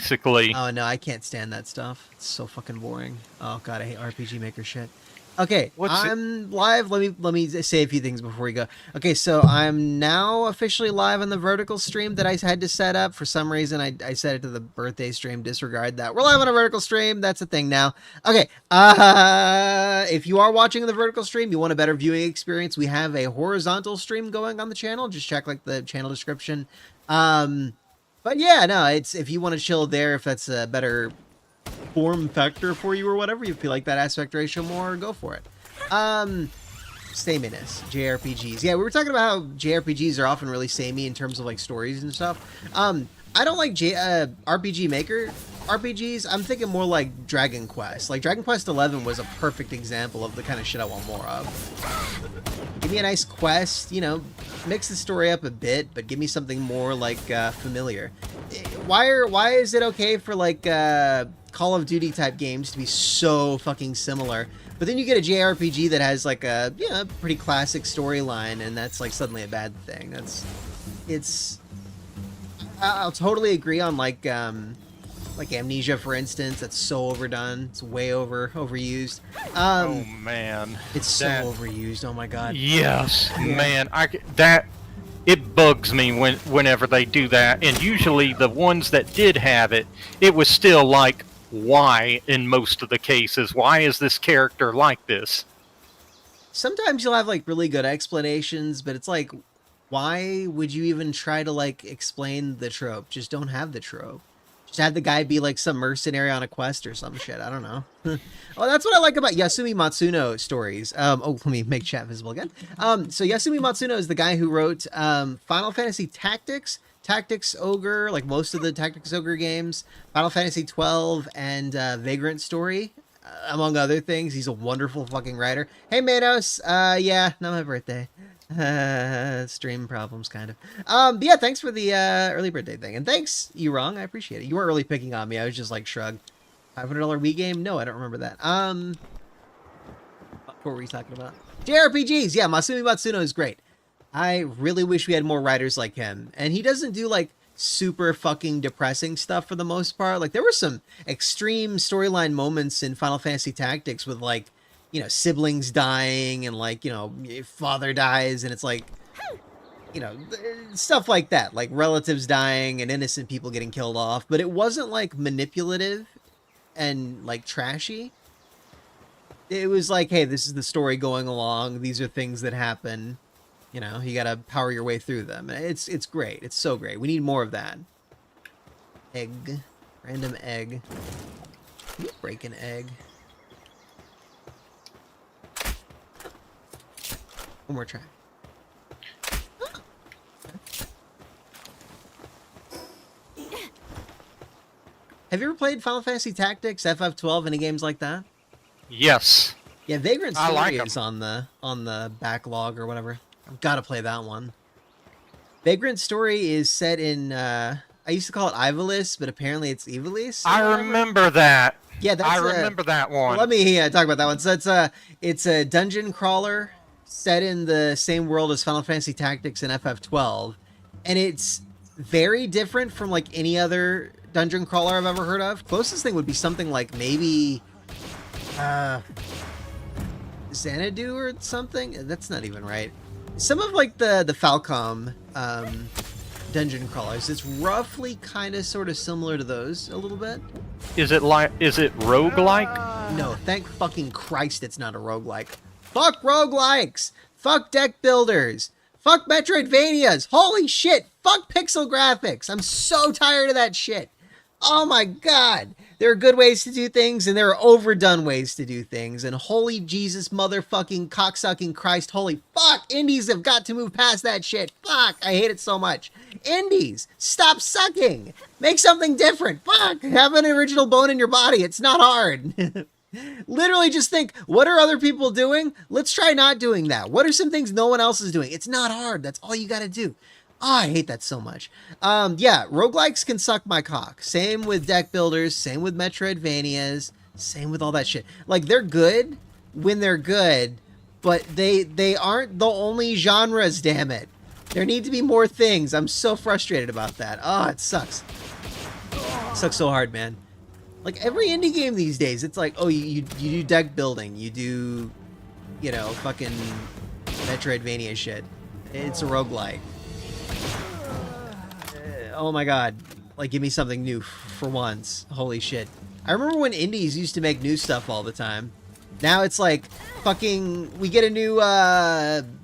basically. Oh no, I can't stand that stuff. It's so fucking boring. Oh god, I hate RPG Maker shit. Okay, I'm live. Let me say a few things before we go. Okay, so I'm now officially live on the vertical stream that I had to set up. For some reason, I set it to the birthday stream. Disregard that. We're live on a vertical stream. That's a thing now. Okay, if you are watching the vertical stream, you want a better viewing experience, we have a horizontal stream going on the channel. Just check like the channel description. But yeah, no, it's if you want to chill there, if that's a better form factor for you or whatever, you feel like that aspect ratio more, go for it. Sameness, JRPGs. Yeah, we were talking about how JRPGs are often really samey in terms of like stories and stuff. I don't like RPG Maker RPGs. I'm thinking more like Dragon Quest. Like Dragon Quest 11 was a perfect example of the kind of shit I want more of. Give me a nice quest, you know, mix the story up a bit, but give me something more like familiar. Why is it okay for like Call of Duty type games to be so fucking similar, but then you get a JRPG that has like a pretty classic storyline, and that's like suddenly a bad thing? I'll totally agree on like Amnesia, for instance. That's so overdone. It's way overused. Oh man, it's so overused. Oh my god. Yes, yeah. Man, it bugs me whenever they do that. And usually the ones that did have it, it was still like, why in most of the cases? Why is this character like this? Sometimes you'll have like really good explanations, but it's like, why would you even try to like explain the trope? Just don't have the trope. Just have the guy be like some mercenary on a quest or some shit. I don't know. Oh, that's what I like about Yasumi Matsuno stories. Oh, let me make chat visible again. So Yasumi Matsuno is the guy who wrote Final Fantasy Tactics, Tactics Ogre, like most of the Tactics Ogre games, Final Fantasy 12, and Vagrant Story, among other things. He's a wonderful fucking writer. Hey, Manos. Yeah, not my birthday. Stream problems, kind of. But yeah, thanks for the early birthday thing, and thanks, you wrong. I appreciate it. You weren't really picking on me. I was just like shrug. $500 Wii game? No, I don't remember that. What were we talking about? JRPGs. Yeah, Masumi Matsuno is great. I really wish we had more writers like him, and he doesn't do like super fucking depressing stuff for the most part. Like there were some extreme storyline moments in Final Fantasy Tactics with like, you know, siblings dying and like, you know, father dies, and it's like, you know, stuff like that, like relatives dying and innocent people getting killed off. But it wasn't like manipulative and like trashy. It was like, hey, this is the story going along. These are things that happen. You know, you gotta power your way through them. It's great. It's so great. We need more of that. Egg. Random egg. Can you break an egg? One more try. Have you ever played Final Fantasy Tactics, FF12, any games like that? Yes. Yeah, Vagrant Story is on the backlog or whatever. I've got to play that one. Vagrant Story is set in, I used to call it Ivalice, but apparently it's Ivalice. I remember that. Yeah, I remember that one. Let me talk about that one. So it's a dungeon crawler set in the same world as Final Fantasy Tactics and FF12, and it's very different from like any other dungeon crawler I've ever heard of. Closest thing would be something like maybe Xanadu or something. That's not even right. Some of like the Falcom dungeon crawlers, it's roughly kind of sort of similar to those a little bit. Is it roguelike? No, thank fucking Christ it's not a roguelike. Fuck roguelikes! Fuck deck builders! Fuck Metroidvanias! Holy shit! Fuck pixel graphics! I'm so tired of that shit! Oh my god! There are good ways to do things, and there are overdone ways to do things, and holy Jesus motherfucking cocksucking Christ, holy fuck! Indies have got to move past that shit! Fuck! I hate it so much! Indies! Stop sucking! Make something different! Fuck! Have an original bone in your body! It's not hard! Literally just think, what are other people doing? Let's try not doing that. What are some things no one else is doing? It's not hard. That's all you gotta do. Oh, I hate that so much. Yeah, roguelikes can suck my cock. Same with deck builders, same with Metroidvanias, same with all that shit. Like, they're good when they're good, but they aren't the only genres, damn it. There need to be more things. I'm so frustrated about that. Oh, it sucks. Sucks so hard, man. Like, every indie game these days, it's like, oh, you do deck building. You do, you know, fucking Metroidvania shit. It's a roguelike. Oh my god. Like, give me something new for once. Holy shit. I remember when indies used to make new stuff all the time. Now it's like, fucking, we get a new,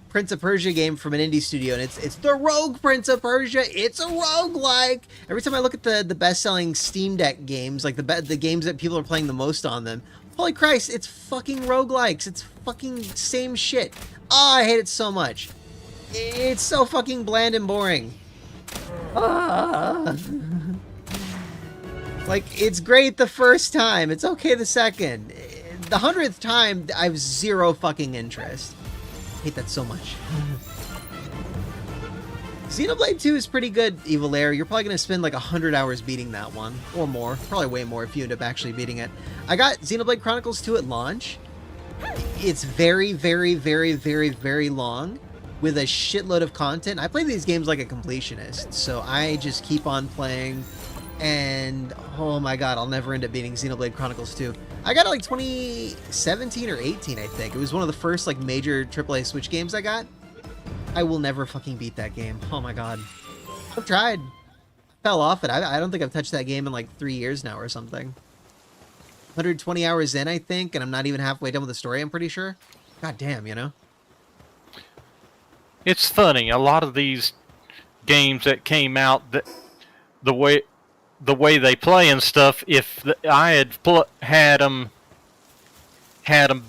Prince of Persia game from an indie studio, and it's the Rogue Prince of Persia. It's a roguelike. Every time I look at the best-selling Steam Deck games, like the games that people are playing the most on them, holy Christ, it's fucking roguelikes. It's fucking same shit. Oh, I hate it so much. It's so fucking bland and boring. Ah. Like, it's great the first time. It's okay the second. The 100th time, I have zero fucking interest. I hate that so much. Xenoblade 2 is pretty good, Evil Air. You're probably going to spend like 100 hours beating that one. Or more. Probably way more if you end up actually beating it. I got Xenoblade Chronicles 2 at launch. It's very, very, very, very, very long. With a shitload of content. I play these games like a completionist. So I just keep on playing. And oh my god, I'll never end up beating Xenoblade Chronicles 2. I got it like 2017 or 18, I think. It was one of the first like major AAA Switch games I got. I will never fucking beat that game. Oh my god. I've tried. Fell off it. I don't think I've touched that game in like 3 years now or something. 120 hours in, I think, and I'm not even halfway done with the story, I'm pretty sure. God damn, you know? It's funny. A lot of these games that came out, that the way they play and stuff, if I had them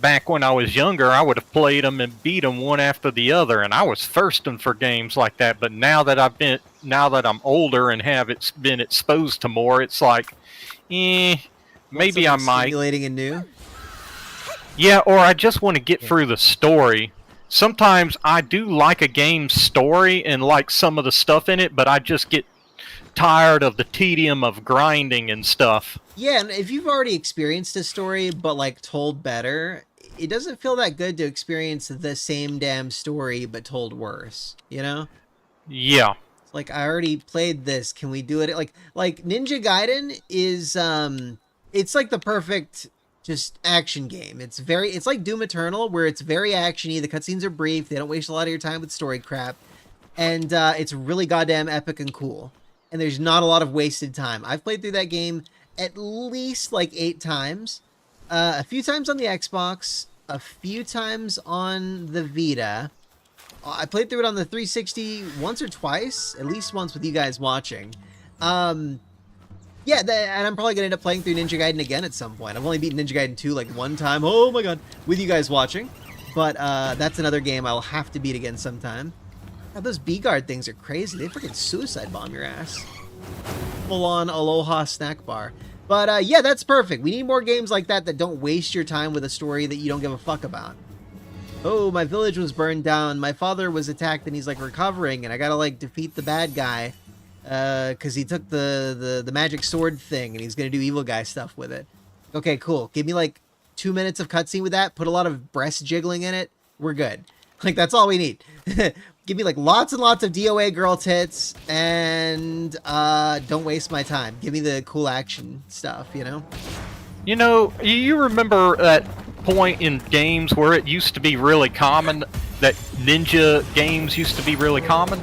back when I was younger, I would have played them and beat them one after the other, and I was thirsting for games like that. But now that I'm older and have been exposed to more, it's like, maybe I might. Stimulating and new. Yeah, or I just want to get through the story. Sometimes I do like a game's story and like some of the stuff in it, but I just get tired of the tedium of grinding and stuff. Yeah, and if you've already experienced a story, but like told better, it doesn't feel that good to experience the same damn story, but told worse, you know? Yeah. It's like, I already played this, can we do it? Like Ninja Gaiden is, it's like the perfect just action game. It's like Doom Eternal, where it's very actiony, the cutscenes are brief, they don't waste a lot of your time with story crap, and it's really goddamn epic and cool. And there's not a lot of wasted time. I've played through that game at least like 8 times. A few times on the Xbox, a few times on the Vita. I played through it on the 360 once or twice, at least once with you guys watching. Yeah, and I'm probably going to end up playing through Ninja Gaiden again at some point. I've only beaten Ninja Gaiden 2 like one time. Oh my god. With you guys watching. But that's another game I'll have to beat again sometime. God, those B-Guard things are crazy. They freaking suicide bomb your ass. Full-on Aloha snack bar. But yeah, that's perfect. We need more games like that that don't waste your time with a story that you don't give a fuck about. Oh, my village was burned down. My father was attacked and he's like recovering and I gotta like defeat the bad guy. Because he took the magic sword thing and he's gonna do evil guy stuff with it. Okay, cool. Give me like 2 minutes of cutscene with that. Put a lot of breast jiggling in it. We're good. Like, that's all we need. Give me like lots and lots of DOA girl tits and don't waste my time. Give me the cool action stuff, you know? You know, you remember that point in games where it used to be really common that ninja games used to be really common?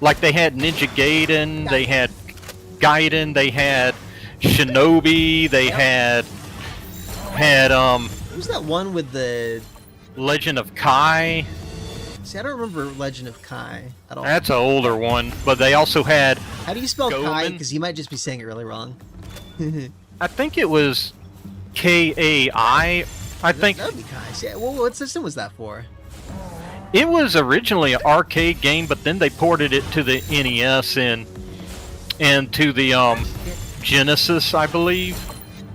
Like they had Ninja Gaiden, they had Gaiden, they had Shinobi, they had who's that one with the Legend of Kai? See, I don't remember Legend of Kai at all. That's an older one, but they also had How do you spell Kai? Gomen. Because you might just be saying it really wrong. I think it was Kai. I think That would be Kai. See, well, what system was that for? it was originally an arcade game, but then they ported it to the NES and to the Genesis, I believe.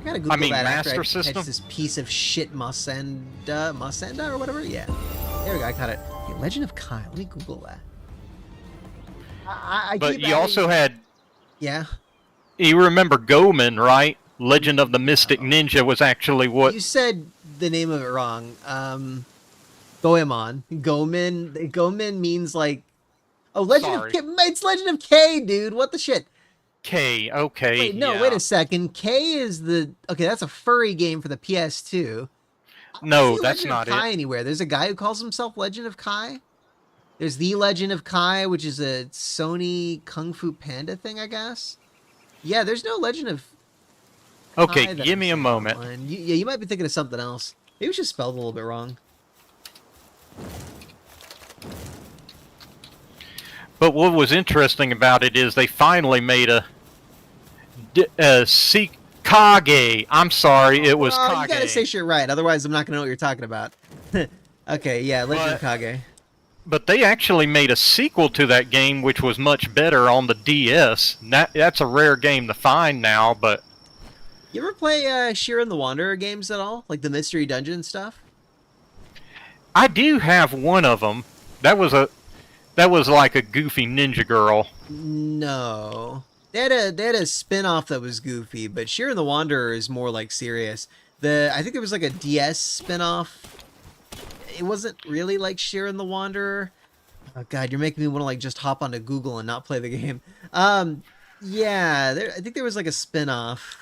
I gotta Google that after Master I System. catch this piece of shit Masenda or whatever. Yeah, there we go. I caught it. Okay, Legend of Kai. Let me Google that. I But keep you adding- also had, yeah. you remember Gomen, right? Legend of the Mystic Ninja was actually what. You said the name of it wrong. Goemon. Gomen means like. Oh, Legend of Sorry. K. It's Legend of K, dude. What the shit? K. Okay, Wait, no, wait yeah. a second. K is the okay. That's a furry game for the PS2. I don't No, see that's Legend of not it. Kai anywhere. There's a guy who calls himself Legend of Kai. There's the Legend of Kai, which is a Sony Kung Fu Panda thing, I guess. Yeah, there's no Legend of Okay, Kai that give I'm me a seeing moment. online. Yeah, you might be thinking of something else. Maybe it was just spelled a little bit wrong. But what was interesting about it is they finally made a Kage. I'm sorry, it was Well, you gotta say Kage. shit right, otherwise I'm not gonna know what you're talking about. Okay, yeah, Legend of But Kage. but they actually made a sequel to that game, which was much better on the DS. That's a rare game to find now, but You ever play Sheeran the Wanderer games at all? Like the Mystery Dungeon stuff? I do have one of them. That was like a goofy ninja girl. No. They had a spin-off that was goofy, but Sheeran the Wanderer is more like serious. I think there was like a DS spin-off. It wasn't really like Sheeran the Wanderer. Oh god, you're making me want to like just hop onto Google and not play the game. Yeah, I think there was like a spin-off.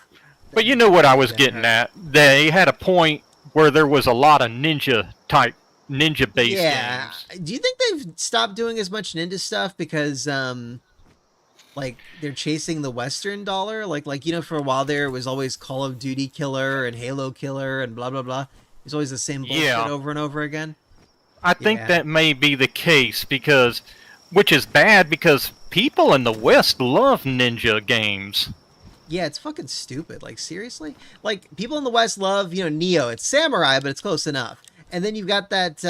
But you know what I was Yeah. getting at? They had a point where there was a lot of ninja based Yeah. games. Do you think they've stopped doing as much ninja stuff because like they're chasing the Western dollar? Like for a while there it was always Call of Duty killer and Halo killer and blah blah blah. It's always the same bullshit Yeah. over and over again. I think Yeah. that may be the case which is bad because people in the West love ninja games. Yeah, it's fucking stupid. Like seriously? Like people in the West love, Neo. It's samurai, but it's close enough. And then you've got that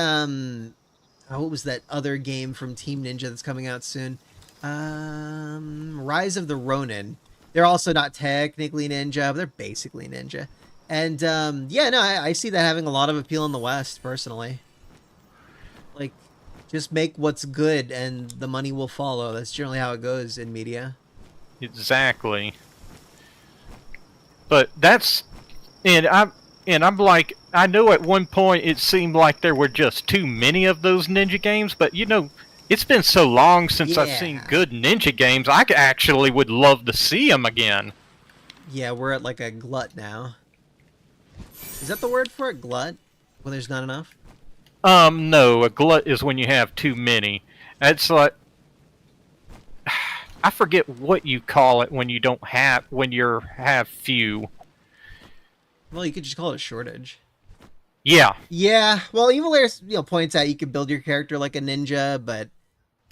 what was that other game from Team Ninja that's coming out soon? Rise of the Ronin. They're also not technically ninja, but they're basically ninja. And yeah, no, I see that having a lot of appeal in the West, personally. Like, just make what's good and the money will follow. That's generally how it goes in media. Exactly. But I'm like, I know at one point it seemed like there were just too many of those ninja games, but it's been so long since I've seen Yeah. good ninja games. I actually would love to see them again. Yeah, we're at like a glut now. Is that the word for it? Glut? When there's not enough? No, a glut is when you have too many. It's like I forget what you call it when you have few. Well, you could just call it a shortage. Yeah. Yeah, well, Evil Air, points out you can build your character like a ninja, but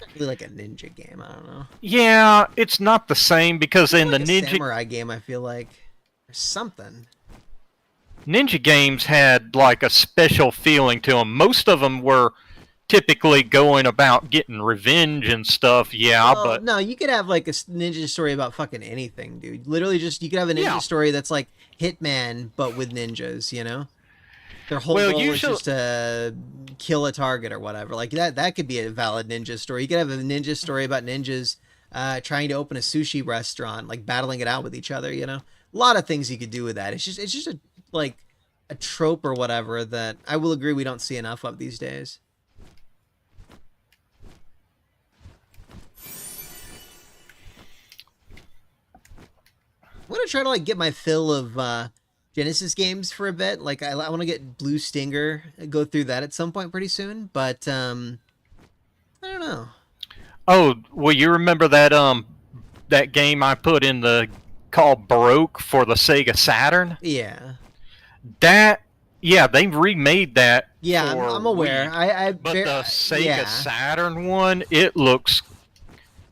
not really like a ninja game. I don't know. Yeah, it's not the same because in the Like a ninja samurai game, I feel like there's something. ninja games had like a special feeling to them. Most of them were typically going about getting revenge and stuff. Yeah, Well, but no, you could have like a ninja story about fucking anything, dude. Literally, just you could have a ninja Yeah. story that's like Hitman, but with ninjas. Their whole Well, goal is usually- just to kill a target or whatever. Like that could be a valid ninja story. You could have a ninja story about ninjas trying to open a sushi restaurant, like battling it out with each other. A lot of things you could do with that. It's just a trope or whatever that I will agree we don't see enough of these days. I'm gonna try to like get my fill of Genesis games for a bit. Like I want to get Blue Stinger, go through that at some point pretty soon. But I don't know. oh, well, you remember that game I put in the called Baroque for the Sega Saturn? Yeah, Yeah, they remade that. yeah, for I'm aware. Wii. But the Sega yeah. Saturn one, it looks.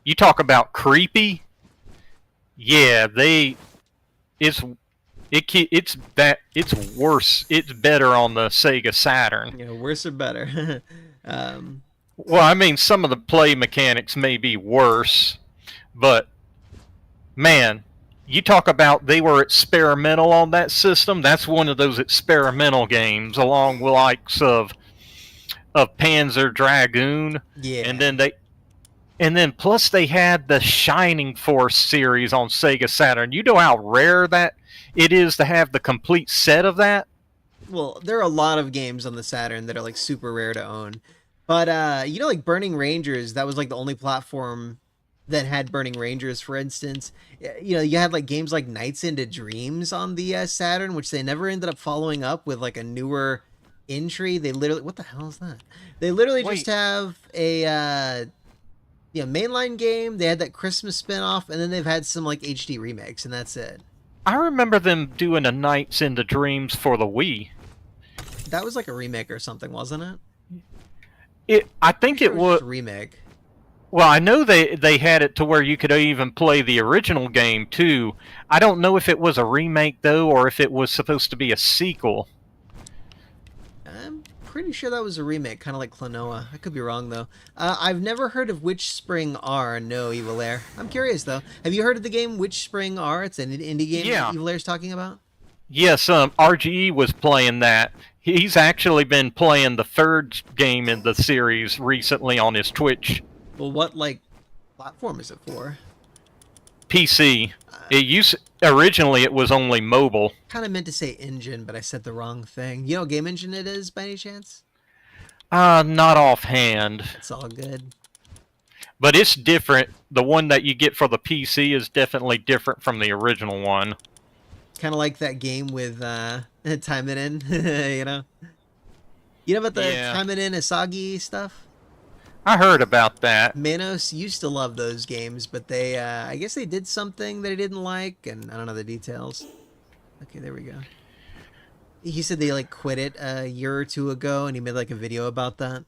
You talk about creepy. Yeah, it's it's worse. It's better on the Sega Saturn. Worse or better. um, Well, I mean, some of the play mechanics may be worse, but man, you talk about they were experimental on that system. That's one of those experimental games, along with likes of Panzer Dragoon, yeah, and then plus they had the Shining Force series on Sega Saturn. You know how rare that it is to have the complete set of that? Well, there are a lot of games on the Saturn that are like super rare to own. But like Burning Rangers, that was like the only platform than had Burning Rangers, for instance. You know, you had like games like Nights into Dreams on the Saturn, which they never ended up following up with like a newer entry. They literally, what the hell is that? They literally just have a mainline game. They had that Christmas spinoff, and then they've had some like HD remakes, and that's it. I remember them doing a Nights into Dreams for the Wii. That was like a remake or something, wasn't it? I think it was a remake. Well, I know they had it to where you could even play the original game too. I don't know if it was a remake though, or if it was supposed to be a sequel. I'm pretty sure that was a remake, kind of like Klonoa. I could be wrong though. I've never heard of Witch Spring R. No, Evil Air. I'm curious though. Have you heard of the game Witch Spring R? It's an indie game that Evil Air's talking about. Yes, RGE was playing that. He's actually been playing the third game in the series recently on his Twitch. Well, what like platform is it for? PC. Originally it was only mobile. Kind of meant to say engine, but I said the wrong thing. You know what game engine it is by any chance? Not offhand. It's all good. But it's different. The one that you get for the PC is definitely different from the original one. Kind of like that game with Time It In, you know? You know about the Time It In Asagi stuff? I heard about that. Manos used to love those games, but they, I guess they did something that he didn't like, and I don't know the details. Okay, there we go. He said they, like, quit it a year or two ago, and he made, like, a video about that.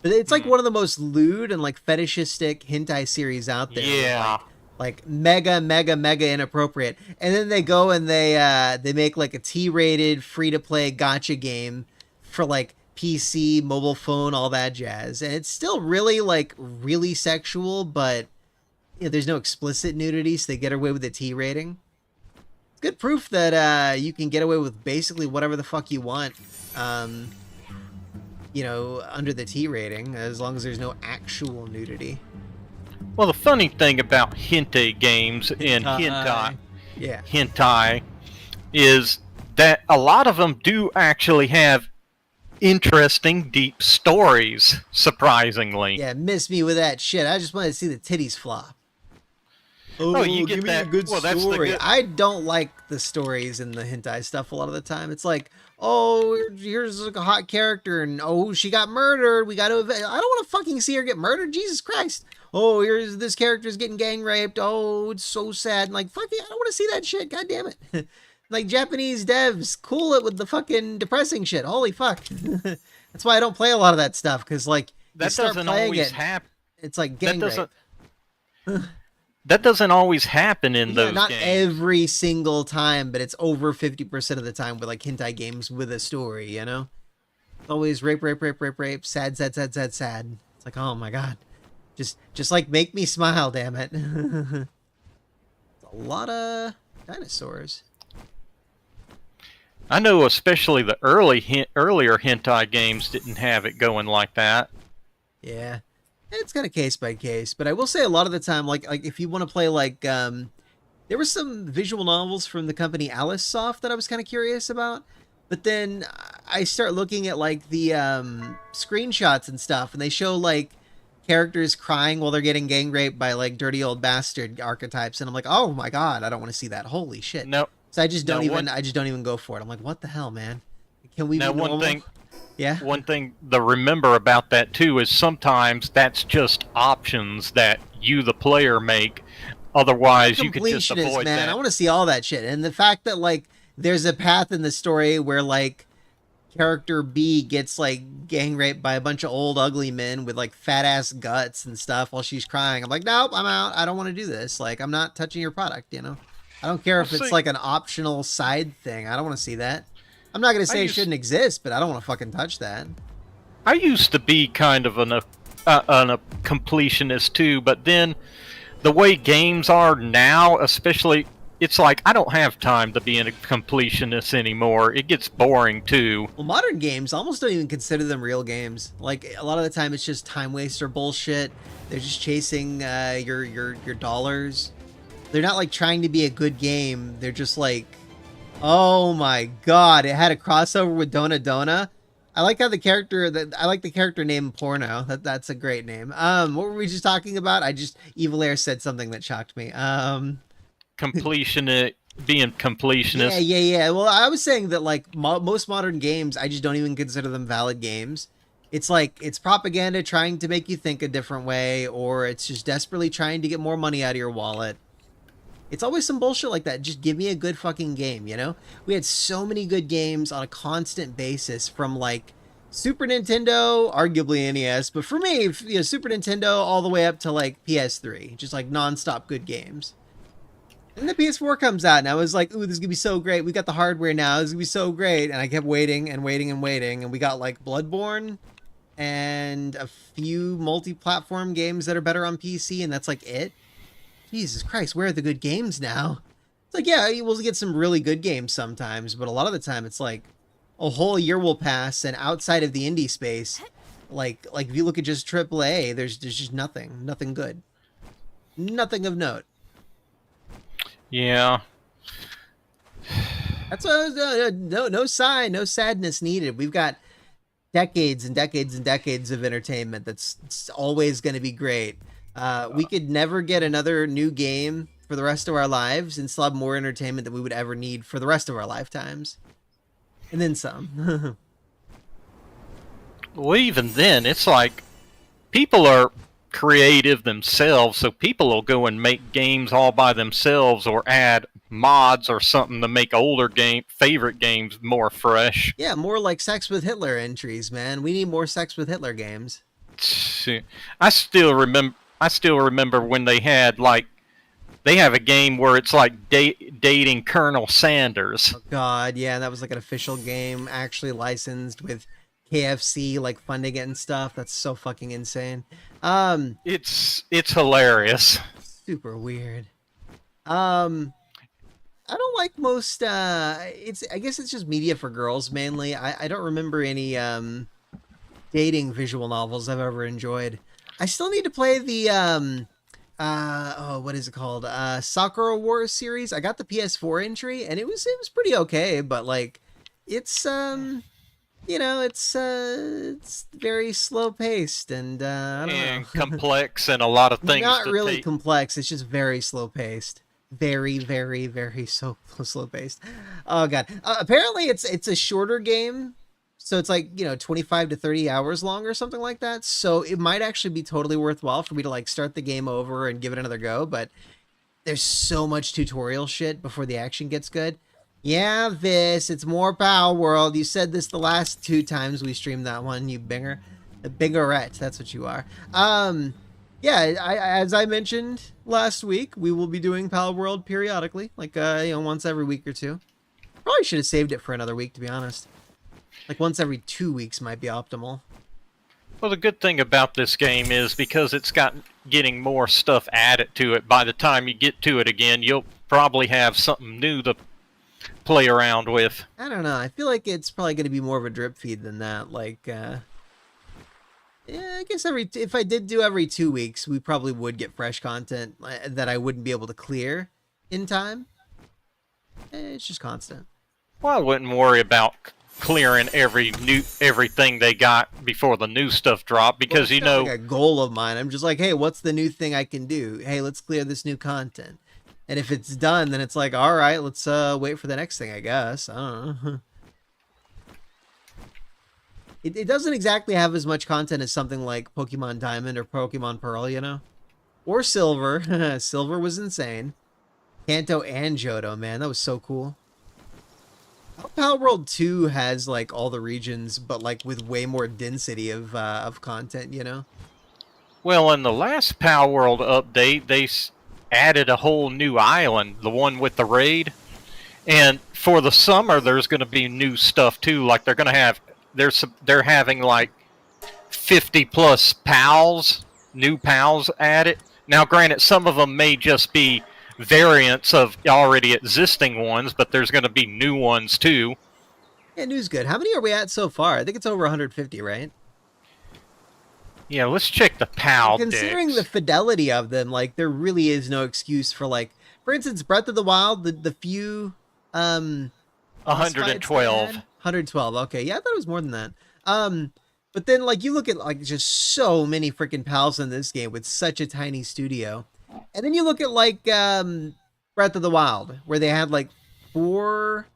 But it's, like, one of the most lewd and, like, fetishistic hentai series out there. Yeah. Like mega inappropriate. And then they go and they make, like, a T-rated, free-to-play gacha game for, like, PC, mobile phone, all that jazz. And it's still really, like, really sexual, but you know, there's no explicit nudity, so they get away with the T rating. It's good proof that you can get away with basically whatever the fuck you want, you know, under the T rating, as long as there's no actual nudity. Well, the funny thing about hentai games and hentai is that a lot of them do actually have interesting, deep stories, surprisingly. Yeah, miss me with that shit. I just wanted to see the titties flop. Oh, you get give that. Me a good well, that's story. the good... I don't like the stories in the hentai stuff a lot of the time. It's like, oh, here's like a hot character, and oh, she got murdered. We got to. I don't want to fucking see her get murdered. Jesus Christ. Oh, here's this character's getting gang raped. Oh, it's so sad. And like, fuck it, I don't want to see that shit. God damn it. Like, Japanese devs, cool it with the fucking depressing shit. Holy fuck. That's why I don't play a lot of that stuff, because, like, that doesn't always happen. It's like gang rape. That doesn't always happen in those not games. Every single time, but it's over 50% of the time with, like, hentai games with a story, you know? It's always rape, sad. It's like, oh my god. Just like, make me smile, damn it. It's a lot of dinosaurs. I know especially the earlier hentai games didn't have it going like that. Yeah. It's kind of case by case, but I will say a lot of the time, like if you want to play, like, there were some visual novels from the company Alice Soft that I was kind of curious about, but then I start looking at, like, the screenshots and stuff, and they show, like, characters crying while they're getting gang raped by, like, dirty old bastard archetypes, and I'm like, oh my god, I don't want to see that. Holy shit. No. So I just don't even go for it. I'm like, what the hell, man? Can we be normal? One thing to remember about that too is sometimes that's just options that you, the player, make. Otherwise, you could just avoid that. I want to see all that shit. And the fact that, like, there's a path in the story where, like, character B gets, like, gang raped by a bunch of old ugly men with, like, fat ass guts and stuff while she's crying. I'm like, nope, I'm out. I don't want to do this. Like, I'm not touching your product, you know? I don't care if it's like an optional side thing. I don't want to see that. I'm not going to say it shouldn't exist, but I don't want to fucking touch that. I used to be kind of a completionist too, but then the way games are now, especially, it's like I don't have time to be a completionist anymore. It gets boring too. Well, modern games, I almost don't even consider them real games. Like, a lot of the time it's just time waster bullshit. They're just chasing your dollars. They're not, like, trying to be a good game. They're just like, oh my god, it had a crossover with Dona Dona. I like how the character that I like the character name Porno. That's a great name. What were we just talking about? Evil Air said something that shocked me. Completion, being Yeah, completionist. yeah, yeah. Well, I was saying that like most modern games, I just don't even consider them valid games. It's like it's propaganda trying to make you think a different way, or it's just desperately trying to get more money out of your wallet. It's always some bullshit like that. Just give me a good fucking game, you know? We had so many good games on a constant basis from like Super Nintendo, arguably NES, but for me, Super Nintendo all the way up to like PS3, just like nonstop good games. And the PS4 comes out, and I was like, ooh, this is gonna be so great. We got the hardware now. This is gonna be so great. And I kept waiting and waiting and waiting. And we got like Bloodborne and a few multi-platform games that are better on PC, and that's like it. Jesus Christ, where are the good games now? It's like, yeah, we'll get some really good games sometimes, but a lot of the time it's like a whole year will pass, and outside of the indie space, like if you look at just AAA, there's just nothing good, nothing of note. Yeah. That's what no sigh, no sadness needed. We've got decades and decades and decades of entertainment that's it's always going to be great. We could never get another new game for the rest of our lives and still have more entertainment than we would ever need for the rest of our lifetimes. And then some. Well, even then, it's like people are creative themselves, so people will go and make games all by themselves or add mods or something to make older favorite games more fresh. Yeah, more like Sex with Hitler entries, man. We need more Sex with Hitler games. I still remember. I still remember when they had like they have a game where it's like dating Colonel Sanders. Oh God, yeah, that was like an official game, actually licensed with KFC, like funding it and stuff. That's so fucking insane. It's hilarious. Super weird. Um, I don't like most. It's I guess it's just media for girls mainly. I don't remember any dating visual novels I've ever enjoyed. I still need to play the oh, what is it called? Sakura Wars series. I got the PS4 entry and it was pretty okay, but like it's it's very slow paced and I don't And know. complex and a lot of things Not to really take. complex. It's just very slow paced. Very, very, very so slow paced. Oh god. Apparently, it's a shorter game, so it's like 25 to 30 hours long or something like that. So it might actually be totally worthwhile for me to like start the game over and give it another go. But there's so much tutorial shit before the action gets good. Yeah, it's more Palworld. You said this the last 2 times we streamed that one, you binger. A bingerette, that's what you are. Yeah, as I mentioned last week, we will be doing Palworld periodically, like once every week or two. Probably should have saved it for another week, to be honest. Like once every 2 weeks might be optimal. Well, the good thing about this game is because it's got getting more stuff added to it. By the time you get to it again, you'll probably have something new to play around with. I don't know. I feel like it's probably going to be more of a drip feed than that. Like, yeah, I guess if I did do every 2 weeks, we probably would get fresh content that I wouldn't be able to clear in time. It's just constant. Well, I wouldn't worry about clearing everything they got before the new stuff dropped because Well, it's not like a goal of mine. I'm just like, hey, what's the new thing I can do? Hey, let's clear this new content. And if it's done, then it's like, all right, let's wait for the next thing, I guess. I don't know. It doesn't exactly have as much content as something like Pokemon Diamond or Pokemon Pearl, or Silver. Silver was insane. Kanto and Johto, man, that was so cool. Palworld 2 has like all the regions, but like with way more density of content. Well, in the last Palworld update, they added a whole new island, the one with the raid. And for the summer, there's going to be new stuff too. Like they're going to have, they're having like 50 plus pals, new pals added. Now, granted, some of them may just be variants of already existing ones, but there's going to be new ones too. Yeah, new's good. How many are we at so far? I think it's over 150, right? Yeah, let's check the PAL Considering decks. the fidelity of them, like there really is no excuse for like, for instance, Breath of the Wild, the few boss fights they 112. had? 112. Okay, yeah, I thought it was more than that. But then like you look at like just so many freaking pals in this game with such a tiny studio. And then you look at like Breath of the Wild, where they had like 4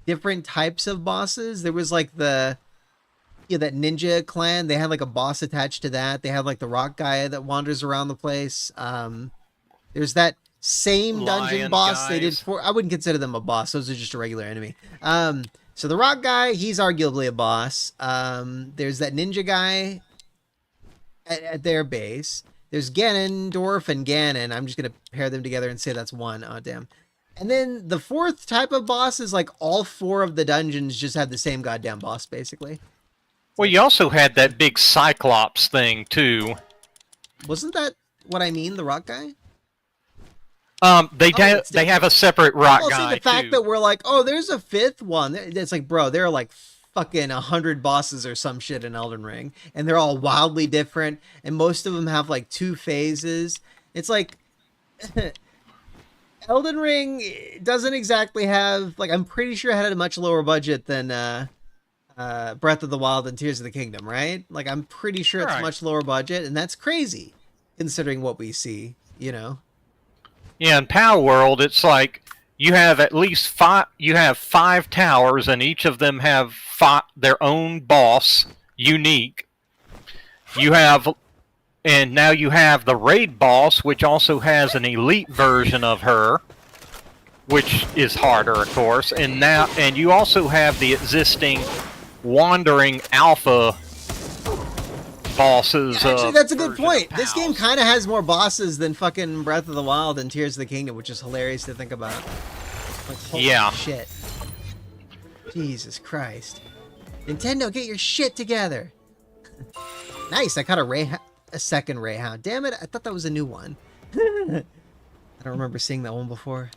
different types of bosses. There was like the that ninja clan. They had like a boss attached to that. They had like the rock guy that wanders around the place. There's that same dungeon Lion boss they did guys. for. I wouldn't consider them a boss. Those are just a regular enemy. So the rock guy, he's arguably a boss. There's that ninja guy at their base. There's Ganondorf and Ganon. I'm just gonna pair them together and say that's one. Oh damn. And then the 4th type of boss is like all 4 of the dungeons just have the same goddamn boss, basically. Well, you also had that big Cyclops thing too. Wasn't that what I mean? The rock guy? They have a separate rock Well, guy see, the fact too. that we're like, oh, there's a 5th one. It's like, bro, there are like fucking 100 bosses or some shit in Elden Ring, and they're all wildly different, and most of them have like 2 phases. It's like Elden Ring doesn't exactly have like, I'm pretty sure it had a much lower budget than Breath of the Wild and Tears of the Kingdom, right? Like I'm pretty sure it's Right. much lower budget, and that's crazy considering what we see, you know. Yeah, in Palworld, it's like you have at least 5. You have 5 towers, and each of them have their own boss, unique. You have, and now you have the raid boss, which also has an elite version of her, which is harder, of course. And you also have the existing wandering alpha bosses. Actually, that's a good version point. of This game pals. kind of has more bosses than fucking Breath of the Wild and Tears of the Kingdom, which is hilarious to think about. Like, holy Yeah. shit. Jesus Christ. Nintendo, get your shit together. Nice, I caught a second Rayhound. Damn it, I thought that was a new one. I don't remember seeing that one before.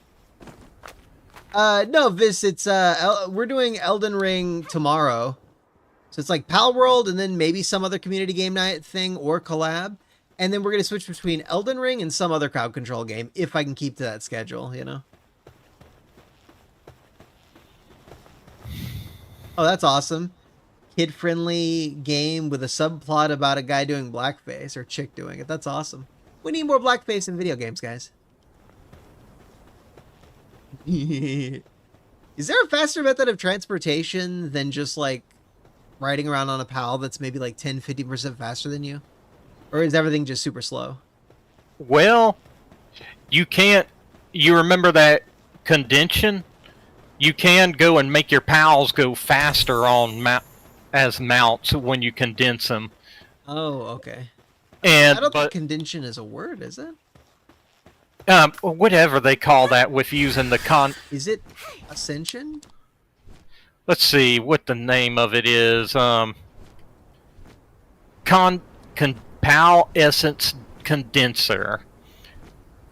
No, Vis, it's, we're doing Elden Ring tomorrow. So it's like Palworld and then maybe some other community game night thing or collab. And then we're going to switch between Elden Ring and some other crowd control game if I can keep to that schedule, you know? Oh, that's awesome. Kid-friendly game with a subplot about a guy doing blackface or chick doing it. That's awesome. We need more blackface in video games, guys. Is there a faster method of transportation than just like riding around on a PAL that's maybe like 10-50% faster than you? Or is everything just super slow? Well, you can't. You remember that condension? You can go and make your pals go faster on as mounts when you condense them. Oh, okay. And I don't think but condension is a word, is it? whatever they call that with using the Is it ascension? Let's see what the name of it is. Pal essence condenser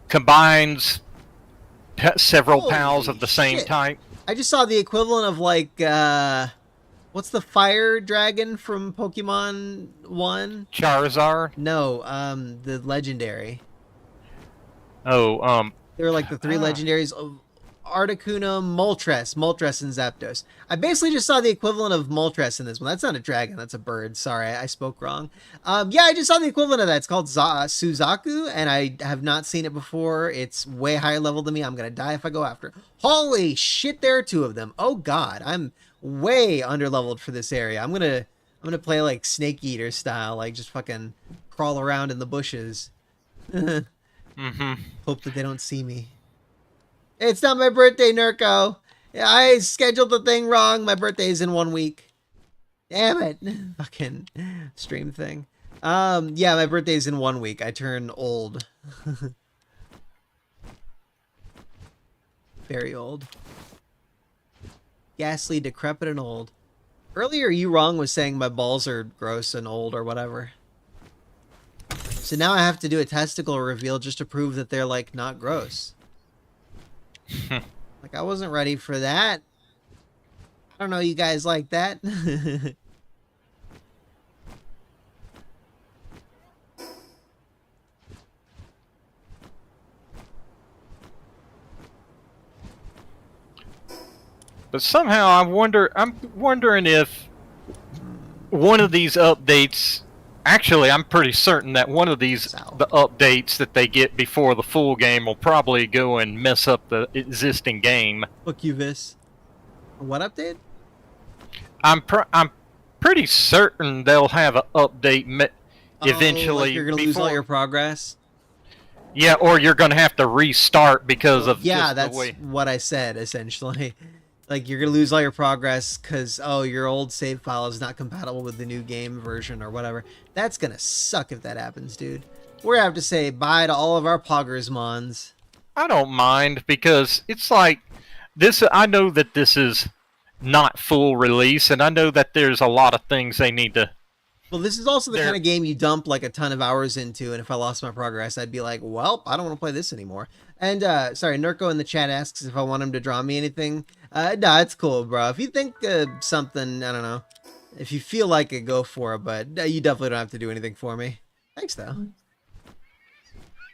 combines several Holy pals of the same shit. type. I just saw the equivalent of like what's the fire dragon from Pokemon 1? Charizard. No, the legendary. Oh, They're like the 3 legendaries of Articuno, Moltres, and Zapdos. I basically just saw the equivalent of Moltres in this one. That's not a dragon, that's a bird. Sorry, I spoke wrong. Yeah, I just saw the equivalent of that. It's called Suzaku, and I have not seen it before. It's way higher level than me. I'm gonna die if I go after it. Holy shit, there are 2 of them. Oh god, I'm way under leveled for this area. I'm gonna play like Snake Eater style, like just fucking crawl around in the bushes. Hope that they don't see me. It's not my birthday, Nurko. I scheduled the thing wrong. My birthday's in 1 week. Damn it. Fucking stream thing. Yeah, my birthday's in 1 week. I turn old. Very old. Ghastly, decrepit, and old. Earlier, you wrong was saying my balls are gross and old or whatever. So now I have to do a testicle reveal just to prove that they're, like, not gross. Like, I wasn't ready for that. I don't know you guys like that. but somehow I'm wondering if one of these updates. Actually, I'm pretty certain that one of these the updates that they get before the full game will probably go and mess up the existing game. Fuck you, Vis. What update? I'm pretty certain they'll have an update eventually. Like you're gonna lose all your progress. Yeah, or you're gonna have to restart because of that's what I said essentially. Like you're gonna lose all your progress because your old save file is not compatible with the new game version or whatever. That's gonna suck if that happens, dude. We're gonna have to say bye to all of our poggers mons. I don't mind because it's like this. I know that this is not full release, and I know that there's a lot of things they need to. Well, this is also the kind of game you dump like a ton of hours into, and if I lost my progress, I'd be like, well, I don't want to play this anymore. And, sorry, Nurko in the chat asks if I want him to draw me anything. No, it's cool, bro. If you think something, I don't know, if you feel like it, go for it, but you definitely don't have to do anything for me. Thanks, though.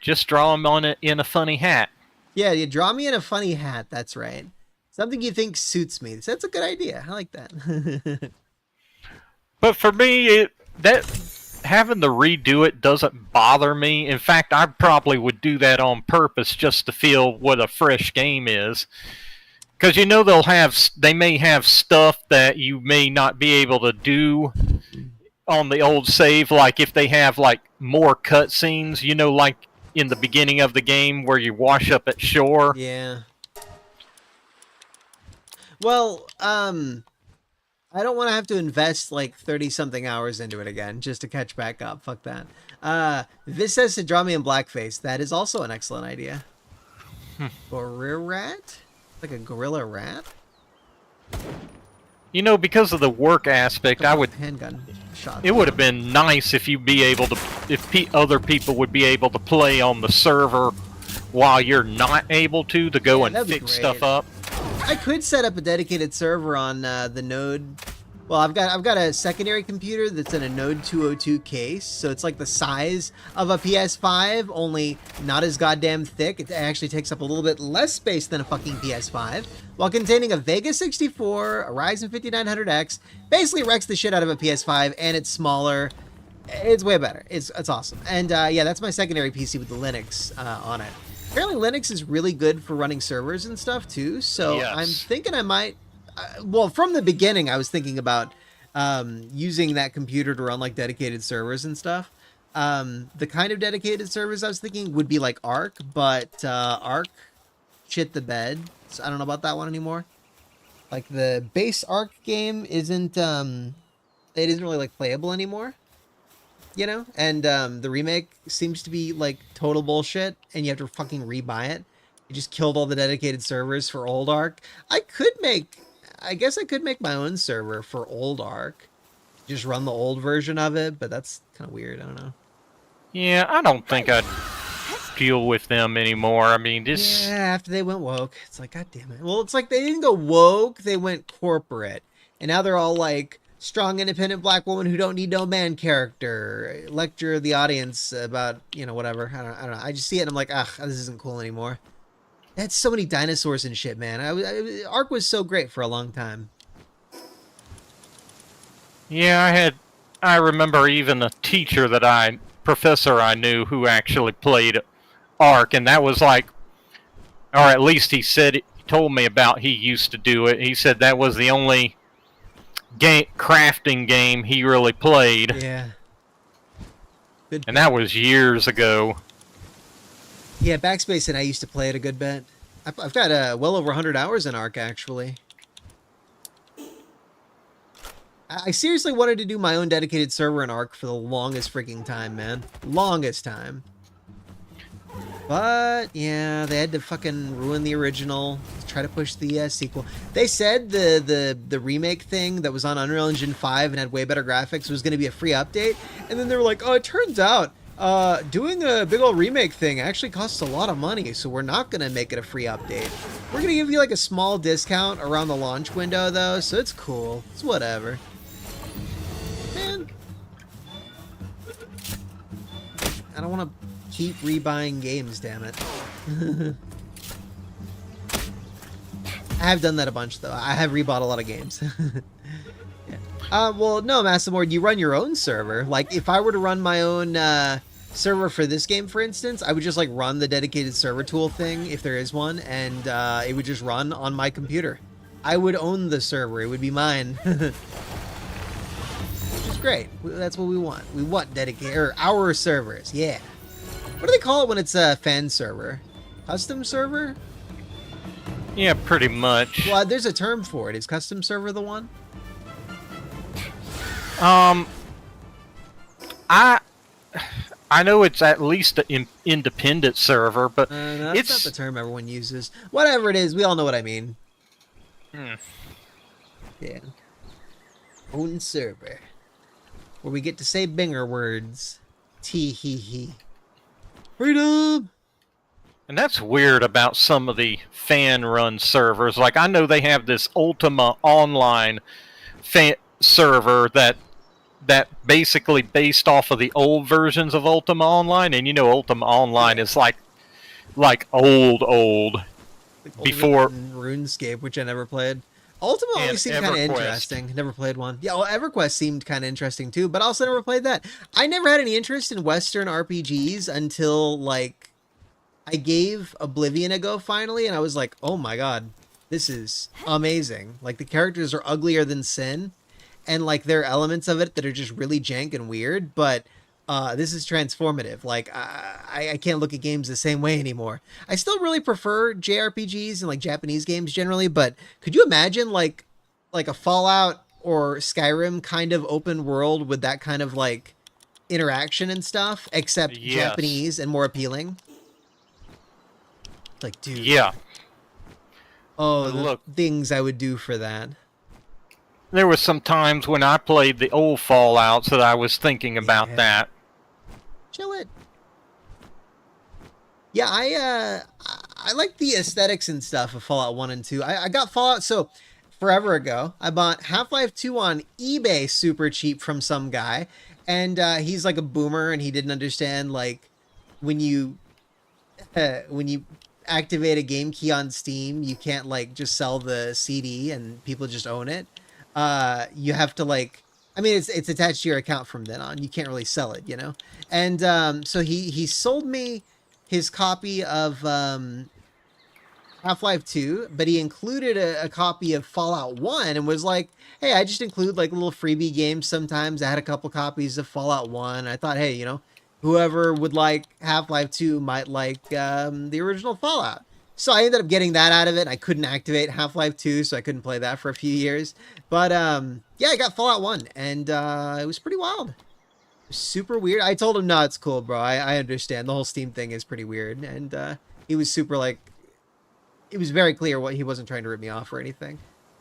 Just draw him on it in a funny hat. Yeah, you draw me in a funny hat, that's right. Something you think suits me. That's a good idea. I like that. But for me, having to redo it doesn't bother me. In fact, I probably would do that on purpose just to feel what a fresh game is. Because they may have stuff that you may not be able to do on the old save. Like if they have like more cutscenes, like in the beginning of the game where you wash up at shore. Yeah. Well, I don't want to have to invest like 30-something hours into it again just to catch back up. Fuck that. This says to draw me in blackface. That is also an excellent idea. Gorilla rat? Like a gorilla rat? Because of the work aspect, I would handgun shot. It would have been nice if other people would be able to play on the server while you're not able to go and fix stuff up. I could set up a dedicated server on the Node. Well, I've got a secondary computer that's in a Node 202 case, so it's like the size of a PS5, only not as goddamn thick. It actually takes up a little bit less space than a fucking PS5, while containing a Vega 64, a Ryzen 5900X. Basically wrecks the shit out of a PS5, and it's smaller. It's way better. It's awesome. And yeah, that's my secondary PC with the Linux on it. Apparently Linux is really good for running servers and stuff too, so yes. I'm thinking I might, well, from the beginning I was thinking about using that computer to run like dedicated servers and stuff. The kind of dedicated servers I was thinking would be like Ark, but Ark shit the bed, so I don't know about that one anymore. Like the base Ark game isn't really like playable anymore. And the remake seems to be like total bullshit, and you have to fucking rebuy it. You just killed all the dedicated servers for old Ark. I guess I could make my own server for old Ark. Just run the old version of it, but that's kind of weird. I don't know. Yeah, I don't think I'd deal with them anymore. I mean, just... Yeah, after they went woke, it's like, god damn it. Well, it's like they didn't go woke, they went corporate. And now they're all like... strong, independent black woman who don't need no man character. Lecture the audience about, whatever. I don't know. I just see it and I'm like, ugh, this isn't cool anymore. They had so many dinosaurs and shit, man. Ark was so great for a long time. Yeah, I remember even a professor I knew who actually played Ark, and that was like, or at least he told me about he used to do it. He said that was the only crafting game he really played. Yeah. Good. And that was years ago. Yeah, Backspace and I used to play it a good bit. I've got well over 100 hours in Ark, actually. I seriously wanted to do my own dedicated server in Ark for the longest freaking time, man. Longest time. But, yeah, they had to fucking ruin the original, try to push the sequel. They said the remake thing that was on Unreal Engine 5 and had way better graphics was going to be a free update. And then they were like, oh, it turns out doing a big old remake thing actually costs a lot of money, so we're not going to make it a free update. We're going to give you like a small discount around the launch window, though, so it's cool. It's whatever. Man. I don't want to keep rebuying games, damn it. I have done that a bunch, though. I have rebought a lot of games. Yeah. Well, no, Massamord, you run your own server. Like, if I were to run my own server for this game, for instance, I would just like run the dedicated server tool thing, if there is one, and it would just run on my computer. I would own the server. It would be mine. Which is great. That's what we want. We want dedicated, or our servers. Yeah. What do they call it when it's a fan server? Custom server? Yeah, pretty much. Well, there's a term for it. Is custom server the one? I know it's at least an independent server, but No, that's not the term everyone uses. Whatever it is, we all know what I mean. Yeah. Own server. Where we get to say binger words. Tee hee hee. Freedom! And that's weird about some of the fan-run servers. Like, I know they have this Ultima Online server that basically based off of the old versions of Ultima Online, and you know Ultima Online is like old. Like Before RuneScape, which I never played. Ultima and always seemed kind of EverQuest. interesting. Never played one. Yeah, well, EverQuest seemed kind of interesting too, but also never played that. I never had any interest in Western RPGs until like I gave Oblivion a go finally, and I was like, oh my god, this is amazing. Like the characters are uglier than sin, and like there are elements of it that are just really jank and weird, but this is transformative. Like I can't look at games the same way anymore. I still really prefer JRPGs and like Japanese games generally, but could you imagine like a Fallout or Skyrim kind of open world with that kind of like interaction and stuff, except Yes. Japanese and more appealing? Like, dude. Yeah. Oh, the Look. things I would do for that. There was some times when I played the old Fallouts that I was thinking about Yeah. that. Chill it. Yeah, I like the aesthetics and stuff of Fallout 1 and 2. I got Fallout, so forever ago, I bought Half-Life 2 on eBay super cheap from some guy, and he's like a boomer, and he didn't understand, like, when you activate a game key on Steam, you can't, like, just sell the CD and people just own it. You have to, like, I mean, it's attached to your account from then on. You can't really sell it, you know? And so he sold me his copy of Half-Life 2, but he included a copy of Fallout 1 and was like, hey, I just include like little freebie games sometimes. I had a couple copies of Fallout 1. I thought, hey, you know, whoever would like Half-Life 2 might like the original Fallout. So I ended up getting that out of it. I couldn't activate Half-Life 2, so I couldn't play that for a few years. But yeah, I got Fallout 1, and it was pretty wild. Super weird. I told him, no, it's cool, bro. I understand. The whole Steam thing is pretty weird. And he was super, like, it was very clear what he wasn't trying to rip me off or anything.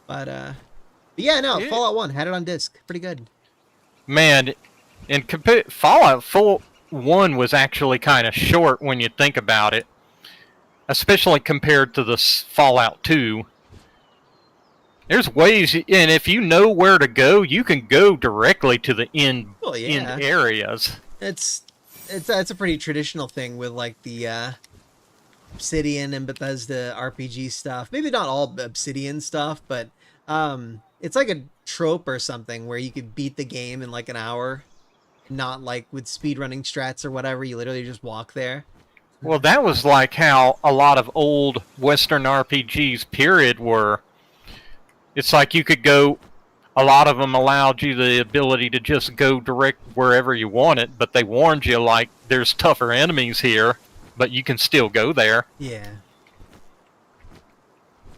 But yeah, no, Yeah. Fallout 1, had it on disc. Pretty good. Man, and Fallout 1 was actually kind of short when you think about it. Especially compared to the Fallout 2. There's ways, and if you know where to go, you can go directly to the end areas. It's a pretty traditional thing with like the Obsidian and Bethesda RPG stuff. Maybe not all Obsidian stuff, but it's like a trope or something where you could beat the game in like an hour, not like with speedrunning strats or whatever. You literally just walk there. Well, that was like how a lot of old Western RPGs, period, were. It's like you could go, a lot of them allowed you the ability to just go direct wherever you wanted, but they warned you, like, there's tougher enemies here, but you can still go there. Yeah.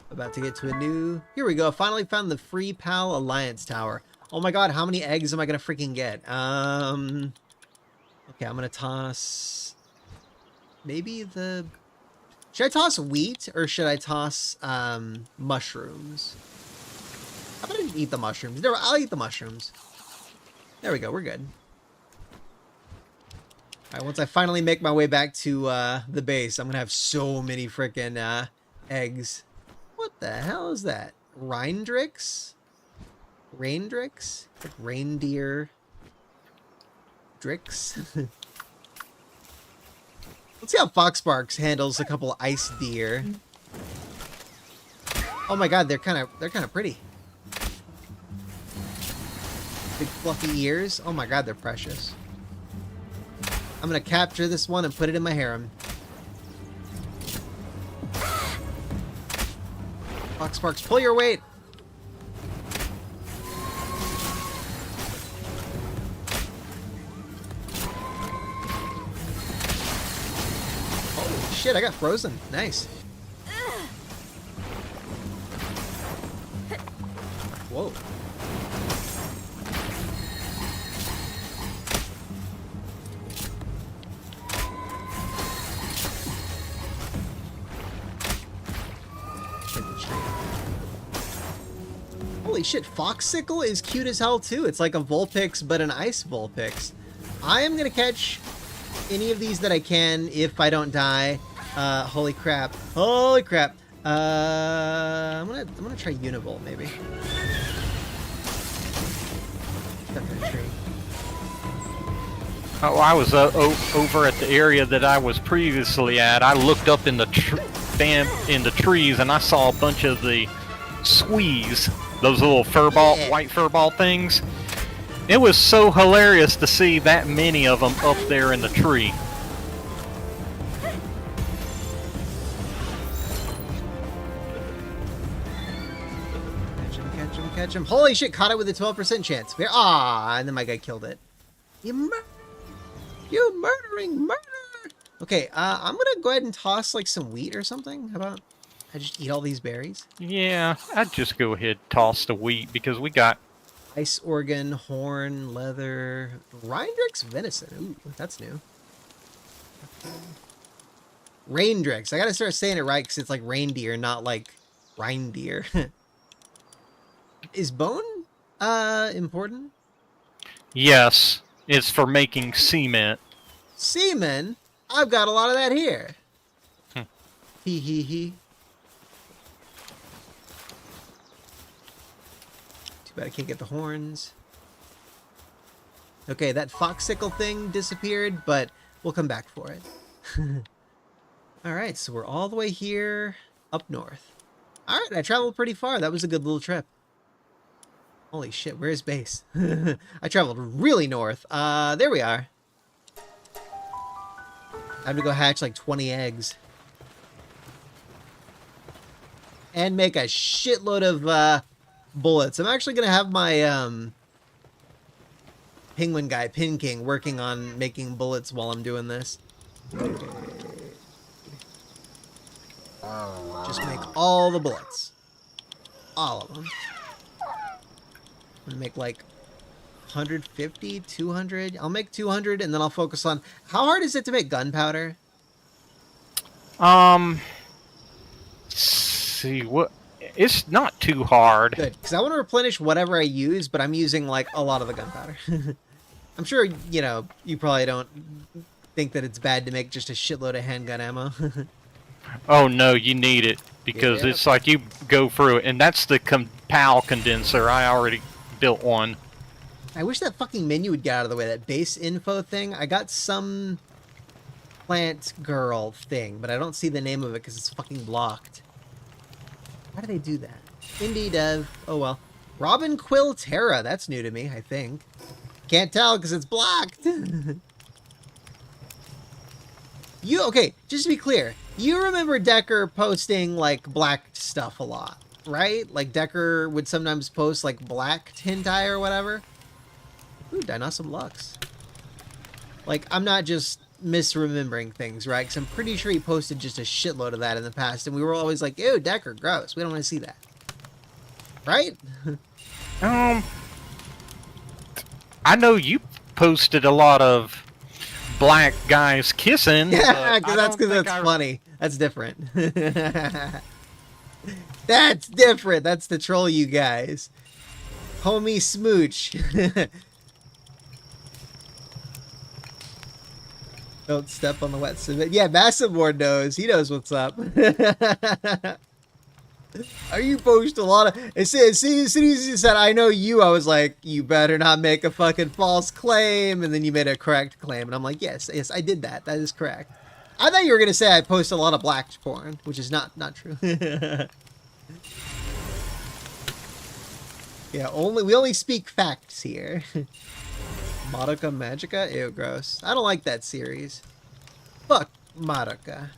About to get to a new... Here we go. Finally found the Free Pal Alliance Tower. Oh my god, how many eggs am I going to freaking get? Okay, I'm going to toss... Maybe the... Should I toss wheat or should I toss mushrooms? How about I just eat the mushrooms? I'll eat the mushrooms. There we go, we're good. Alright, once I finally make my way back to the base, I'm gonna have so many frickin' eggs. What the hell is that? Reindrix? Raindrix? Like reindeer... Drix? Let's see how Foxbarks handles a couple ice deer. Oh my god, they're kind of pretty. Big fluffy ears. Oh my god, they're precious. I'm gonna capture this one and put it in my harem. Fox Sparks, pull your weight! Holy shit, I got frozen. Nice. Whoa. Holy shit, Foxicle is cute as hell too. It's like a Vulpix, but an ice Vulpix. I am gonna catch any of these that I can if I don't die. Holy crap. Holy crap. I'm gonna try Univol maybe. Stuck in a tree. Oh, I was over at the area that I was previously at. I looked up in the trees and I saw a bunch of the squeeze, those little furball, white furball things. It was so hilarious to see that many of them up there in the tree. Catch him. Holy shit, caught it with a 12% chance. Ah, and then my guy killed it. You murdering murder! Okay, I'm gonna go ahead and toss like some wheat or something. How about I just eat all these berries? Yeah, I'd just go ahead and toss the wheat because we got Ice organ, horn, leather, Rindrix venison. Ooh, that's new. Raindrix. I gotta start saying it right because it's like reindeer, not like reindeer. Is bone important? Yes, it's for making cement. Semen? I've got a lot of that here. Hee hee hee. Too bad I can't get the horns. Okay, that Foxicle thing disappeared, but we'll come back for it. Alright, so we're all the way here up north. Alright, I traveled pretty far. That was a good little trip. Holy shit, where's base? I traveled really north. There we are. I have to go hatch like 20 eggs. And make a shitload of bullets. I'm actually going to have my penguin guy, Pin King, working on making bullets while I'm doing this. Just make all the bullets. All of them. I'm gonna make like 150, 200. I'll make 200 and then I'll focus on... How hard is it to make gunpowder? See what... It's not too hard. Good, because I want to replenish whatever I use, but I'm using like a lot of the gunpowder. I'm sure, you know, you probably don't think that it's bad to make just a shitload of handgun ammo. Oh no, you need it because it's like you go through it, and that's the PAL condenser. I already built one. I wish that fucking menu would get out of the way, that base info thing. I got some plant girl thing, but I don't see the name of it because it's fucking blocked. Why do they do that? Indie dev. Oh well. Robin Quill Terra. That's new to me, I think. Can't tell because it's blocked. Okay, just to be clear, you remember Decker posting like black stuff a lot, right? Like Decker would sometimes post like black hentai or whatever. Ooh, Dinosaur Lux. Like, I'm not just misremembering things, right? Because I'm pretty sure he posted just a shitload of that in the past, and we were always like, ew, Decker, gross. We don't want to see that. Right? I know you posted a lot of black guys kissing. Yeah, because that's funny. That's different. That's different. That's to troll you guys. Homie smooch. Don't step on the wet cement. Yeah, Massimore knows. He knows what's up. You post a lot of... As soon as you said, I know you, I was like, you better not make a fucking false claim. And then you made a correct claim. And I'm like, yes, I did that. That is correct. I thought you were going to say I post a lot of black porn, which is not true. Okay, Yeah, we only speak facts here. Madoka Magica? Ew, gross. I don't like that series. Fuck Madoka.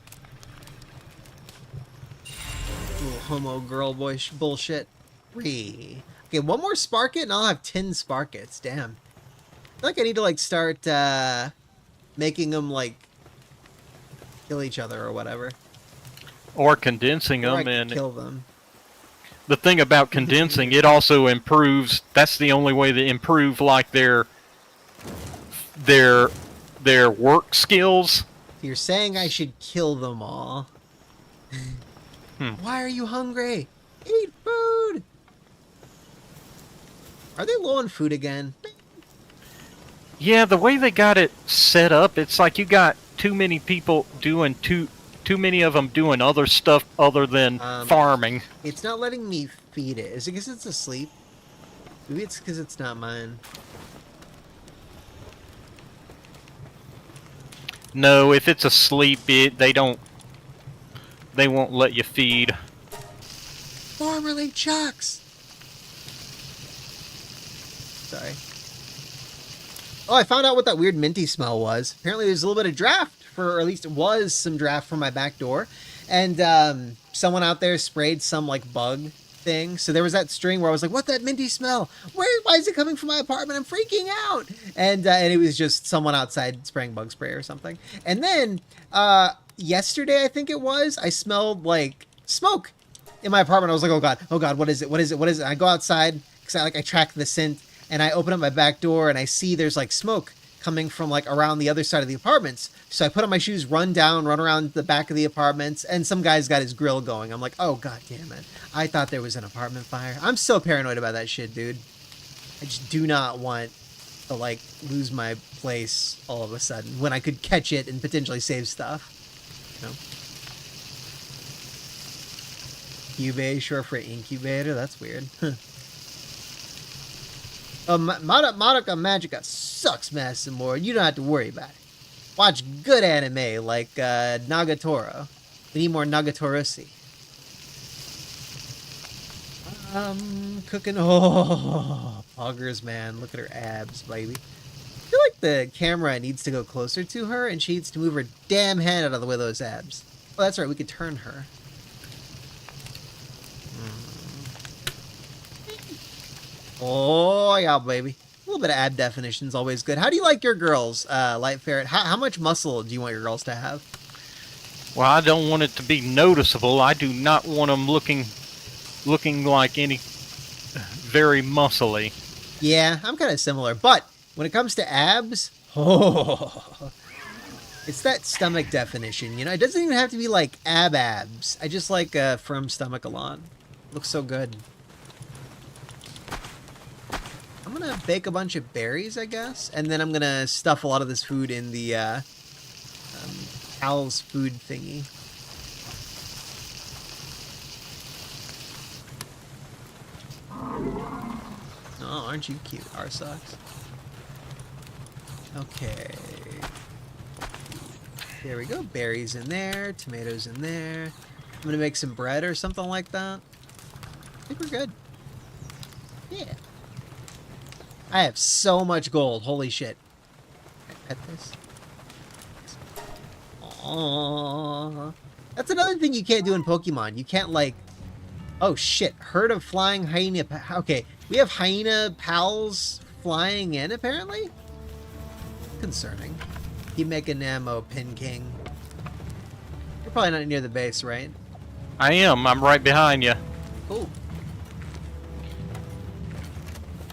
Little homo girl boy bullshit. Okay, one more Sparket and I'll have 10 Sparkets. Damn. I feel like I need to like start making them like kill each other or whatever. Or condensing Or I them can and kill them. the thing about condensing, it also improves. That's the only way to improve like their work skills. You're saying I should kill them all. Why are you hungry? Eat food! Are they low on food again? Yeah, the way they got it set up, it's like you got too many people doing too many of them doing other stuff other than farming. It's not letting me feed it. Is it because it's asleep? Maybe it's because it's not mine. No, if it's asleep, they won't let you feed. Formerly Chucks! Sorry. Oh, I found out what that weird minty smell was. Apparently there's a little bit of draft, or at least it was some draft from my back door. And someone out there sprayed some like bug thing. So there was that string where I was like, what, that minty smell? Why is it coming from my apartment? I'm freaking out. And it was just someone outside spraying bug spray or something. And then yesterday, I think it was, I smelled like smoke in my apartment. I was like, oh God, what is it? What is it? What is it? And I go outside because I track the scent. And I open up my back door and I see there's like smoke coming from like around the other side of the apartments. So I put on my shoes, run around the back of the apartments, and some guy's got his grill going. I'm like, oh God damn it. I thought there was an apartment fire. I'm so paranoid about that shit, dude. I just do not want to like lose my place all of a sudden when I could catch it and potentially save stuff. You know? Cubase, short for incubator? That's weird. Madoka Magica sucks, Master More. You don't have to worry about it. Watch good anime like Nagatoro. We need more Nagatorosi. Cooking. Oh, poggers, man. Look at her abs, baby. I feel like the camera needs to go closer to her, and she needs to move her damn head out of the way of those abs. Oh, that's right. We could turn her. Oh, yeah, baby. A little bit of ab definition is always good. How do you like your girls, Light Ferret? How much muscle do you want your girls to have? Well, I don't want it to be noticeable. I do not want them looking like any very muscly. Yeah, I'm kind of similar. But when it comes to abs, oh, it's that stomach definition. You know, it doesn't even have to be like abs. I just like a firm stomach a lot. Looks so good. I'm gonna bake a bunch of berries, I guess, and then I'm gonna stuff a lot of this food in the Al's food thingy. Oh, aren't you cute, Arsox? Okay. There we go. Berries in there, tomatoes in there. I'm gonna make some bread or something like that. I think we're good. Yeah. I have so much gold. Holy shit. Pet this. Aww. That's another thing you can't do in Pokemon. You can't, like... Oh, shit. Herd of flying hyena... Okay, we have hyena pals flying in, apparently? Concerning. Keep making ammo, Pin King. You're probably not near the base, right? I am. I'm right behind you. Cool.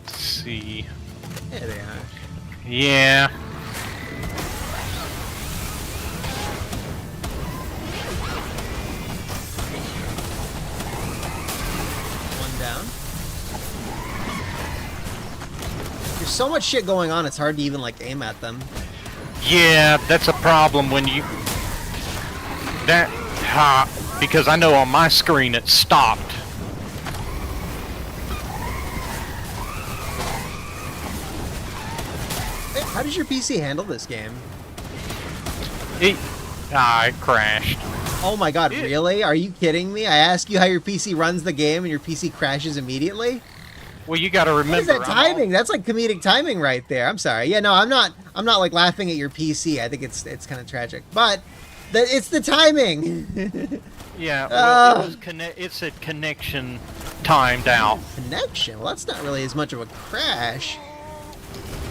See. There they are. Yeah. One down. There's so much shit going on, it's hard to even, like, aim at them. Yeah, that's a problem when you... because I know on my screen it stopped. How does your PC handle this game? It crashed. Oh my god, really? Are you kidding me? I ask you how your PC runs the game and your PC crashes immediately? Well, you got to What is remember. that timing? That's like comedic timing right there. I'm sorry. Yeah, no, I'm not like laughing at your PC. I think it's kind of tragic, but it's the timing. Yeah, well, it said connection timed out. Connection. Well, that's not really as much of a crash.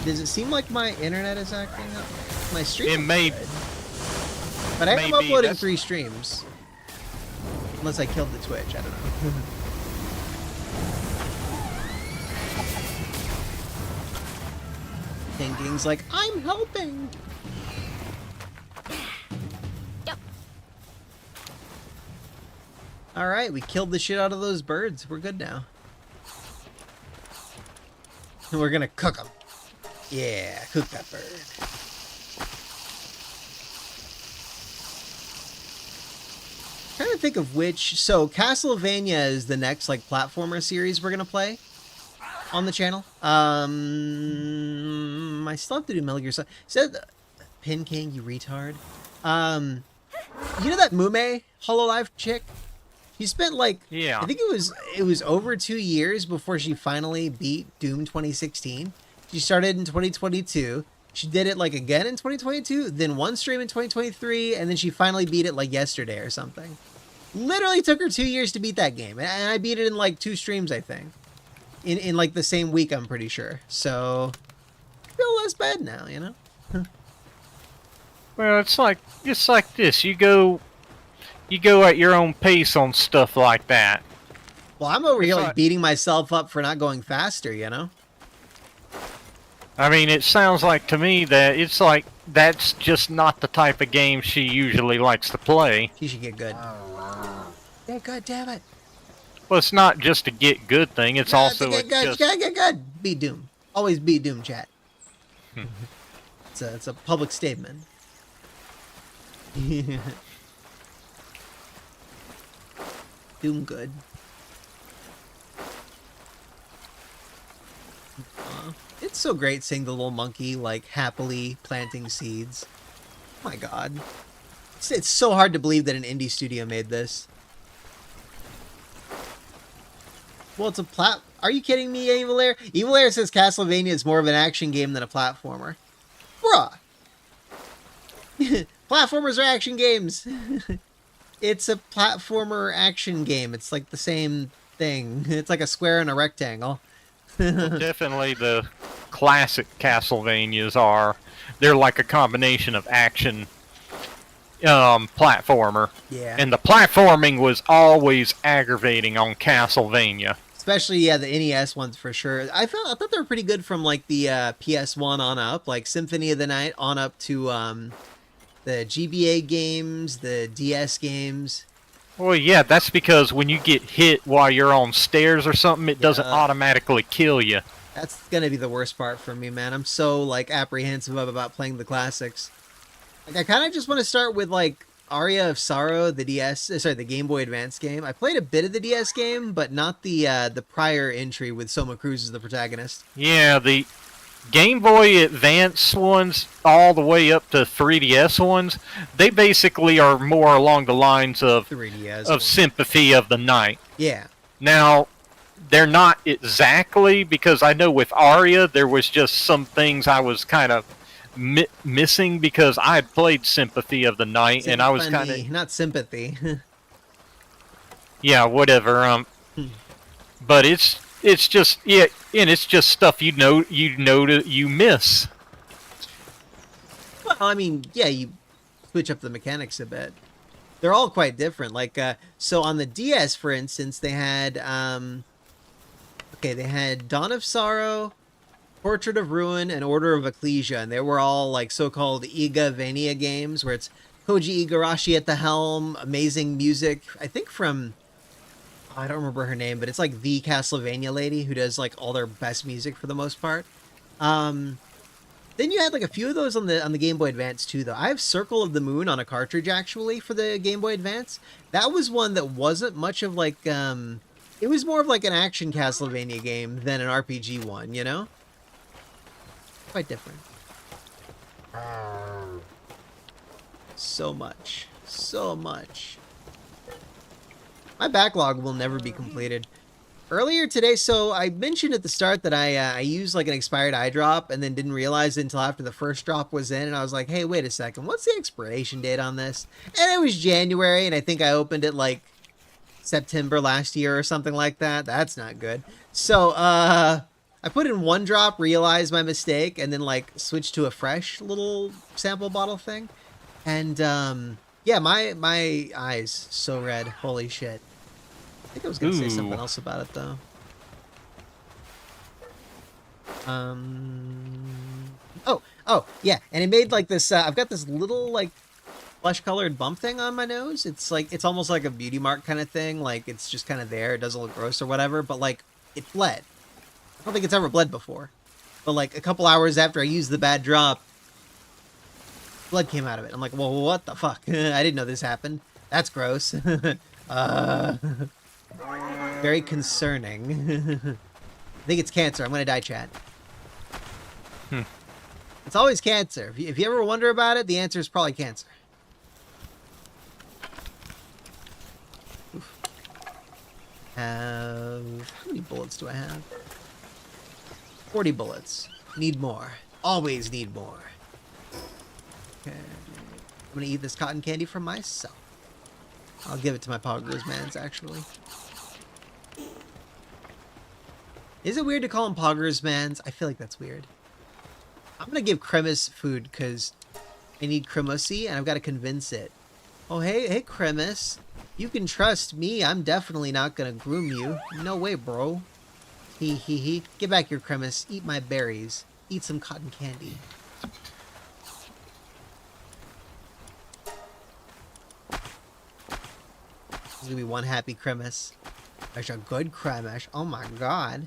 Does it seem like my internet is acting up? My stream. It may. But I am uploading that's... 3 streams. Unless I killed the Twitch. I don't know. Thinking's like, I'm helping. Alright, we killed the shit out of those birds. We're good now. And we're gonna cook them. Yeah, cook that bird. Trying to think of which. So Castlevania is the next like platformer series we're gonna play on the channel. I still have to do Metal Gear Solid. Said Pin King, you retard. You know that Mume Hololive chick? She spent like yeah. I think it was over 2 years before she finally beat Doom 2016. She started in 2022. She did it like again in 2022, then one stream in 2023, and then she finally beat it like yesterday or something. Literally took her 2 years to beat that game, and I beat it in like 2 streams, I think. In like the same week, I'm pretty sure. So, I feel less bad now, you know? Well, it's like this. You go at your own pace on stuff like that. Well, I'm over here like beating myself up for not going faster, you know? I mean, it sounds like to me that it's like that's just not the type of game she usually likes to play. She should get good. Yeah, god damn it. Well, it's not just a get good thing. It's also get good. just... Get good. Beat Doom. Always beat Doom, chat. It's a public statement. Doom good. It's so great seeing the little monkey like happily planting seeds. Oh my god. It's so hard to believe that an indie studio made this. Well, it's a Are you kidding me, Evil Air? Evil Air says Castlevania is more of an action game than a platformer. Bruh! Platformers are action games! It's a platformer action game. It's like the same thing. It's like a square and a rectangle. Well, definitely the classic Castlevanias are. They're like a combination of action platformer. Yeah. And the platforming was always aggravating on Castlevania. Especially, yeah, the NES ones for sure. I thought they were pretty good from like the PS1 on up, like Symphony of the Night on up to the GBA games, the DS games. Well, yeah, that's because when you get hit while you're on stairs or something, it doesn't automatically kill you. That's gonna be the worst part for me, man. I'm so like apprehensive about playing the classics. Like I kind of just want to start with like Aria of Sorrow, the the Game Boy Advance game. I played a bit of the DS game, but not the prior entry with Soma Cruz as the protagonist. Yeah, the Game Boy Advance ones, all the way up to 3DS ones, they basically are more along the lines of 3DS of Sympathy of the Night. Yeah. Now, they're not exactly, because I know with Aria there was just some things I was kind of missing because I had played Sympathy of the Night and I was kind of not Sympathy. yeah, whatever. But it's just and it's just stuff you miss. Well, I mean, yeah, you switch up the mechanics a bit. They're all quite different. Like, so on the DS, for instance, they had they had Dawn of Sorrow, Portrait of Ruin, and Order of Ecclesia, and they were all like so-called Igavania games, where it's Koji Igarashi at the helm, amazing music. I think from I don't remember her name, but it's like the Castlevania lady who does like all their best music for the most part. Then you had like a few of those on the Game Boy Advance too, though. I have Circle of the Moon on a cartridge actually for the Game Boy Advance. That was one that wasn't much of like it was more of like an action Castlevania game than an RPG one, you know? Quite different. So much. So much. My backlog will never be completed. Earlier today, so I mentioned at the start that I used like an expired eye drop and then didn't realize it until after the first drop was in, and I was like, hey, wait a second, what's the expiration date on this? And it was January, and I think I opened it like September last year or something like that. That's not good. So I put in one drop, realized my mistake, and then like switched to a fresh little sample bottle thing. And yeah, my eyes so red. Holy shit. I think I was gonna say something else about it though. Oh yeah, and it made like this. I've got this little like flesh-colored bump thing on my nose. It's like it's almost like a beauty mark kind of thing. Like it's just kind of there. It doesn't look gross or whatever, but like it bled. I don't think it's ever bled before. But like a couple hours after I used the bad drop, blood came out of it. I'm like, well, what the fuck? I didn't know this happened. That's gross. Very concerning. I think it's cancer. I'm gonna die, chat. It's always cancer. If you ever wonder about it, the answer is probably cancer. How many bullets do I have? 40 bullets. Need more. Always need more. Okay. I'm gonna eat this cotton candy for myself. I'll give it to my Poggers mans, actually. Is it weird to call them Poggers mans? I feel like that's weird. I'm gonna give Cremus food because I need Cremusy and I've got to convince it. Oh, hey, Cremus. You can trust me. I'm definitely not gonna groom you. No way, bro. He. Get back here, Cremus. Eat my berries. Eat some cotton candy. There's gonna be one happy Cremus. There's a good Cremus. Oh my god.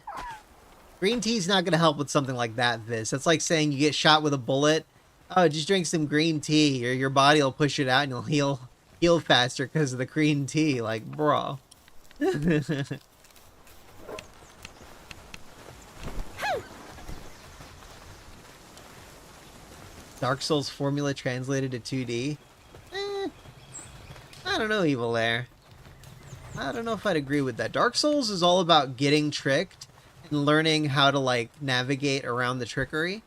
Green tea's not gonna help with something like that, Viz. That's like saying you get shot with a bullet. Oh, just drink some green tea, or your body will push it out and you'll heal faster because of the green tea. Like, bro. Dark Souls formula translated to 2D? I don't know, Evil there. I don't know if I'd agree with that. Dark Souls is all about getting tricked and learning how to, like, navigate around the trickery.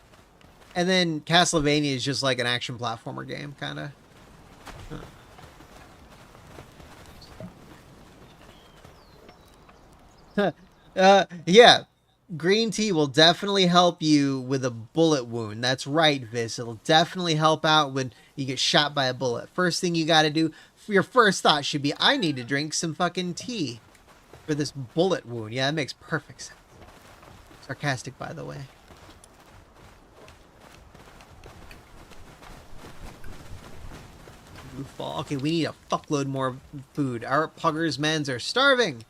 And then Castlevania is just like an action platformer game, kind of. Yeah. Green tea will definitely help you with a bullet wound. That's right, Viz. It'll definitely help out when you get shot by a bullet. First thing you gotta do, your first thought should be, I need to drink some fucking tea for this bullet wound. Yeah, that makes perfect sense. Sarcastic, by the way. Okay, we need a fuckload more food. Our Poggers mans are starving.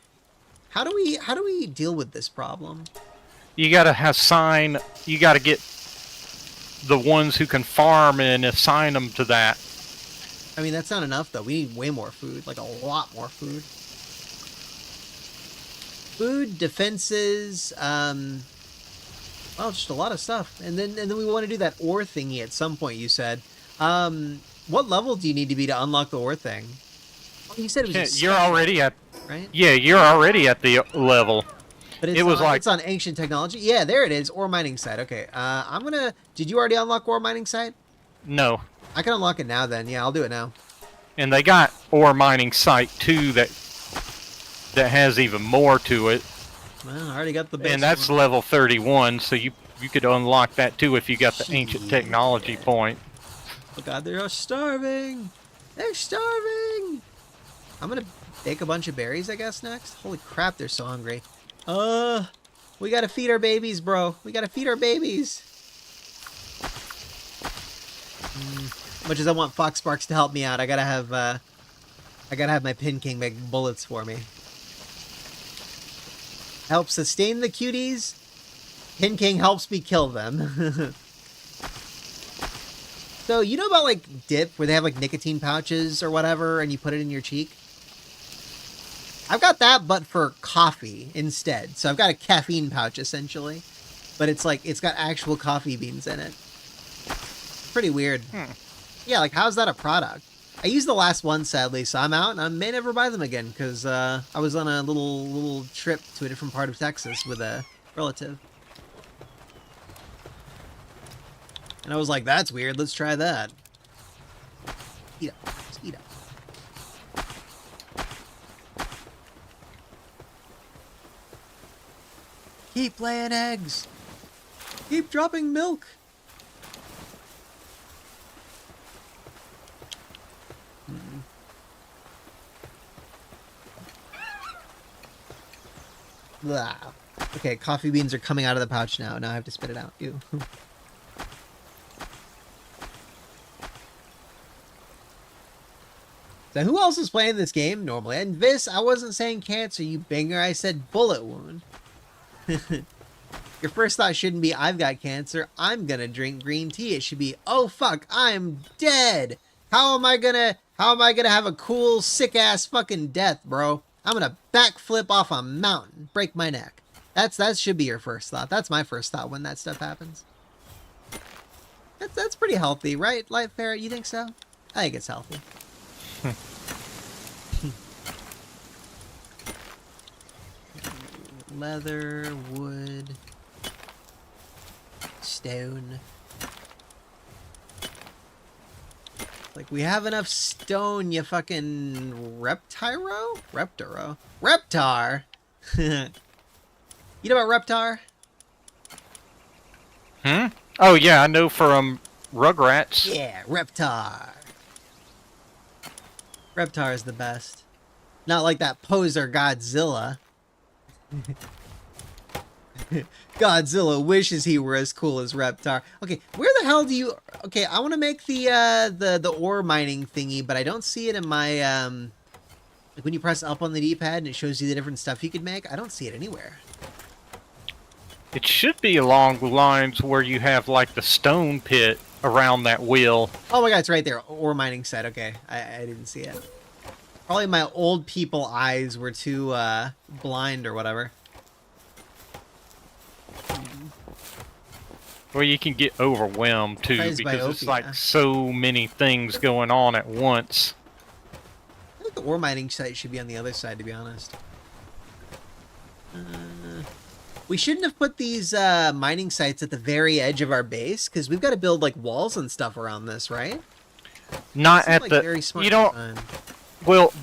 How do we deal with this problem? You gotta you gotta get the ones who can farm and assign them to that. I mean, that's not enough though. We need way more food, like a lot more food. Food, defenses, well, just a lot of stuff. And then we want to do that ore thingy at some point, you said. What level do you need to be to unlock the ore thing? Oh, you said it was You're already at, right? Yeah, you're already at the level. But it's on ancient technology. Yeah, there it is. Ore mining site. Okay. Did you already unlock ore mining site? No. I can unlock it now then. Yeah, I'll do it now. And they got ore mining site 2 that has even more to it. Well, I already got the base. And that's one. level 31, so you could unlock that too if you got the ancient technology point. Oh god, they're starving! They're starving! I'm gonna bake a bunch of berries, I guess, next. Holy crap, they're so hungry. We gotta feed our babies, bro. We gotta feed our babies. Much as I want Fox Sparks to help me out, I gotta have my Pin King make bullets for me. Help sustain the cuties. Pin King helps me kill them. So, you know about, like, dip, where they have, like, nicotine pouches or whatever, and you put it in your cheek? I've got that, but for coffee instead. So I've got a caffeine pouch, essentially. But it's, like, it's got actual coffee beans in it. Pretty weird. Yeah, like, how's that a product? I used the last one, sadly, so I'm out, and I may never buy them again, because I was on a little trip to a different part of Texas with a relative. And I was like, that's weird, let's try that. Eat up, just eat up. Keep laying eggs! Keep dropping milk! Blah. Okay, coffee beans are coming out of the pouch now. Now I have to spit it out. Ew. So who else is playing this game normally? And this, I wasn't saying cancer, you binger. I said bullet wound. Your first thought shouldn't be, I've got cancer. I'm gonna drink green tea. It should be, oh fuck, I'm dead. How am I gonna have a cool, sick-ass fucking death, bro? I'm gonna backflip off a mountain, break my neck. That should be your first thought. That's my first thought when that stuff happens. That's pretty healthy, right, Light Ferret? You think so? I think it's healthy. Leather, wood, stone. Like, we have enough stone, you fucking Reptiro? Reptaro? Reptar! You know about Reptar? Hmm? Oh, yeah, I know from Rugrats. Yeah, Reptar. Reptar is the best. Not like that poser Godzilla. Godzilla wishes he were as cool as Reptar. Okay, where the hell do you... Okay, I want to make the ore mining thingy, but I don't see it in my... Like when you press up on the D-pad and it shows you the different stuff you could make, I don't see it anywhere. It should be along the lines where you have, like, the stone pit around that wheel. Oh my god, it's right there. Ore mining set. Okay, I didn't see it. Probably my old people eyes were too blind or whatever. Well, you can get overwhelmed, too, Praised by because it's, Opie, like, yeah. so many things going on at once. I think the ore mining site should be on the other side, to be honest. We shouldn't have put these mining sites at the very edge of our base, because we've got to build, like, walls and stuff around this, right? Not Seems at like the... very smart You don't... design. Well,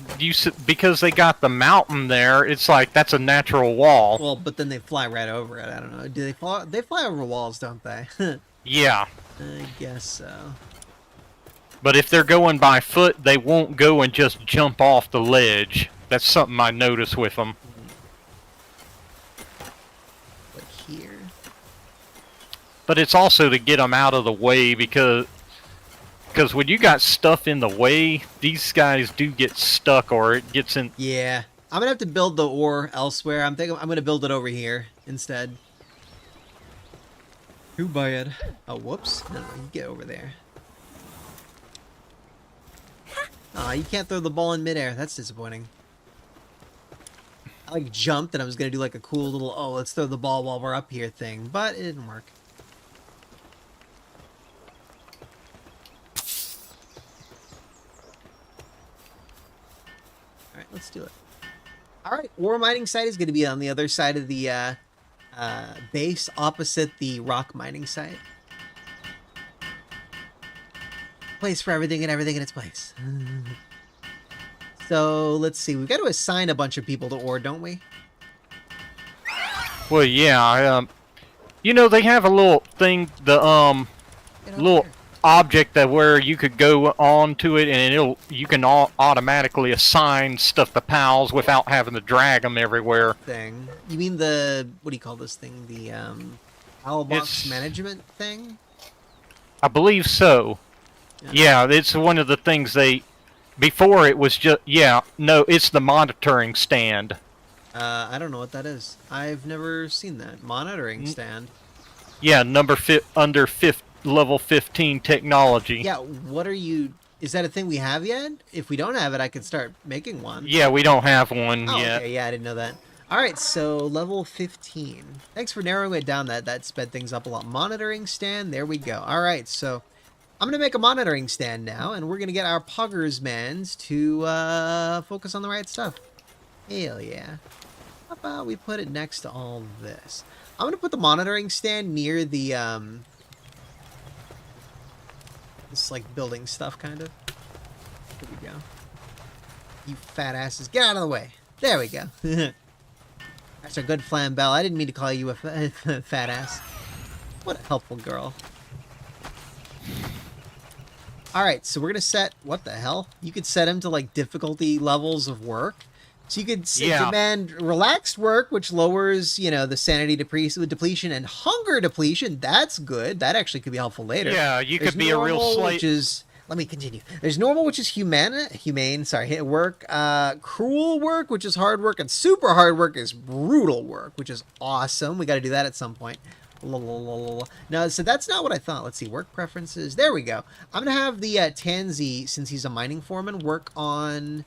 because they got the mountain there, it's like, that's a natural wall. Well, but then they fly right over it. I don't know. Do they fly? They fly over walls, don't they? Yeah. I guess so. But if they're going by foot, they won't go and just jump off the ledge. That's something I noticed with them. Like here. But it's also to get them out of the way, because when you got stuff in the way, these guys do get stuck, or it gets in... Yeah. I'm going to have to build the ore elsewhere. I'm thinking I'm going to build it over here instead. Too bad. Oh, whoops. No, you get over there. Aw, you can't throw the ball in midair. That's disappointing. I, like, jumped and I was going to do, like, a cool little, oh, let's throw the ball while we're up here thing. But it didn't work. Alright, let's do it. Alright, ore mining site is going to be on the other side of the base, opposite the rock mining site. Place for everything and everything in its place. So, let's see. We've got to assign a bunch of people to ore, don't we? Well, yeah, you know, they have a little thing, the, Get over little here. object that where you could go on to it, and you can automatically assign stuff to pals without having to drag them everywhere. Thing. You mean the, what do you call this thing? The, Owl box It's- management thing? I believe so. Yeah, it's one of the things they... Before it was just... Yeah, no, it's the monitoring stand. I don't know what that is. I've never seen that. Monitoring stand. Yeah, under level 15 technology. Yeah, what are you... Is that a thing we have yet? If we don't have it, I could start making one. Yeah, we don't have one Oh, yet. okay, yeah, I didn't know that. Alright, so level 15. Thanks for narrowing it down. That sped things up a lot. Monitoring stand, there we go. Alright, so I'm going to make a monitoring stand now, and we're going to get our puggers mans to focus on the right stuff. Hell yeah. How about we put it next to all this? I'm going to put the monitoring stand near the, this, like, building stuff, kind of. There we go. You fat asses. Get out of the way. There we go. That's a good flambell. I didn't mean to call you a fat ass. What a helpful girl. Alright, so we're going to set... What the hell? You could set him to, like, difficulty levels of work. So you could demand relaxed work, which lowers, you know, the sanity depletion and hunger depletion. That's good. That actually could be helpful later. Yeah, you There's could be a real slave. Which is... Let me continue. There's normal, which is humane, work. Cruel work, which is hard work. And super hard work is brutal work, which is awesome. We got to do that at some point. No, so that's not what I thought. Let's see, work preferences. There we go. I'm going to have the Tansy, since he's a mining foreman, work on...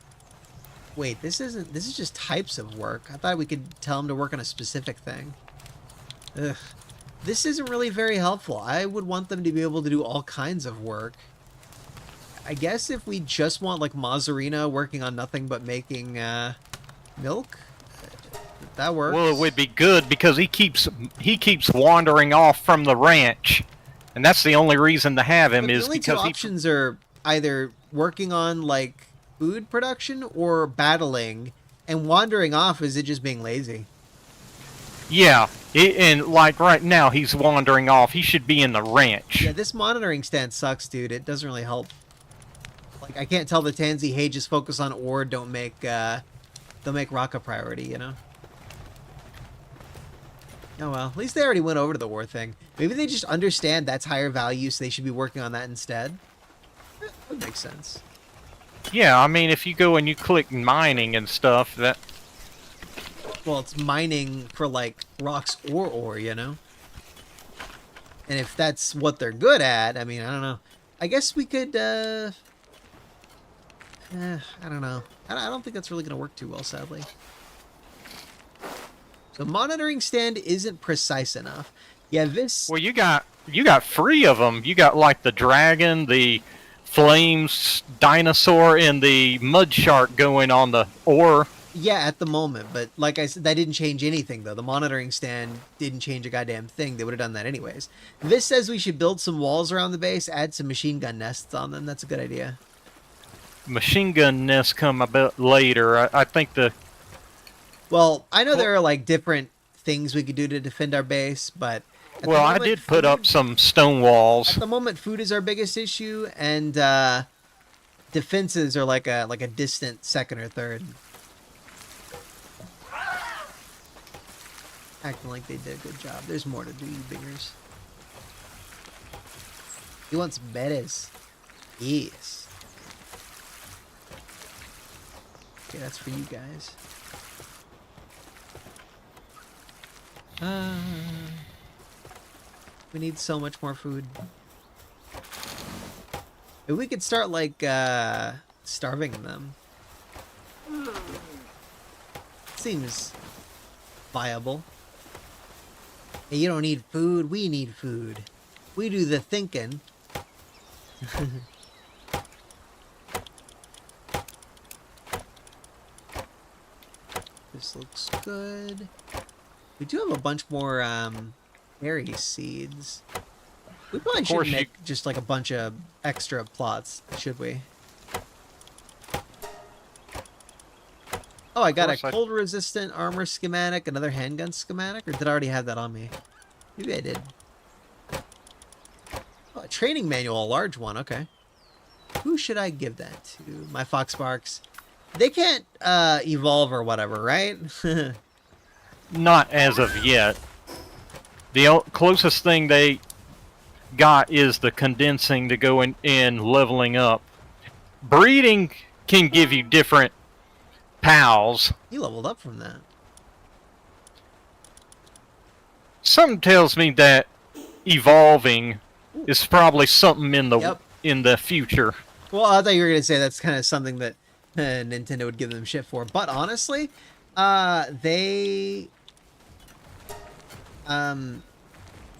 Wait, this is just types of work. I thought we could tell him to work on a specific thing. Ugh. This isn't really very helpful. I would want them to be able to do all kinds of work. I guess if we just want, like, Mazzarina working on nothing but making milk, that works. Well, it would be good because he keeps wandering off from the ranch, and that's the only reason to have him is because the only two options are either working on, like, food production or battling, and wandering off is it just being lazy. Yeah, and like right now he's wandering off. He should be in the ranch. Yeah, this monitoring stand sucks, dude. It doesn't really help. Like, I can't tell the Tansy, hey, just focus on ore, don't make rock a priority, you know? Oh well, at least they already went over to the ore thing. Maybe they just understand that's higher value, so they should be working on that instead. That would make sense. Yeah, I mean, if you go and you click mining and stuff, that... Well, it's mining for, like, rocks or ore, you know? And if that's what they're good at, I mean, I don't know. I guess we could, I don't know. I don't think that's really going to work too well, sadly. So monitoring stand isn't precise enough. Yeah, this... Well, you got 3 of them. You got, like, the dragon, the flames dinosaur, and the mud shark going on the ore. Yeah, at the moment, but like I said, that didn't change anything, though. The monitoring stand didn't change a goddamn thing. They would have done that anyways. This says we should build some walls around the base, add some machine gun nests on them. That's a good idea. Machine gun nests come a bit later. I think the... Well, I know there are, like, different things we could do to defend our base, but... Well, I did put up some stone walls. At the moment, food is our biggest issue, and defenses are like a distant second or third. Acting like they did a good job. There's more to do, you biggers. He wants berries. Yes. Okay, that's for you guys. We need so much more food. If we could start, like, starving them. Seems viable. Hey, you don't need food, we need food. We do the thinking. This looks good. We do have a bunch more, berry seeds. We probably should make just like a bunch of extra plots, should we? Oh, I got a cold resistant armor schematic, another handgun schematic, or did I already have that on me? Maybe I did. Oh, a training manual, a large one, okay. Who should I give that to? My Foxbarks. They can't evolve or whatever, right? Not as of yet. The closest thing they got is the condensing to go in leveling up. Breeding can give you different pals. He leveled up from that. Something tells me that evolving is probably something in the future. Well, I thought you were going to say that's kind of something that Nintendo would give them shit for. But honestly,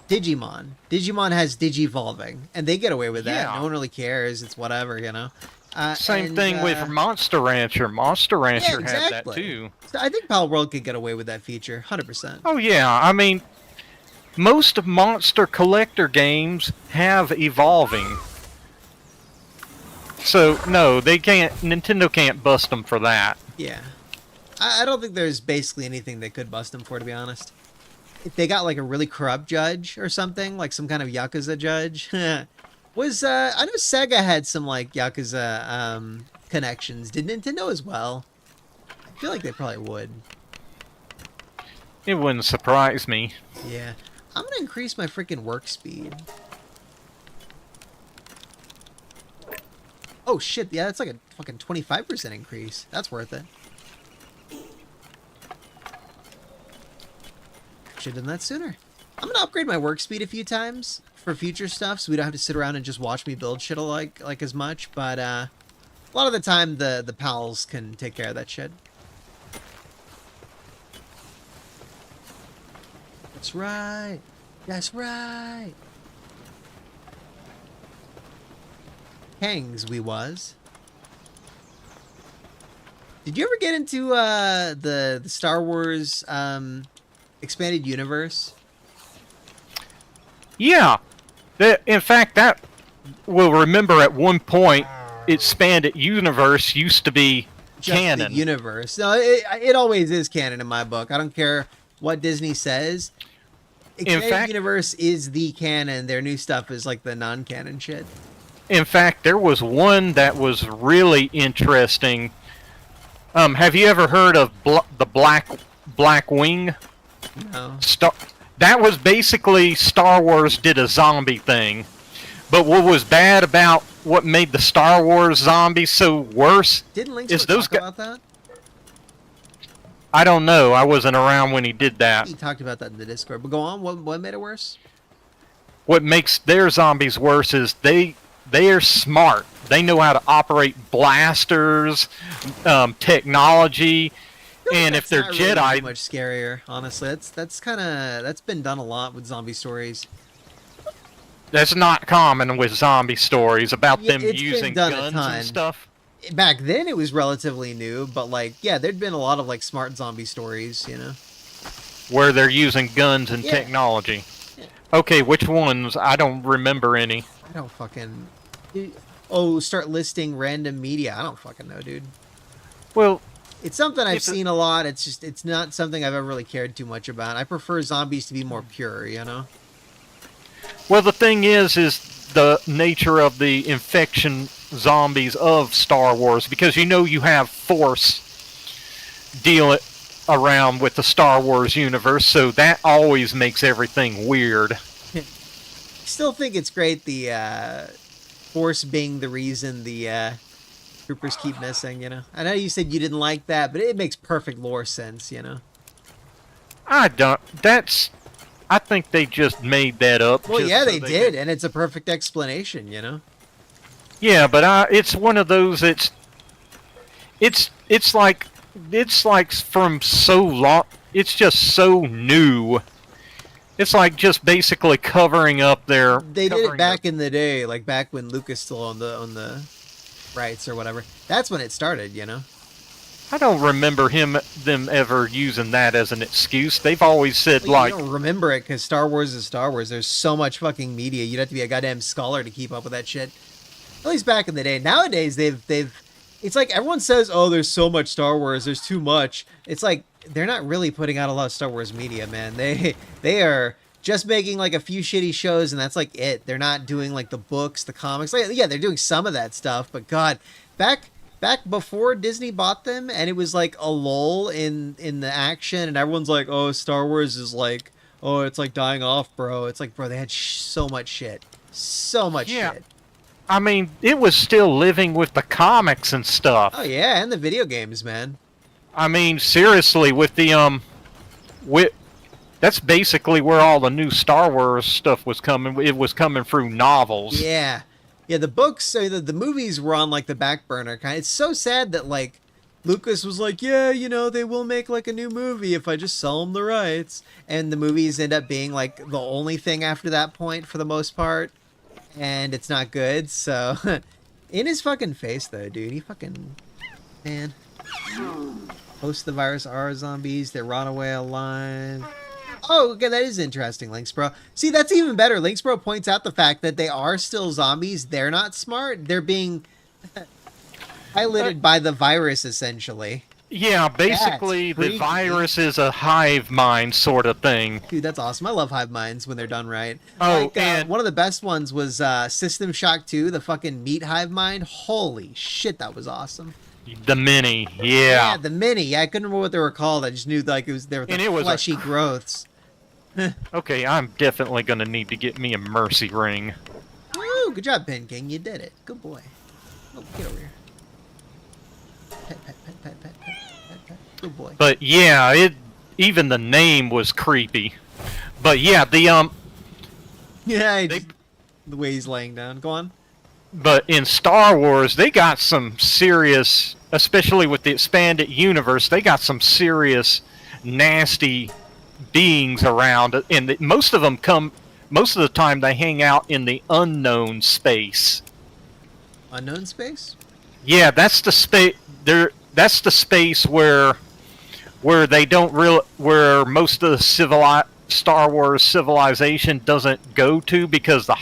Digimon. Digimon has Digivolving, and they get away with that. Yeah. No one really cares. It's whatever, you know. Same thing with Monster Rancher. Monster Rancher yeah, had that exactly. too. So I think Palworld could get away with that feature, 100%. Oh yeah, I mean, most of Monster Collector games have evolving. So no, they can't. Nintendo can't bust them for that. Yeah. I don't think there's basically anything they could bust them for, to be honest. If they got like a really corrupt judge or something, like some kind of Yakuza judge, I know Sega had some like Yakuza connections. Did Nintendo as well? I feel like they probably would. It wouldn't surprise me. Yeah. I'm gonna increase my freaking work speed. Oh shit, yeah, that's like a fucking 25% increase. That's worth it. Should've done that sooner. I'm gonna upgrade my work speed a few times for future stuff, so we don't have to sit around and just watch me build shit like as much. But a lot of the time, the pals can take care of that shit. That's right. That's right. Hangs we was. Did you ever get into the Star Wars expanded universe? Yeah. In fact, that will remember at one point, expanded universe used to be Just canon. the universe. No, it always is canon in my book. I don't care what Disney says. Expanded universe is the canon. Their new stuff is like the non-canon shit. In fact, there was one that was really interesting. Have you ever heard of the Black Wing? No. That was basically Star Wars did a zombie thing. But what was bad about what made the Star Wars zombies so worse Didn't Link is talk about that? I don't know. I wasn't around when he did that. He talked about that in the Discord. But go on. What made it worse? What makes their zombies worse is they're smart. They know how to operate blasters, technology, and if they're not Jedi, really much scarier. Honestly, that's been done a lot with zombie stories. that's not common with zombie stories about Yeah, them it's been using done a guns ton. and stuff. Back then, it was relatively new, but like, yeah, there'd been a lot of like smart zombie stories, you know. Where they're using guns and Yeah. technology. Okay, which ones? I don't remember any. I don't fucking. Oh, start listing random media. I don't fucking know, dude. Well, It's something I've It's a- seen a lot. It's not something I've ever really cared too much about. I prefer zombies to be more pure, you know. well, the thing is the nature of the infection zombies of Star Wars, because you have Force deal around with the Star Wars universe, so that always makes everything weird. Still think it's great the Force being the reason the troopers keep missing, you know. I know you said you didn't like that, but it makes perfect lore sense, you know. I think they just made that up. Well, just yeah, so they did, and it's a perfect explanation, you know. Yeah, but it's one of those. It's like from so long. It's just so new. It's like just basically covering up their. They did it back in the day, like back when Lucas still on the rights or whatever. That's when it started, you know. I don't remember them ever using that as an excuse. They've always said Well, like. you don't remember it because Star Wars is Star Wars. There's so much fucking media. You'd have to be a goddamn scholar to keep up with that shit. At least back in the day. Nowadays, they've. It's like everyone says, "Oh, there's so much Star Wars. There's too much." It's like they're not really putting out a lot of Star Wars media, man. They are just making like a few shitty shows, and that's like it. They're not doing like the books, the comics. Like, yeah, they're doing some of that stuff, but God, back before Disney bought them, and it was like a lull in the action, and everyone's like, "Oh, Star Wars is like, oh, it's like dying off, bro." It's like, bro, they had so much shit, so much shit. I mean, it was still living with the comics and stuff. Oh yeah, and the video games, man. I mean, seriously, with the that's basically where all the new Star Wars stuff was coming. It was coming through novels. Yeah, the books, the movies were on like the back burner kind. It's so sad that like Lucas was like, yeah, you know, they will make like a new movie if I just sell them the rights. And the movies end up being like the only thing after that point for the most part. And it's not good, so... In his fucking face, though, dude. He fucking... Man. Most of the virus are zombies. They rot away alive. Oh, okay, that is interesting, Links Bro. See, that's even better. Links Bro points out the fact that they are still zombies. They're not smart. They're being piloted by the virus, essentially. Yeah, basically the virus is a hive mind sort of thing. Dude, that's awesome. I love hive minds when they're done right. Oh, like, and one of the best ones was System Shock 2, the fucking meat hive mind. Holy shit, that was awesome. the mini, yeah. The mini. Yeah, I couldn't remember what they were called. I just knew like it was there with the fleshy growths. Okay, I'm definitely gonna need to get me a mercy ring. Woo, good job, Pen King. You did it. Good boy. Oh, get over here. Pet, pet, pet, pet, pet, pet, pet, pet. Good boy. But yeah, even the name was creepy. But yeah, the the way he's laying down. Go on. But in Star Wars, they got some serious, especially with the expanded universe, they got some serious, nasty beings around, and most of them most of the time they hang out in the unknown space. Unknown space? Yeah, that's the space. That's the space where they don't where most of the Star Wars civilization doesn't go to, because the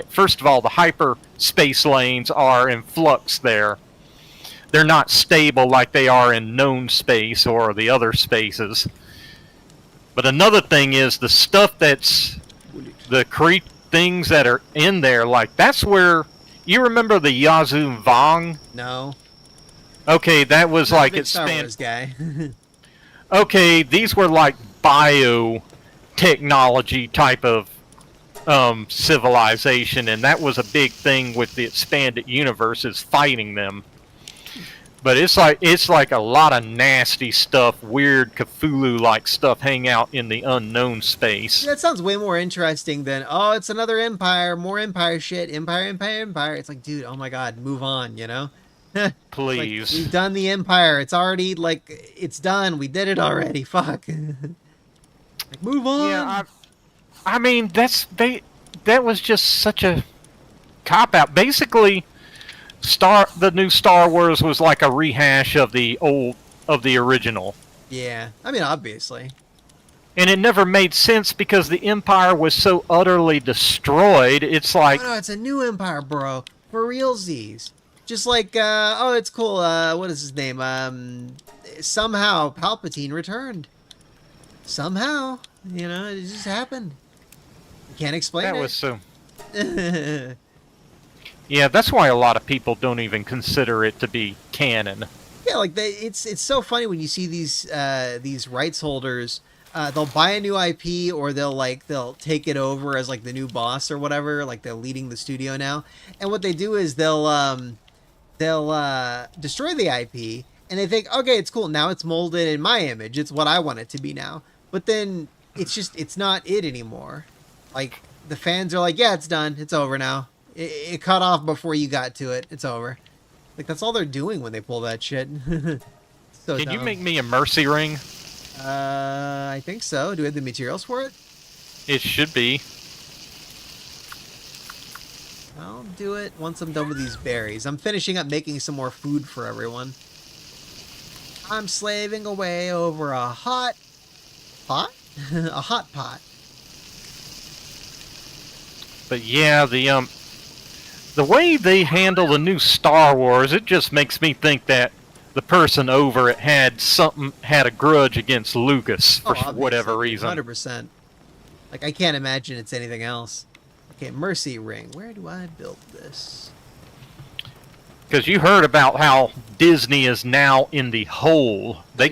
first of all, the hyperspace lanes are in flux there. They're not stable like they are in known space or the other spaces. But another thing is the stuff that's the things that are in there, like that's where you remember the Yazoo Vong? No. Okay, that was Not like a big it Star spanned. Wars guy. Okay, these were like biotechnology type of civilization, and that was a big thing with the expanded universe, is fighting them. But it's like a lot of nasty stuff, weird Cthulhu-like stuff hang out in the unknown space. That sounds way more interesting than, oh, it's another empire, more empire shit, empire. It's like, dude, oh my god, move on, you know? Please. Like, we've done the empire. It's already, like, it's done. We did it already. Fuck. Like, move on. Yeah, I mean, that was just such a cop-out. Basically, the new Star Wars was like a rehash of the original. Yeah, I mean, obviously. And it never made sense because the Empire was so utterly destroyed. It's like... No, it's a new empire, bro. For realsies. Just like, oh, it's cool. What is his name? Somehow Palpatine returned. Somehow. You know, it just happened. You can't explain it. That was so... Yeah, that's why a lot of people don't even consider it to be canon. Yeah, like it's so funny when you see these rights holders. They'll buy a new IP, or they'll take it over as like the new boss or whatever. Like they're leading the studio now, and what they do is they'll destroy the IP, and they think, okay, it's cool, now it's molded in my image. It's what I want it to be now. But then it's not it anymore. Like the fans are like, yeah, it's done. It's over now. It cut off before you got to it. It's over. Like, that's all they're doing when they pull that shit. So Can dumb. you make me a mercy ring? I think so. Do we have the materials for it? It should be. I'll do it once I'm done with these berries. I'm finishing up making some more food for everyone. I'm slaving away over a hot pot? A hot pot. But yeah, the way they handle the new Star Wars, it just makes me think that the person over it had a grudge against Lucas for whatever reason. 100%. Like, I can't imagine it's anything else. Okay, Mercy Ring. Where do I build this? Because you heard about how Disney is now in the hole. They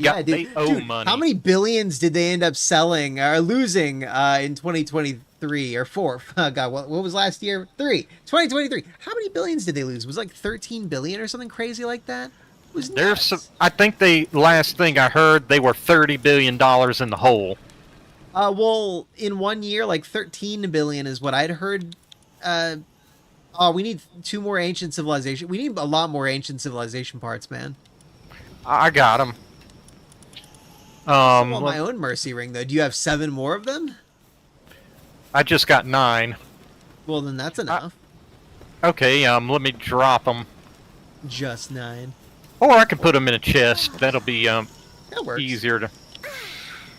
owe money. How many billions did they end up selling or losing in 2023 or 4? Oh God, what was last year? 2023. How many billions did they lose? It was like 13 billion or something crazy like that. It was nuts. I think last thing I heard, they were $30 billion in the hole. Well, in 1 year, like 13 billion is what I'd heard. Oh, we need 2 more ancient civilization. We need a lot more ancient civilization parts, man. I got them. I still want my own mercy ring, though. Do you have 7 more of them? I just got 9. Well, then that's enough. Okay, let me drop them. Just 9. Or I can put them in a chest. That'll be That works. easier to...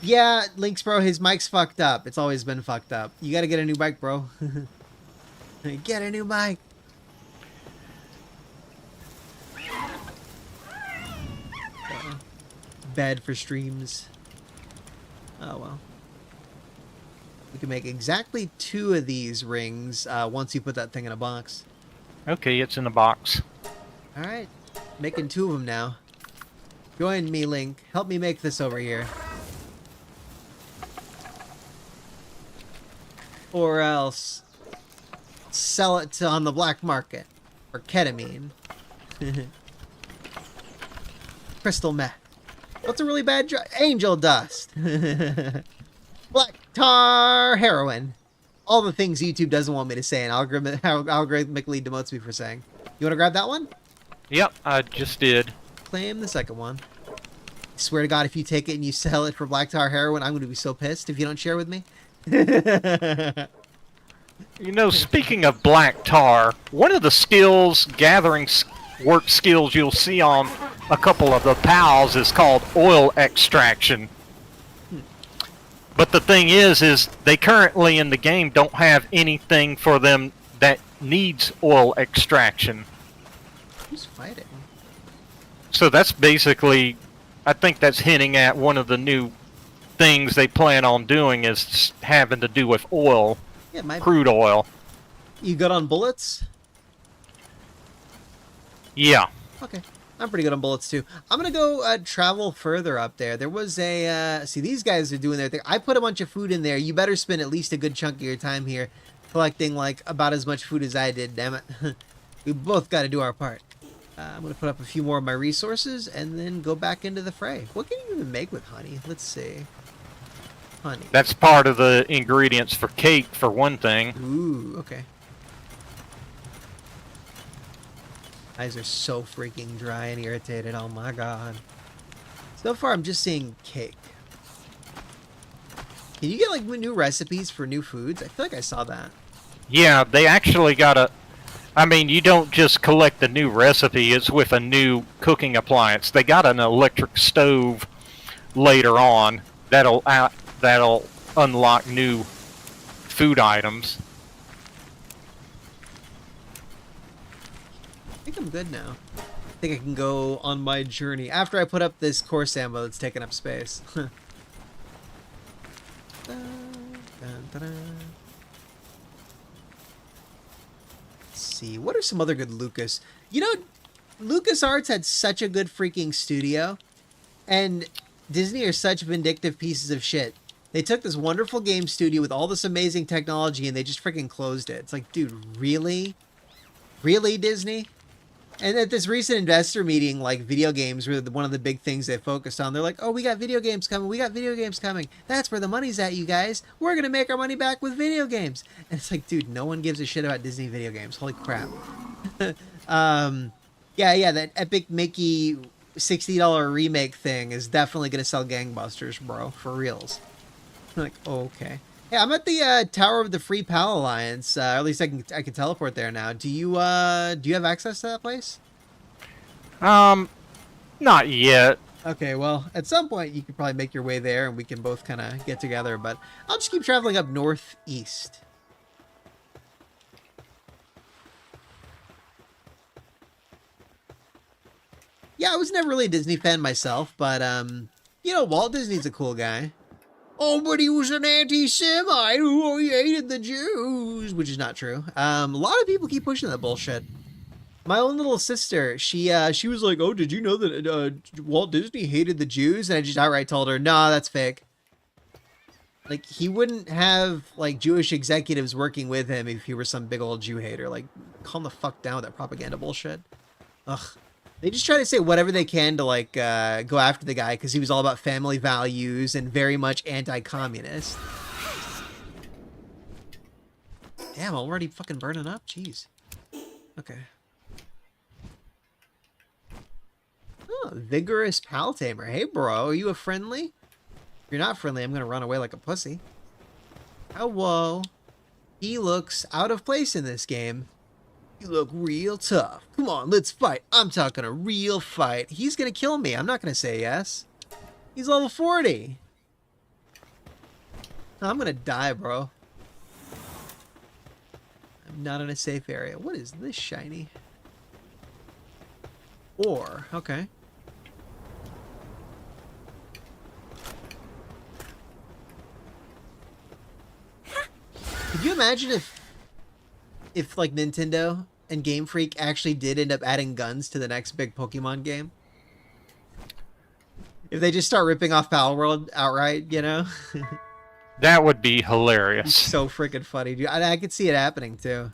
Yeah, Lynx, bro, his mic's fucked up. It's always been fucked up. You gotta get a new mic, bro. Get a new mic. Bad for streams. Oh, well. We can make exactly 2 of these rings once you put that thing in a box. Okay, it's in the box. Alright. Making 2 of them now. Join me, Link. Help me make this over here. Or else sell it on the black market for ketamine. Crystal meth. What's a really bad drug? Angel dust. Black tar heroin. All the things YouTube doesn't want me to say and algorithmically demotes me for saying. You want to grab that one? Yep, I just did. Claim the second one. I swear to God, if you take it and you sell it for black tar heroin, I'm going to be so pissed if you don't share with me. You know, speaking of black tar, one of the skills, gathering work skills you'll see on a couple of the pals is called oil extraction. But the thing is they currently in the game don't have anything for them that needs oil extraction. Who's fighting? So that's basically, I think that's hinting at one of the new things they plan on doing is having to do with oil, Yeah, crude oil. You good on bullets? Yeah. Okay. I'm pretty good on bullets, too. I'm going to go travel further up there. There was a... see, these guys are doing their thing. I put a bunch of food in there. You better spend at least a good chunk of your time here collecting, like, about as much food as I did, damn it. We both got to do our part. I'm going to put up a few more of my resources and then go back into the fray. What can you even make with honey? Let's see. Honey. That's part of the ingredients for cake, for one thing. Ooh, okay. Eyes are so freaking dry and irritated. Oh my god. So far, I'm just seeing cake. Can you get, like, new recipes for new foods? I feel like I saw that. Yeah, they actually got a... I mean, you don't just collect the new recipe, it's with a new cooking appliance. They got an electric stove later on that'll unlock new food items. I think I'm good now. I think I can go on my journey after I put up this course ammo that's taking up space. Let's see. What are some other good Lucas? You know, LucasArts had such a good freaking studio, and Disney are such vindictive pieces of shit. They took this wonderful game studio with all this amazing technology and they just freaking closed it. It's like, dude, really? Really, Disney? And at this recent investor meeting, like, video games were one of the big things they focused on. They're like, oh, we got video games coming. We got video games coming. That's where the money's at, you guys. We're going to make our money back with video games. And it's like, dude, no one gives a shit about Disney video games. Holy crap. Yeah, that Epic Mickey $60 remake thing is definitely going to sell gangbusters, bro. For reals. Like, oh, okay. Yeah, I'm at the Tower of the Free Pal Alliance. Or at least I can teleport there now. Do you have access to that place? Not yet. Okay, well, at some point you could probably make your way there and we can both kind of get together, but I'll just keep traveling up northeast. Yeah, I was never really a Disney fan myself, but, you know, Walt Disney's a cool guy. Oh, but he was an anti-Semite who hated the Jews, which is not true. A lot of people keep pushing that bullshit. My own little sister, she was like, oh, did you know that Walt Disney hated the Jews? And I just outright told her, no, that's fake. Like, he wouldn't have, like, Jewish executives working with him if he were some big old Jew hater. Like, calm the fuck down with that propaganda bullshit. Ugh. They just try to say whatever they can to, like, go after the guy because he was all about family values and very much anti-communist. Damn, already fucking burning up? Jeez. Okay. Oh, vigorous pal tamer. Hey, bro, are you a friendly? If you're not friendly, I'm gonna run away like a pussy. Hello. He looks out of place in this game. You look real tough. Come on, let's fight. I'm talking a real fight. He's gonna kill me. I'm not gonna say yes. He's level 40. I'm gonna die, bro. I'm not in a safe area. What is this shiny? Ore. Okay. Could you imagine if like Nintendo and Game Freak actually did end up adding guns to the next big Pokemon game? If they just start ripping off Palworld outright, you know? That would be hilarious. So freaking funny, dude. I could see it happening too.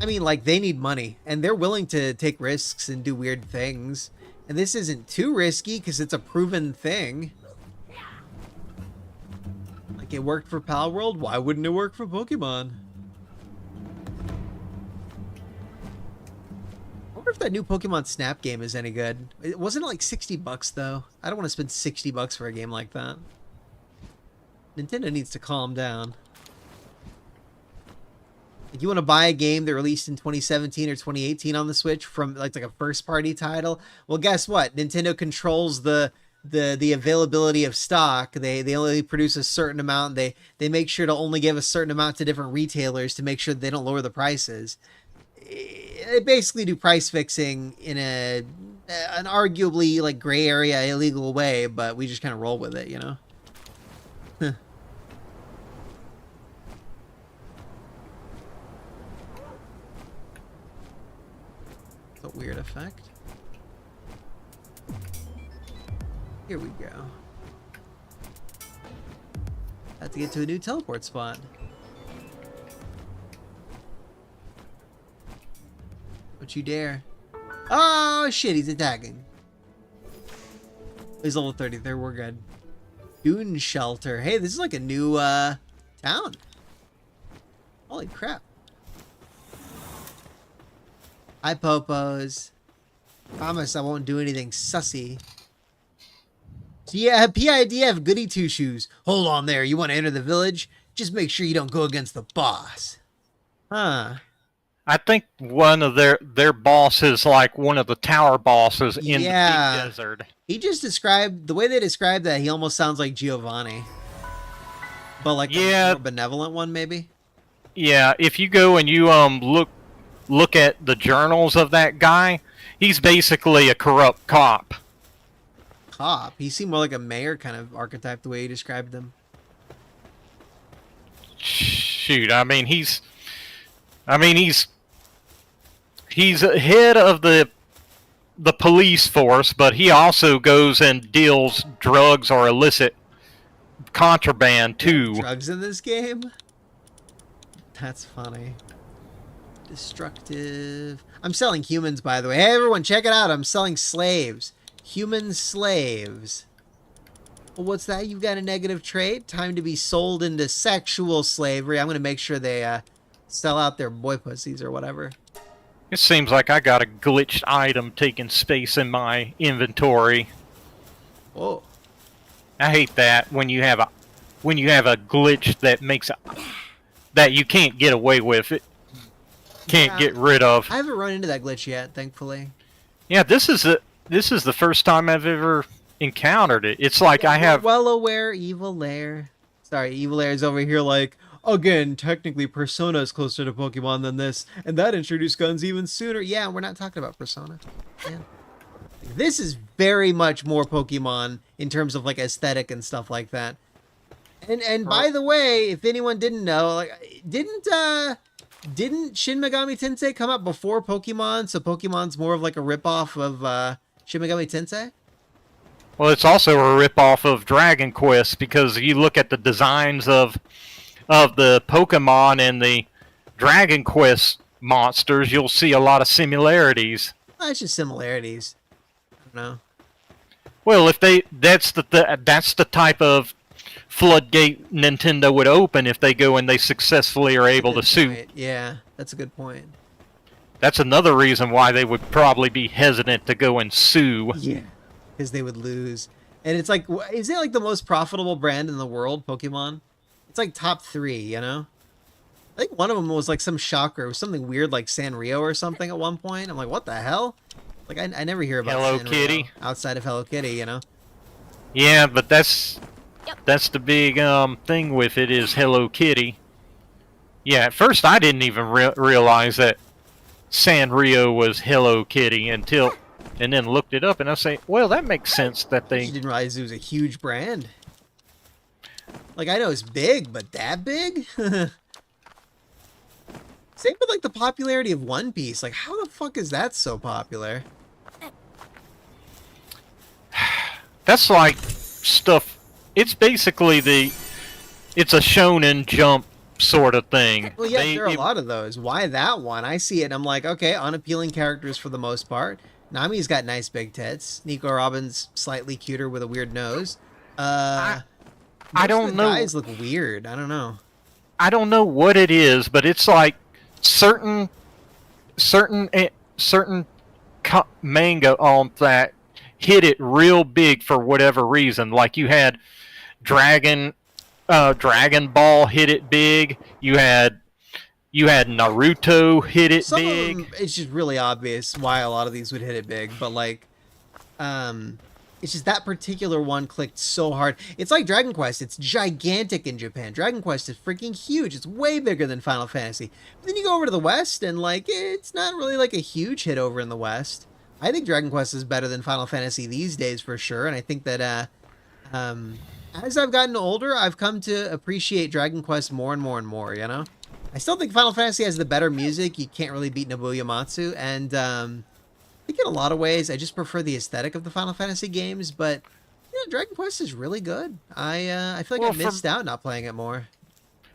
I mean, like, they need money, and they're willing to take risks and do weird things. And this isn't too risky because it's a proven thing. Like, it worked for Palworld, why wouldn't it work for Pokemon? I wonder if that new Pokemon Snap game is any good. It wasn't like $60 though. I don't want to spend $60 for a game like that. Nintendo needs to calm down. If you want to buy a game that released in 2017 or 2018 on the Switch from like a first party title, well, guess what? Nintendo controls the availability of stock. They only produce a certain amount. They make sure to only give a certain amount to different retailers to make sure they don't lower the prices. They basically do price fixing in an arguably like gray area illegal way, but we just kind of roll with it, you know. A weird effect. Here we go. Have to get to a new teleport spot. Don't you dare. Oh shit, he's attacking. He's level 33, we're good. Dune Shelter. Hey, this is like a new town. Holy crap. Hi, Popos. Promise I won't do anything sussy. So yeah, PID have goody two shoes. Hold on there. You want to enter the village? Just make sure you don't go against the boss. Huh. I think one of their boss is like one of the tower bosses in the big desert. He just described, the way they described that, he almost sounds like Giovanni. But like a more benevolent one, maybe? Yeah, if you go and you look at the journals of that guy, he's basically a corrupt cop. Cop? He seemed more like a mayor kind of archetype the way he described them. Shoot, I mean he's head of the police force, but he also goes and deals drugs or illicit contraband too. Drugs in this game? That's funny. Destructive. I'm selling humans, by the way. Hey, everyone, check it out. I'm selling slaves. Human slaves. Well, what's that? You've got a negative trait? Time to be sold into sexual slavery. I'm going to make sure they sell out their boy pussies or whatever. It seems like I got a glitched item taking space in my inventory. Whoa. I hate that when you have a glitch that makes that you can't get away with. It can't get rid of. I haven't run into that glitch yet, thankfully. Yeah, this is the first time I've ever encountered it. It's like I have well aware Evil Lair. Sorry, Evil Lair is over here like, again, technically Persona is closer to Pokemon than this, and that introduced guns even sooner. Yeah, we're not talking about Persona. Yeah. This is very much more Pokemon in terms of like aesthetic and stuff like that. And by the way, if anyone didn't know, like didn't Shin Megami Tensei come out before Pokemon? So Pokemon's more of like a ripoff of Shin Megami Tensei? Well, it's also a ripoff of Dragon Quest, because you look at the designs of the Pokemon and the Dragon Quest monsters, you'll see a lot of similarities. Well, it's just similarities. I don't know. Well, if that's the type of floodgate Nintendo would open if they go and they successfully are able to sue. Yeah, that's a good point. That's another reason why they would probably be hesitant to go and sue. Yeah, because they would lose. And it's like, is it like the most profitable brand in the world, Pokemon? It's like top 3, you know? I think one of them was like some shocker. It was something weird like Sanrio or something at one point. I'm like, what the hell? Like, I never hear about Hello Sanrio Kitty. outside of Hello Kitty, you know? Yeah, but that's the big thing with it is Hello Kitty. Yeah, at first I didn't even realize that Sanrio was Hello Kitty and then looked it up and I say, well, that makes sense that I they. didn't realize it was a huge brand. Like, I know it's big, but that big? Same with like the popularity of One Piece. Like, how the fuck is that so popular? That's like stuff. It's basically it's a Shonen Jump sort of thing. Well, yeah, there are a lot of those. Why that one? I see it and I'm like, okay, unappealing characters for the most part. Nami's got nice big tits. Nico Robin's slightly cuter with a weird nose. I Most don't of the know. guys look weird. I don't know. I don't know what it is, but it's like certain manga on that hit it real big for whatever reason. Like you had Dragon Ball hit it big. You had Naruto hit it Some big. of them, it's just really obvious why a lot of these would hit it big, but like, it's just that particular one clicked so hard. It's like Dragon Quest. It's gigantic in Japan. Dragon Quest is freaking huge. It's way bigger than Final Fantasy. But then you go over to the West and like, it's not really like a huge hit over in the West. I think Dragon Quest is better than Final Fantasy these days for sure. And I think that, as I've gotten older, I've come to appreciate Dragon Quest more and more and more, you know? I still think Final Fantasy has the better music. You can't really beat Nobuo Uematsu. And, I think in a lot of ways, I just prefer the aesthetic of the Final Fantasy games, but you know, Dragon Quest is really good. I feel like I missed out not playing it more.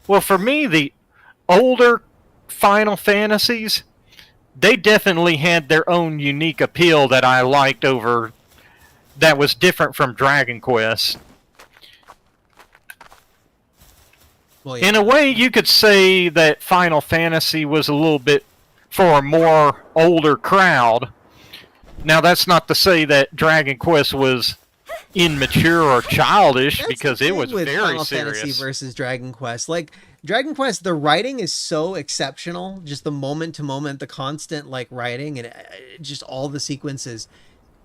Well, for me, the older Final Fantasies, they definitely had their own unique appeal that I liked over. That was different from Dragon Quest. Well, yeah. In a way, you could say that Final Fantasy was a little bit for a more older crowd. Now, that's not to say that Dragon Quest was immature or childish, That's because the it thing was with very Final serious. Fantasy versus Dragon Quest. Like Dragon Quest, the writing is so exceptional. Just the moment to moment, the constant like writing, and just all the sequences.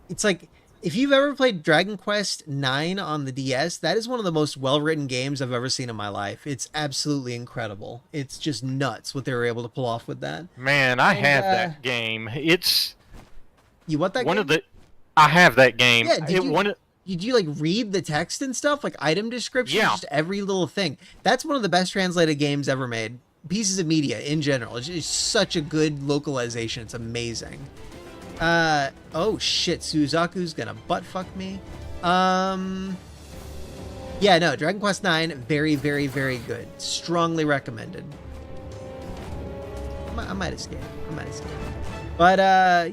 It's like if you've ever played Dragon Quest 9 on the DS, that is one of the most well written games I've ever seen in my life. It's absolutely incredible. It's just nuts what they were able to pull off with that. Man, I have that game. It's You want that one game? of the. I have that game. Yeah, It- did you like read the text and stuff, like item descriptions, Yeah. just every little thing? That's one of the best translated games ever made. Pieces of media in general. It's such a good localization. It's amazing. Oh shit, Suzaku's gonna butt fuck me. Yeah, no, Dragon Quest 9, very, very, very good. Strongly recommended. I might escape. But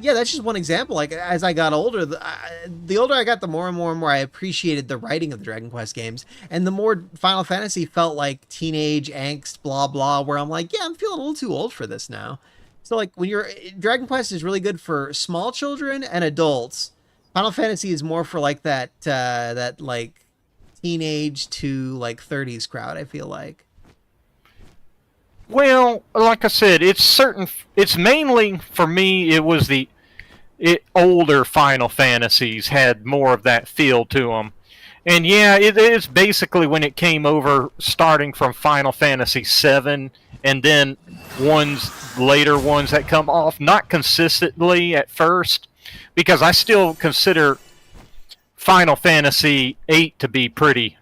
yeah, that's just one example. Like as I got older, the older I got, the more and more and more I appreciated the writing of the Dragon Quest games, and the more Final Fantasy felt like teenage angst, blah blah. Where I'm like, yeah, I'm feeling a little too old for this now. So like when you're Dragon Quest is really good for small children and adults. Final Fantasy is more for like that that like teenage to like 30s crowd. I feel like. Well, like I said, it's mainly for me. It was older Final Fantasies had more of that feel to them, and yeah, it is basically when it came over, starting from Final Fantasy VII, and then later ones that come off not consistently at first, because I still consider Final Fantasy VIII to be pretty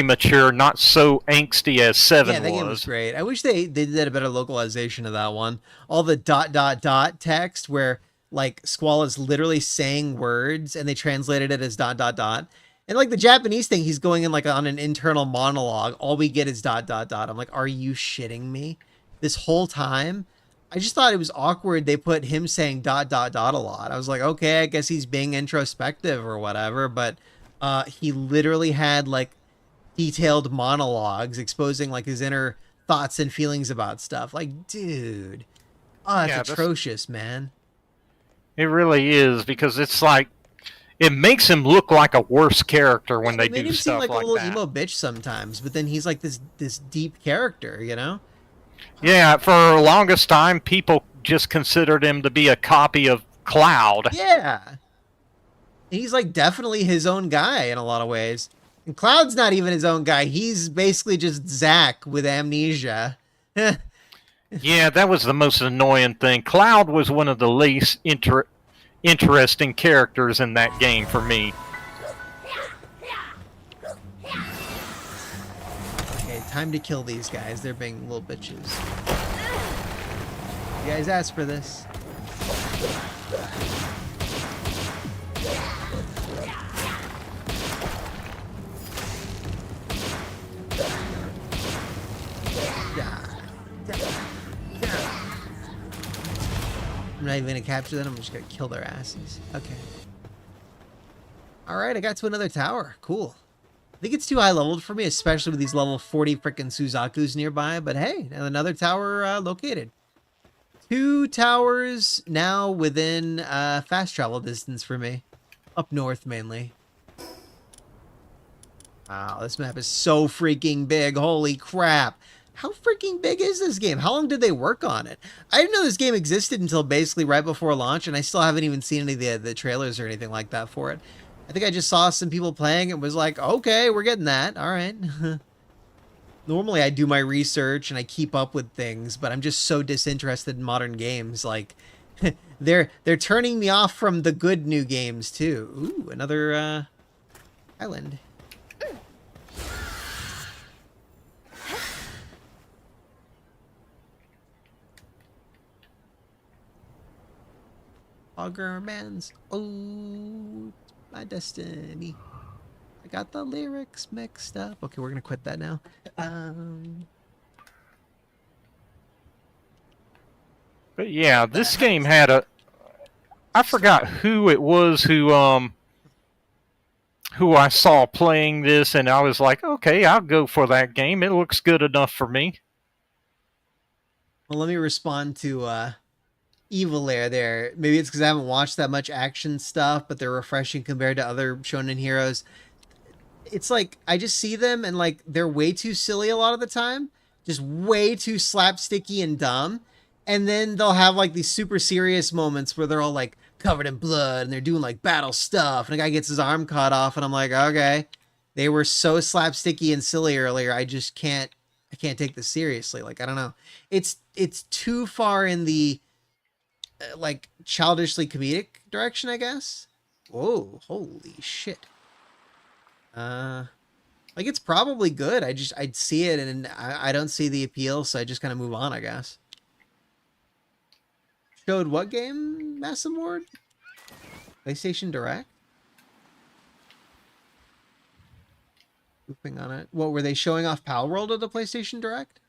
mature, not so angsty as 7 Yeah, that was. game was great. I wish they did a better localization of that one. All the ... text where like Squall is literally saying words and they translated it as ... And like the Japanese thing, he's going in like on an internal monologue. All we get is ... I'm like, are you shitting me? This whole time? I just thought it was awkward they put him saying ... a lot. I was like, okay, I guess he's being introspective or whatever, but he literally had like detailed monologues exposing like his inner thoughts and feelings about stuff. Like, dude. Oh, it's Yeah, atrocious, man. it really is, because it's like it makes him look like a worse character when They they made do him seem stuff like a like little that. emo bitch sometimes, but then he's like this deep character, you know? Yeah, for the longest time, people just considered him to be a copy of Cloud. Yeah. He's like definitely his own guy in a lot of ways. And Cloud's not even his own guy. He's basically just Zack with amnesia. Yeah, that was the most annoying thing. Cloud was one of the least interesting characters in that game for me. Okay, time to kill these guys. They're being little bitches. You guys asked for this. I'm not even gonna capture them. I'm just gonna kill their asses. Okay. Alright, I got to another tower. Cool. I think it's too high leveled for me, especially with these level 40 frickin' Suzakus nearby. But hey, another tower located. 2 towers now within fast travel distance for me. Up north, mainly. Wow, this map is so freaking big. Holy crap. How freaking big is this game? How long did they work on it? I didn't know this game existed until basically right before launch, and I still haven't even seen any of the trailers or anything like that for it. I think I just saw some people playing and was like, okay, we're getting that. All right. Normally I do my research and I keep up with things, but I'm just so disinterested in modern games. Like, they're turning me off from the good new games too. Ooh, another island. Auger man's oh, my destiny. I got the lyrics mixed up. Okay, we're gonna quit that now. But yeah, this game had a. I forgot who it was who I saw playing this, and I was like, okay, I'll go for that game. It looks good enough for me. Well, let me respond to Evil Air there. Maybe it's because I haven't watched that much action stuff, but they're refreshing compared to other shonen heroes. It's like I just see them and like they're way too silly a lot of the time, just way too slapsticky and dumb. And then they'll have like these super serious moments where they're all like covered in blood and they're doing like battle stuff, and a guy gets his arm cut off, and I'm like, okay, they were so slapsticky and silly earlier. I just can't. I can't take this seriously. Like I don't know. It's too far in the like childishly comedic direction, I guess. Whoa, holy shit. Like it's probably good. I'd see it and I don't see the appeal, so I just kind of move on, I guess. Showed what game, Massam Ward? PlayStation Direct? Looping on it. What, were they showing off Palworld at the PlayStation Direct?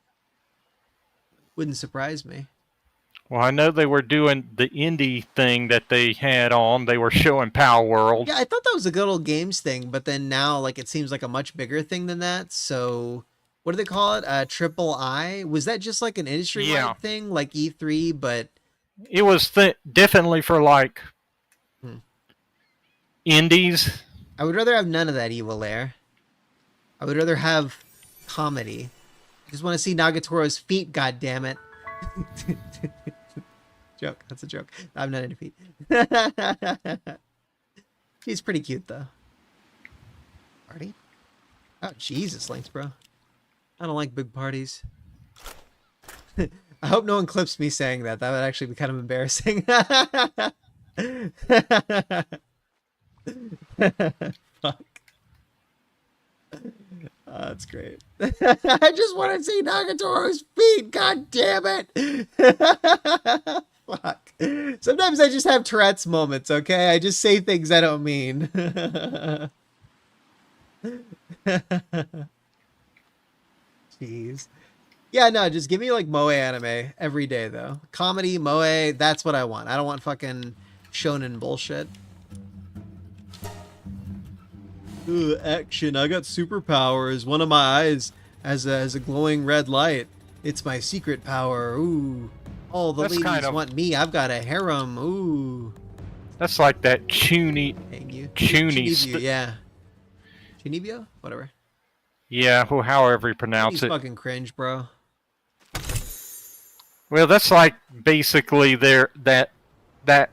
Wouldn't surprise me. Well, I know they were doing the indie thing that they had on. They were showing Palworld. Yeah, I thought that was a good old games thing, but then now, like, it seems like a much bigger thing than that. So, what do they call it? Triple I? Was that just like an industry-wide thing, like E3, but... It was definitely for, like, indies. I would rather have none of that, Evil Air. I would rather have comedy. I just want to see Nagatoro's feet, goddammit. Joke. That's a joke. I'm not into feet. He's pretty cute, though. Party? Oh, Jesus, Lynx, bro. I don't like big parties. I hope no one clips me saying that. That would actually be kind of embarrassing. Fuck. Oh, that's great. I just want to see Nagatoro's feet. God damn it. Fuck. Sometimes I just have Tourette's moments, okay? I just say things I don't mean. Jeez. Yeah, no, just give me like moe anime every day, though. Comedy, moe, that's what I want. I don't want fucking shonen bullshit. Ooh, action. I got superpowers. One of my eyes has a glowing red light. It's my secret power. Ooh. Oh, the That's ladies kind of want me. I've got a harem. Ooh. that's like that chuny Hang you. chuny Chunibyo, yeah. Chunibyo? Whatever. yeah, well, however you pronounce He's it. fucking cringe, bro. Well, that's like basically that that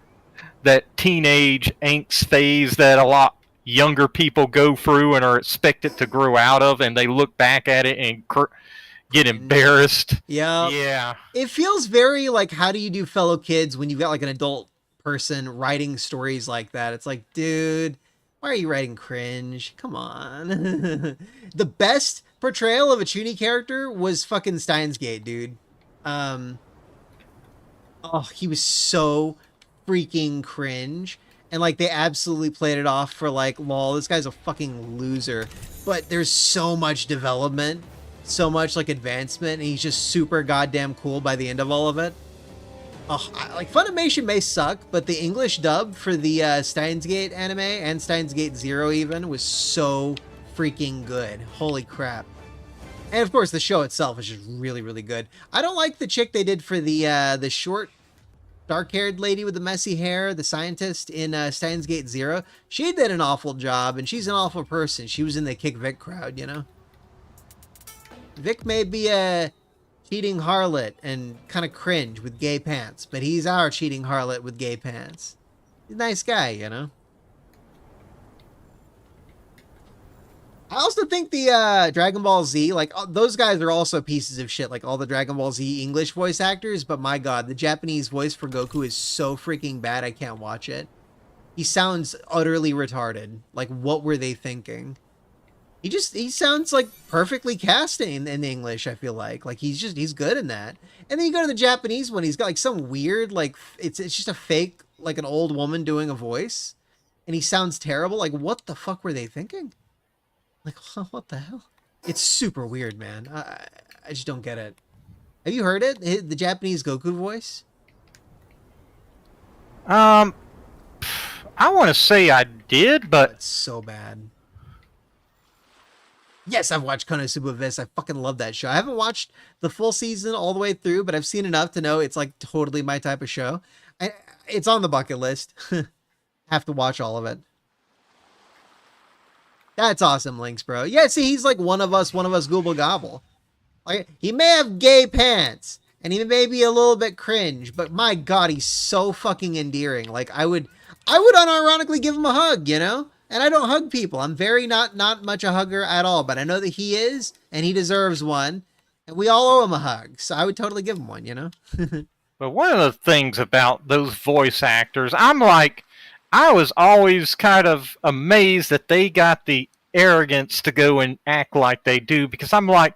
teenage angst phase that a lot younger people go through and are expected to grow out of, and they look back at it and get Cringe. embarrassed. Yeah. Yeah. It feels very like, how do you do fellow kids when you've got like an adult person writing stories like that? It's like, dude, why are you writing cringe? Come on. The best portrayal of a Chuny character was fucking Steins Gate, dude. Um, oh, he was so freaking cringe. And like they absolutely played it off for like, lol, this guy's a fucking loser. But there's so much development, so much like advancement, and he's just super goddamn cool by the end of all of it. Oh, like Funimation may suck, but the English dub for the Steins Gate anime and Steins Gate Zero even was so freaking good. Holy crap. And of course the show itself is just really, really good. I don't like the chick they did for the short dark-haired lady with the messy hair, the scientist in Steins Gate Zero. She did an awful job, and she's an awful person. She was in the Kick Vic crowd, you know? Vic may be a cheating harlot and kind of cringe with gay pants, but he's our cheating harlot with gay pants. He's a nice guy, you know? I also think the Dragon Ball Z, like, those guys are also pieces of shit, like all the Dragon Ball Z English voice actors, but my god, the Japanese voice for Goku is so freaking bad I can't watch it. He sounds utterly retarded. Like, what were they thinking? He sounds like perfectly cast in English, I feel like. Like, he's good in that. And then you go to the Japanese one, he's got like some weird, like, it's just a fake, like an old woman doing a voice. And he sounds terrible. Like, what the fuck were they thinking? Like, what the hell? It's super weird, man. I just don't get it. Have you heard it? The Japanese Goku voice? I want to say I did, but It's so bad. Yes, I've watched Konosuba Vis. I fucking love that show. I haven't watched the full season all the way through, but I've seen enough to know it's like totally my type of show. It's on the bucket list. Have to watch all of it. That's awesome, Lynx, bro. Yeah, see, he's like one of us Google Gobble. Like, he may have gay pants, and he may be a little bit cringe, but my god, he's so fucking endearing. Like, I would unironically give him a hug, you know? And I don't hug people. I'm very not much a hugger at all, but I know that he is, and he deserves one, and we all owe him a hug, so I would totally give him one, you know? but one of the things about those voice actors, I was always kind of amazed that they got the arrogance to go and act like they do, because I'm like,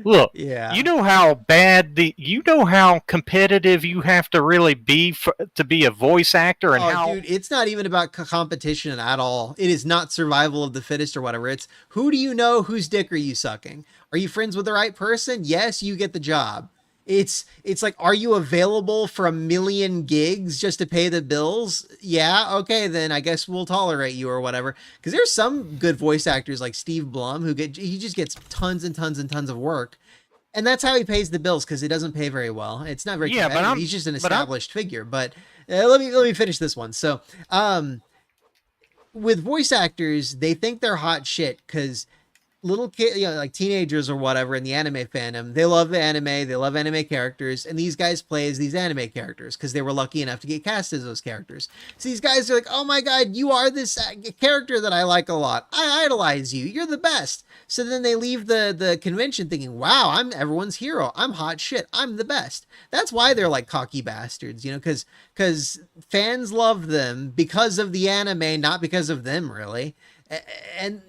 look, Yeah. you know how competitive you have to really be to be a voice actor, and how dude, it's not even about competition at all. It is not survival of the fittest or whatever. It's, who do you know, whose dick are you sucking? Are you friends with the right person? Yes, you get the job. It's like, are you available for 1 million gigs just to pay the bills? Yeah, okay, then I guess we'll tolerate you or whatever. Because there's some good voice actors like Steve Blum he just gets tons and tons and tons of work. And that's how he pays the bills, because it doesn't pay very well. It's not very competitive. He's just an established figure. But let me finish this one. So, with voice actors, they think they're hot shit because little kids, you know, like teenagers or whatever in the anime fandom, they love the anime, they love anime characters, and these guys play as these anime characters because they were lucky enough to get cast as those characters. So these guys are like, oh my god, you are this character that I like a lot. I idolize you. You're the best. So then they leave the convention thinking, wow, I'm everyone's hero. I'm hot shit. I'm the best. That's why they're like cocky bastards, you know, because fans love them because of the anime, not because of them, really. And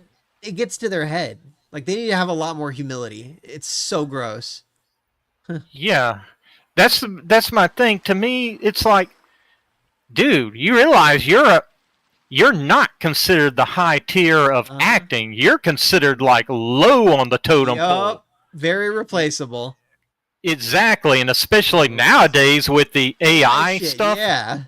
it gets to their head. Like, they need to have a lot more humility. It's so gross. yeah, that's my thing. To me, it's like, dude, you realize you're not considered the high tier of acting. You're considered like low on the totem pole. Very replaceable. Exactly, and especially nowadays with the AI stuff. Yeah.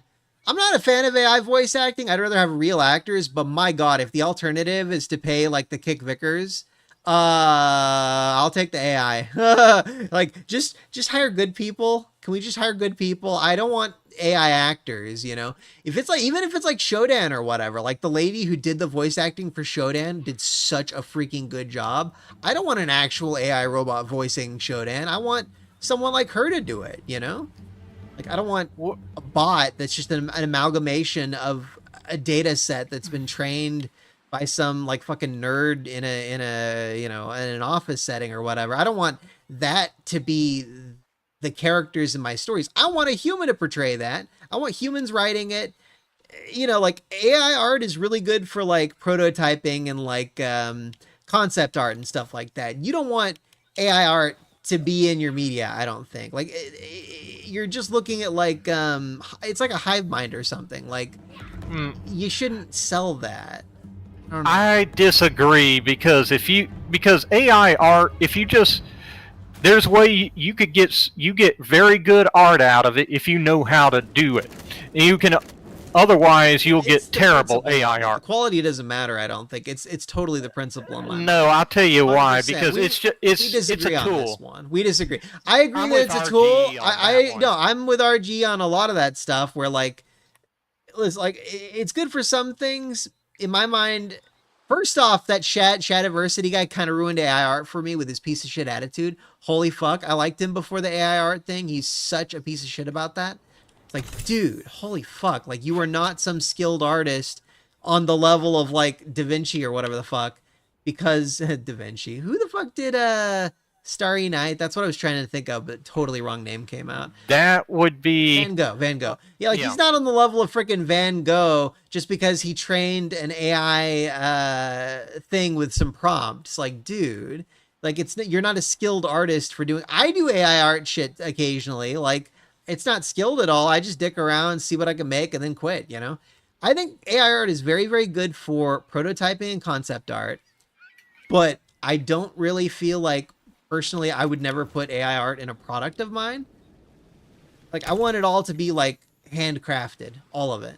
I'm not a fan of AI voice acting. I'd rather have real actors, but my god, if the alternative is to pay like the Kick Vickers, I'll I'll take the AI. Like, just hire good people. Can we just hire good people? I don't want AI actors, you know? If it's like, even if it's like Shodan or whatever, like the lady who did the voice acting for Shodan did such a freaking good job. I don't want an actual AI robot voicing Shodan. I want someone like her to do it, you know? Like, I don't want a bot that's just an amalgamation of a data set that's been trained by some like fucking nerd in a you know, in an office setting or whatever. I don't want that to be the characters in my stories. I want a human to portray that. I want humans writing it. You know, like AI art is really good for like prototyping and like concept art and stuff like that. You don't want AI art to be in your media, I don't think. Like you're just looking at like it's like a hive mind or something. Like you shouldn't sell that. I don't know. I disagree because because AI art, if you just there's a way you get very good art out of it if you know how to do it. And you can otherwise you'll get terrible AI art. The quality doesn't matter, I don't think. It's totally the principle in my mind. No, I'll tell you why. 100%. Because we it's disagree a on tool. this one. We disagree. I agree I'm that it's with a tool. RG on that one. No, I'm with RG on a lot of that stuff where like it's good for some things. In my mind, first off, that Shadiversity guy kind of ruined AI art for me with his piece of shit attitude. Holy fuck, I liked him before the AI art thing. He's such a piece of shit about that. It's like, dude, holy fuck. Like, you are not some skilled artist on the level of, like, Da Vinci or whatever the fuck. Because, Da Vinci. Who the fuck did, Starry Night? That's what I was trying to think of, but totally wrong name came out. That would be Van Gogh. Yeah, like, he's not on the level of freaking Van Gogh just because he trained an AI, thing with some prompts. Like, dude, like, you're not a skilled artist for doing... I do AI art shit occasionally, like... It's not skilled at all. I just dick around, see what I can make, and then quit, you know? I think AI art is very, very good for prototyping and concept art, but I don't really feel like, personally, I would never put AI art in a product of mine. Like, I want it all to be, like, handcrafted. All of it.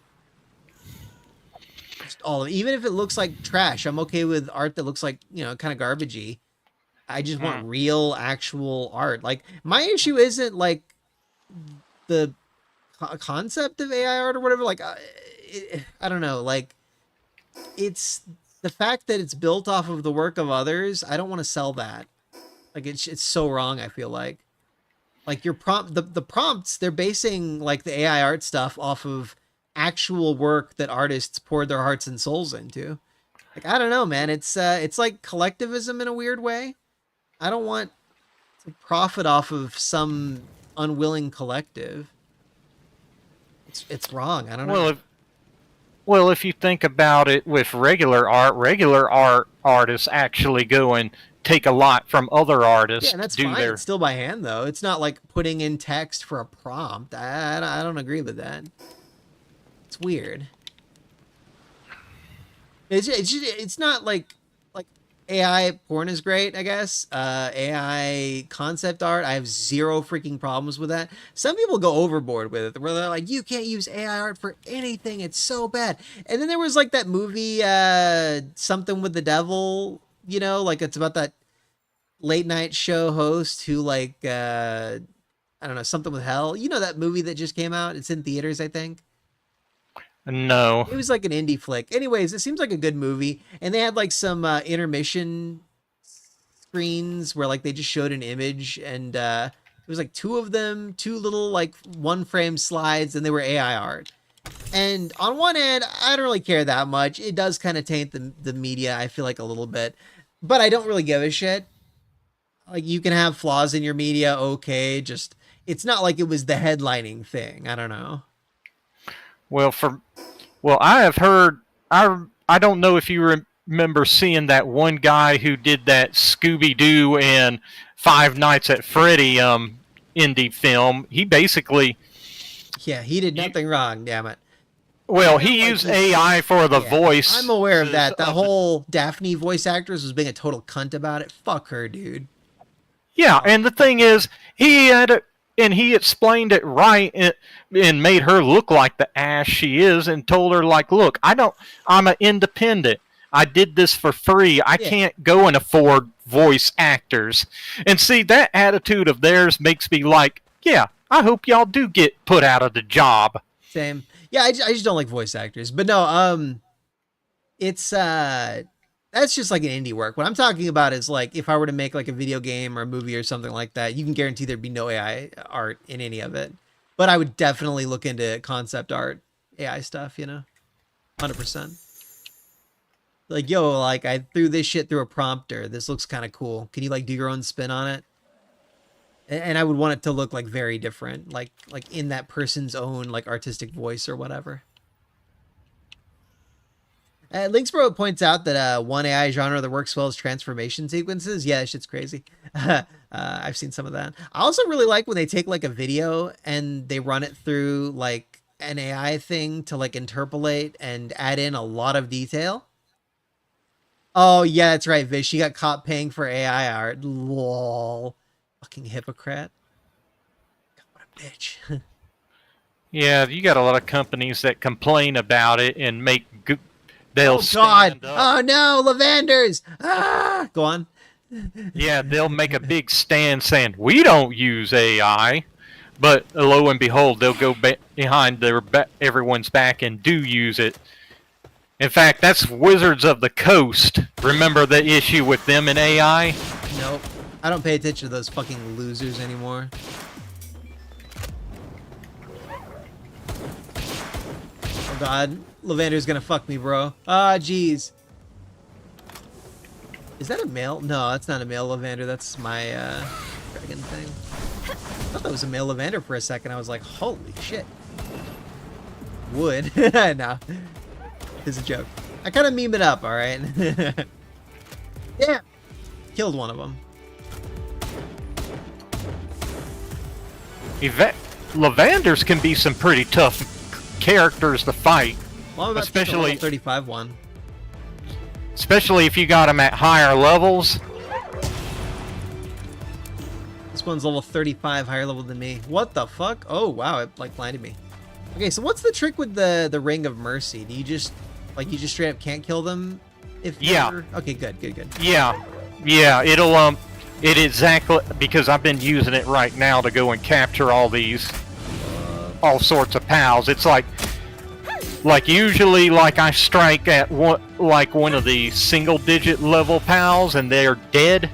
Just all of it. Even if it looks like trash, I'm okay with art that looks like, you know, kind of garbagey. I just want real, actual art. Like, my issue isn't, like, the concept of AI art or whatever, like I don't know, like it's the fact that it's built off of the work of others. I don't want to sell that. Like it's so wrong. I feel like your the prompts, they're basing like the AI art stuff off of actual work that artists poured their hearts and souls into. Like I don't know, man. It's like collectivism in a weird way. I don't want to profit off of some unwilling collective. It's wrong. I don't know. Well, if you think about it with regular art artists actually go and take a lot from other artists. Yeah, and that's fine. It's still by hand though. It's not like putting in text for a prompt. I don't agree with that. It's weird. It's not like AI porn is great, I guess. AI concept art, I have zero freaking problems with that. Some people go overboard with it, where they're like, you can't use AI art for anything, it's so bad. And then there was like that movie, Something with the Devil, you know, like it's about that late night show host who like, I don't know, Something with Hell. You know that movie that just came out? It's in theaters, I think. No. It was like an indie flick. Anyways, it seems like a good movie. And they had like some intermission screens where like they just showed an image and it was like two of them, two little like one frame slides, and they were AI art. And on one hand, I don't really care that much. It does kind of taint the media, I feel like, a little bit. But I don't really give a shit. Like, you can have flaws in your media, okay. Just, it's not like it was the headlining thing. I don't know. Well, I have heard. I don't know if you remember seeing that one guy who did that Scooby-Doo and Five Nights at Freddy indie film. He basically. Yeah, he did nothing wrong. Damn it. Well, he used AI for the voice. I'm aware of that. The whole Daphne voice actress was being a total cunt about it. Fuck her, dude. Yeah, and the thing is, he explained it right and made her look like the ass she is and told her, like, look, I'm an independent. I did this for free. I can't go and afford voice actors. And see, that attitude of theirs makes me like, yeah, I hope y'all do get put out of the job. Same. Yeah, I just don't like voice actors. But no, it's that's just like an indie work. What I'm talking about is like if I were to make like a video game or a movie or something like that, you can guarantee there'd be no AI art in any of it. But I would definitely look into concept art, AI stuff, 100%. Like, yo, like I threw this shit through a prompter. This looks kind of cool. Can you like do your own spin on it? And I would want it to look like very different, like in that person's own like artistic voice or whatever. Linksbro points out that one AI genre that works well is transformation sequences. Yeah, that shit's crazy. I've seen some of that. I also really like when they take like a video and they run it through like an AI thing to like interpolate and add in a lot of detail. Oh, yeah, that's right, Vish. She got caught paying for AI art. Lol. Fucking hypocrite. God, what a bitch. Yeah, you got a lot of companies that complain about it and make... They'll oh, God. Up. Oh, no, Lavenders. Ah! Go on. Yeah, they'll make a big stand saying, we don't use AI. But lo and behold, they'll go behind everyone's back and do use it. In fact, that's Wizards of the Coast. Remember the issue with them and AI? Nope. I don't pay attention to those fucking losers anymore. Oh god. Lavender's gonna fuck me, bro. Ah, jeez. Is that a male? No, that's not a male Lavander. That's my dragon thing. I thought that was a male Lavander for a second. I was like, holy shit. Wood. No. It's a joke. I kind of meme it up, alright? Yeah. Killed one of them. Lavanders can be some pretty tough characters to fight. Well, I'm about especially 35 one. Especially if you got them at higher levels. This one's level 35, higher level than me. What the fuck? Oh wow, it like blinded me. Okay, so what's the trick with the Ring of Mercy? Do you just you just straight up can't kill them if you're... Okay, good. Yeah, it'll it exactly, because I've been using it right now to go and capture all these all sorts of pals. It's like usually I strike at one of the single digit level pals and they're dead,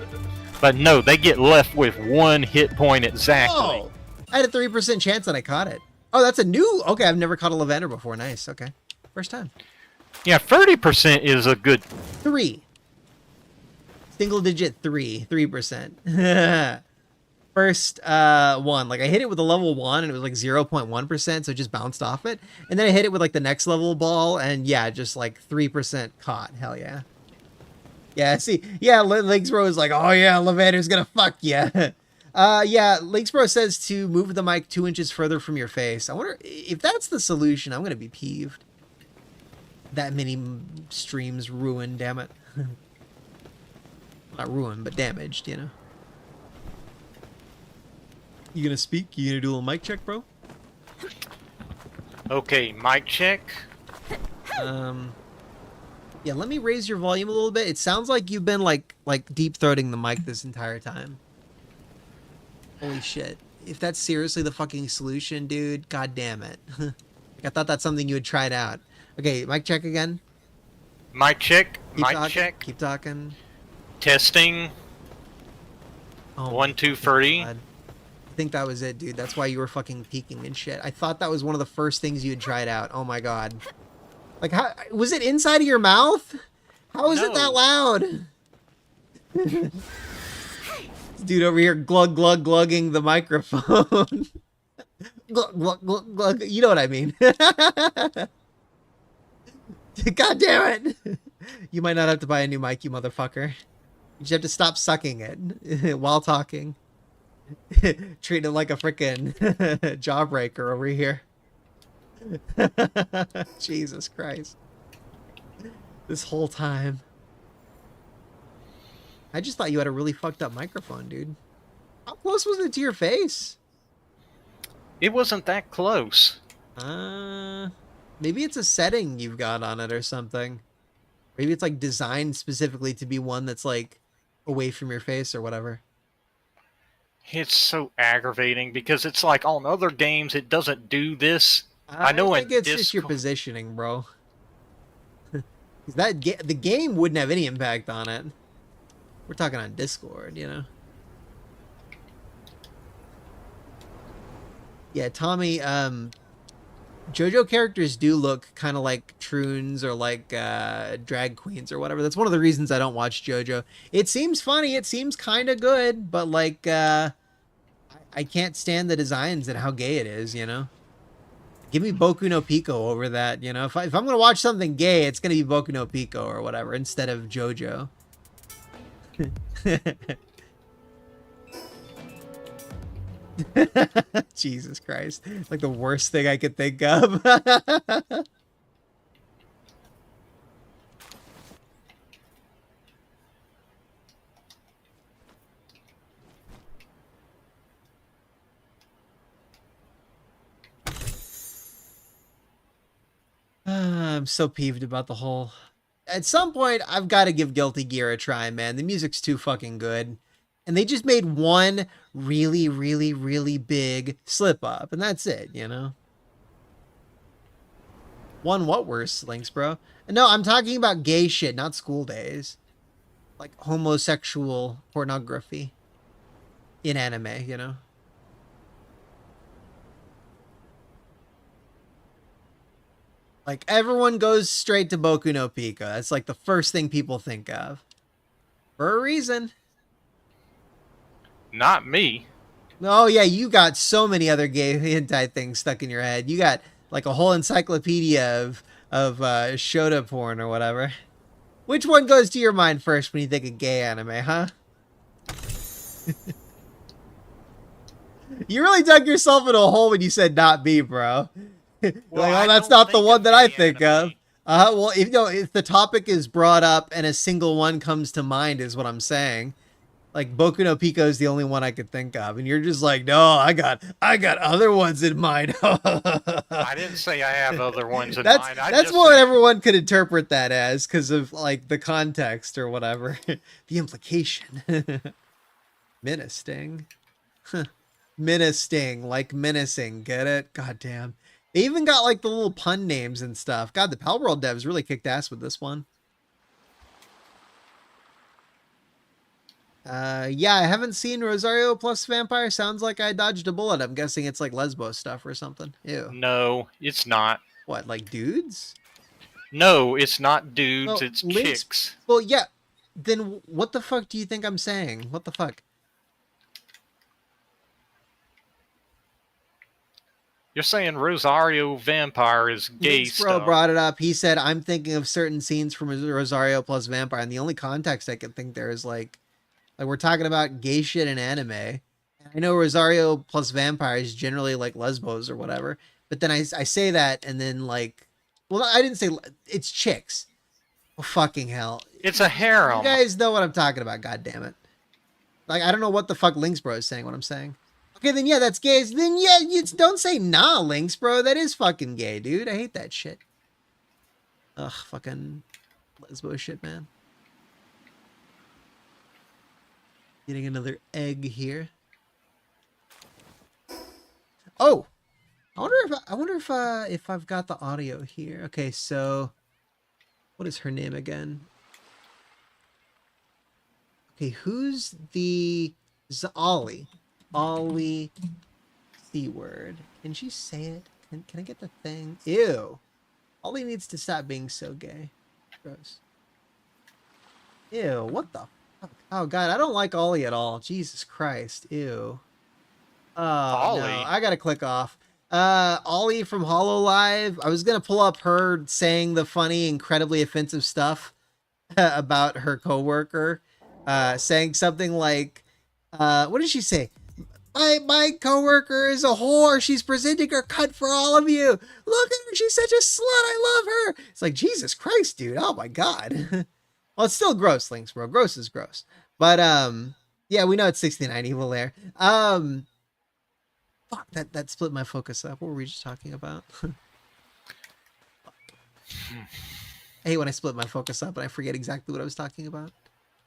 but no, they get left with 1 hit point exactly. Oh, I had a 3% chance and I caught it. Oh, that's a new... Okay, I've never caught a Lavander before. Nice, okay. First time. Yeah, 30% is a good... 3. Single digit 3%. First one. Like, I hit it with a level 1 and it was like 0.1%, so it just bounced off it. And then I hit it with like the next level ball and yeah, just like 3% caught. Hell yeah. Yeah, see, yeah, Linksbro is like, oh yeah, Lavander's gonna fuck ya. Yeah, Linksbro says to move the mic 2 inches further from your face. I wonder if that's the solution. I'm gonna be peeved. That many streams ruined, damn it. Not ruined, but damaged, You gonna speak? You gonna do a little mic check, bro? Okay, mic check. Yeah, let me raise your volume a little bit. It sounds like you've been like deep throating the mic this entire time. Holy shit. If that's seriously the fucking solution, dude, god damn it. I thought that's something you had tried out. Okay, mic check again. Mic check. Mic check. Keep talking. Testing. Oh, 1, 2, 3. I think that was it, dude. That's why you were fucking peeking and shit. I thought that was one of the first things you had tried out. Oh my god. Like, how was it inside of your mouth? How is it that loud? Dude over here glug glugging the microphone. Glug glug glug. You know what I mean. God damn it. You might not have to buy a new mic, you motherfucker. You just have to stop sucking it while talking. Treat it like a frickin' jawbreaker over here. Jesus Christ. This whole time. I just thought you had a really fucked up microphone, dude. How close was it to your face? It wasn't that close. Maybe it's a setting you've got on it or something. Maybe it's like designed specifically to be one that's like away from your face or whatever. It's so aggravating because it's like on other games it doesn't do this. I I know think in it's just your Discord. positioning, bro. 'Cause the game wouldn't have any impact on it. We're talking on Discord, you know. Yeah, Tommy, JoJo characters do look kind of like troons or like drag queens or whatever. That's one of the reasons I don't watch JoJo. It seems funny, it seems kind of good, but like I can't stand the designs and how gay it is, you know. Give me Boku no Pico over that, you know. If I'm gonna watch something gay, it's gonna be Boku no Pico or whatever instead of JoJo. Jesus Christ. Like the worst thing I could think of. I'm so peeved about the whole. At some point, I've got to give Guilty Gear a try, man. The music's too fucking good. And they just made one really, really, really big slip up, and that's it, you know? One what worse, Links, bro? No, I'm talking about gay shit, not School Days. Like homosexual pornography in anime, you know? Like everyone goes straight to Boku no Pico. That's like the first thing people think of. For a reason. Not me. Oh yeah, you got so many other gay hentai things stuck in your head. You got like a whole encyclopedia of shota porn or whatever. Which one goes to your mind first when you think of gay anime, huh? You really dug yourself in a hole when you said not me, bro. Well, Like, I oh, that's don't not the think one of that I gay think anime. of. Well, if you know, if the topic is brought up and a single one comes to mind, is what I'm saying. Like Boku no Pico is the only one I could think of, and you're just like, no, I got other ones in mind. I didn't say I have other ones in that's mind. I that's just what said everyone could interpret that as because of like the context or whatever, the implication. Menacing, menacing, like menacing. Get it? God damn. They even got like the little pun names and stuff. God, the Palworld devs really kicked ass with this one. Yeah, I haven't seen Rosario plus Vampire. Sounds like I dodged a bullet. I'm guessing it's like Lesbos stuff or something. Ew. no, it's not. What, like dudes? No, it's not dudes, Well, it's Link's. chicks. Well, yeah. Then what the fuck do you think I'm saying? What the fuck? You're saying Rosario Vampire is gay Link's bro stuff. brought it up. He said, I'm thinking of certain scenes from Rosario plus Vampire. And the only context I can think there is like we're talking about gay shit in anime. And I know Rosario plus Vampire is generally like Lesbos or whatever. But then I say that and then like, well, I didn't say it's chicks. Oh, fucking hell. It's a You harem. guys know what I'm talking about, God damn it. Like, I don't know what the fuck Links Bro is saying, what I'm saying. Okay, then yeah, that's gay. Then yeah, you don't say nah, Links Bro. That is fucking gay, dude. I hate that shit. Ugh, fucking lesbo shit, man. Getting another egg here. Oh, I wonder if I've got the audio here. Okay, so what is her name again? Okay, who's the Ollie? Ollie C word. Can she say it? Can I get the thing? Ew. Ollie needs to stop being so gay. Gross. Ew, what the fuck? Oh god, I don't like Ollie at all. Jesus Christ. Ew. Oh Ollie? no, I gotta click off. Ollie from Hollow Live. I was gonna pull up her saying the funny, incredibly offensive stuff about her coworker. Saying something like, what did she say? My coworker is a whore. She's presenting her cut for all of you. Look at her. She's such a slut. I love her. It's like, Jesus Christ, dude. Oh my God. Well, it's still gross, Links, bro. Gross is gross. But, yeah, we know it's 69 evil there. Fuck, that split my focus up. What were we just talking about? I hate when I split my focus up and I forget exactly what I was talking about.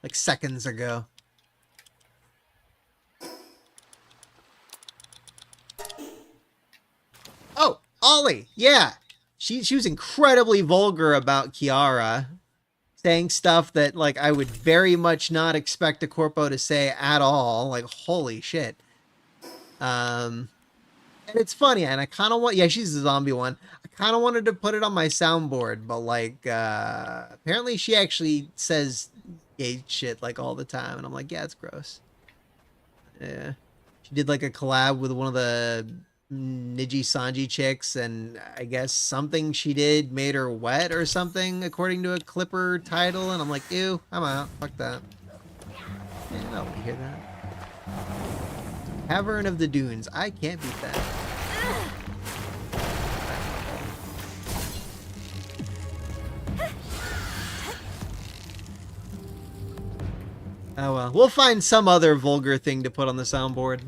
Like seconds ago. Oh, Ollie. Yeah. She was incredibly vulgar about Kiara. Saying stuff that, like, I would very much not expect a corpo to say at all. Like, holy shit. And it's funny, and I kind of want... Yeah, she's the zombie one. I kind of wanted to put it on my soundboard, but, like, apparently she actually says gay shit, like, all the time. And I'm like, yeah, it's gross. Yeah. She did, like, a collab with one of the Niji Sanji chicks, and I guess something she did made her wet or something, according to a Clipper title, and I'm like, ew, I'm out. Fuck that. Yeah, nobody hear that. Cavern of the Dunes. I can't beat that. Oh well. We'll find some other vulgar thing to put on the soundboard.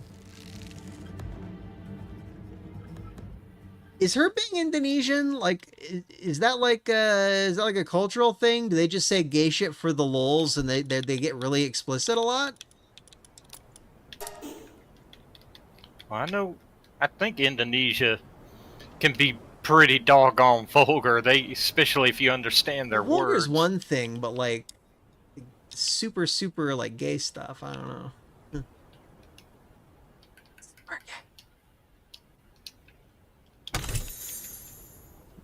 Is her being Indonesian, like, is that like a cultural thing? Do they just say gay shit for the lulz and they get really explicit a lot? Well, I think Indonesia can be pretty doggone vulgar. Especially if you understand their Vulgar words. is one thing, but like super like gay stuff, I don't know.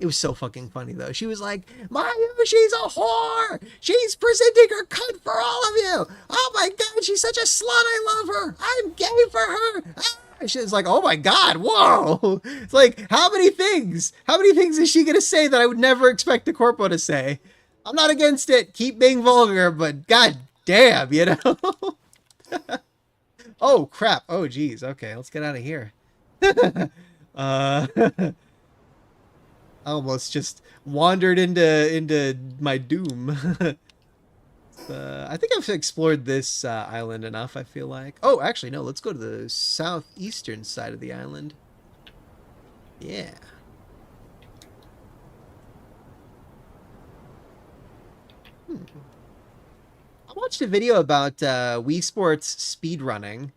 It was so fucking funny, though. She was like, Mayu, she's a whore! She's presenting her cunt for all of you! Oh my god, she's such a slut, I love her! I'm gay for her! Ah! She's like, oh my god, whoa! It's like, how many things? How many things is she gonna say that I would never expect the corpo to say? I'm not against it, keep being vulgar, but god damn, you know? Oh, crap. Oh, geez. Okay, let's get out of here. I almost just wandered into my doom. I think I've explored this island enough, I feel like. Oh, actually, no. Let's go to the southeastern side of the island. Yeah. I watched a video about Wii Sports speedrunning.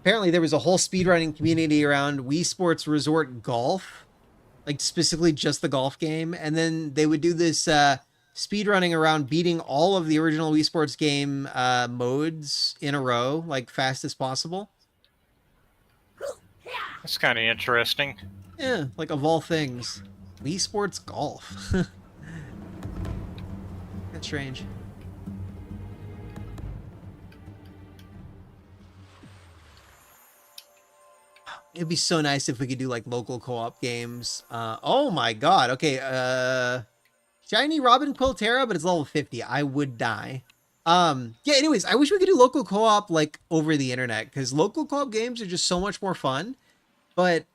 Apparently, there was a whole speedrunning community around Wii Sports Resort Golf. Like, specifically just the golf game. And then they would do this speedrunning around beating all of the original Wii Sports game modes in a row, like, fast as possible. That's kind of interesting. Yeah, like, of all things. Wii Sports Golf. That's strange. It'd be so nice if we could do like local co-op games. Oh my god. Okay, Shiny Robin Quiltera, but it's level 50. I would die. Yeah, anyways, I wish we could do local co-op like over the internet, because local co-op games are just so much more fun. But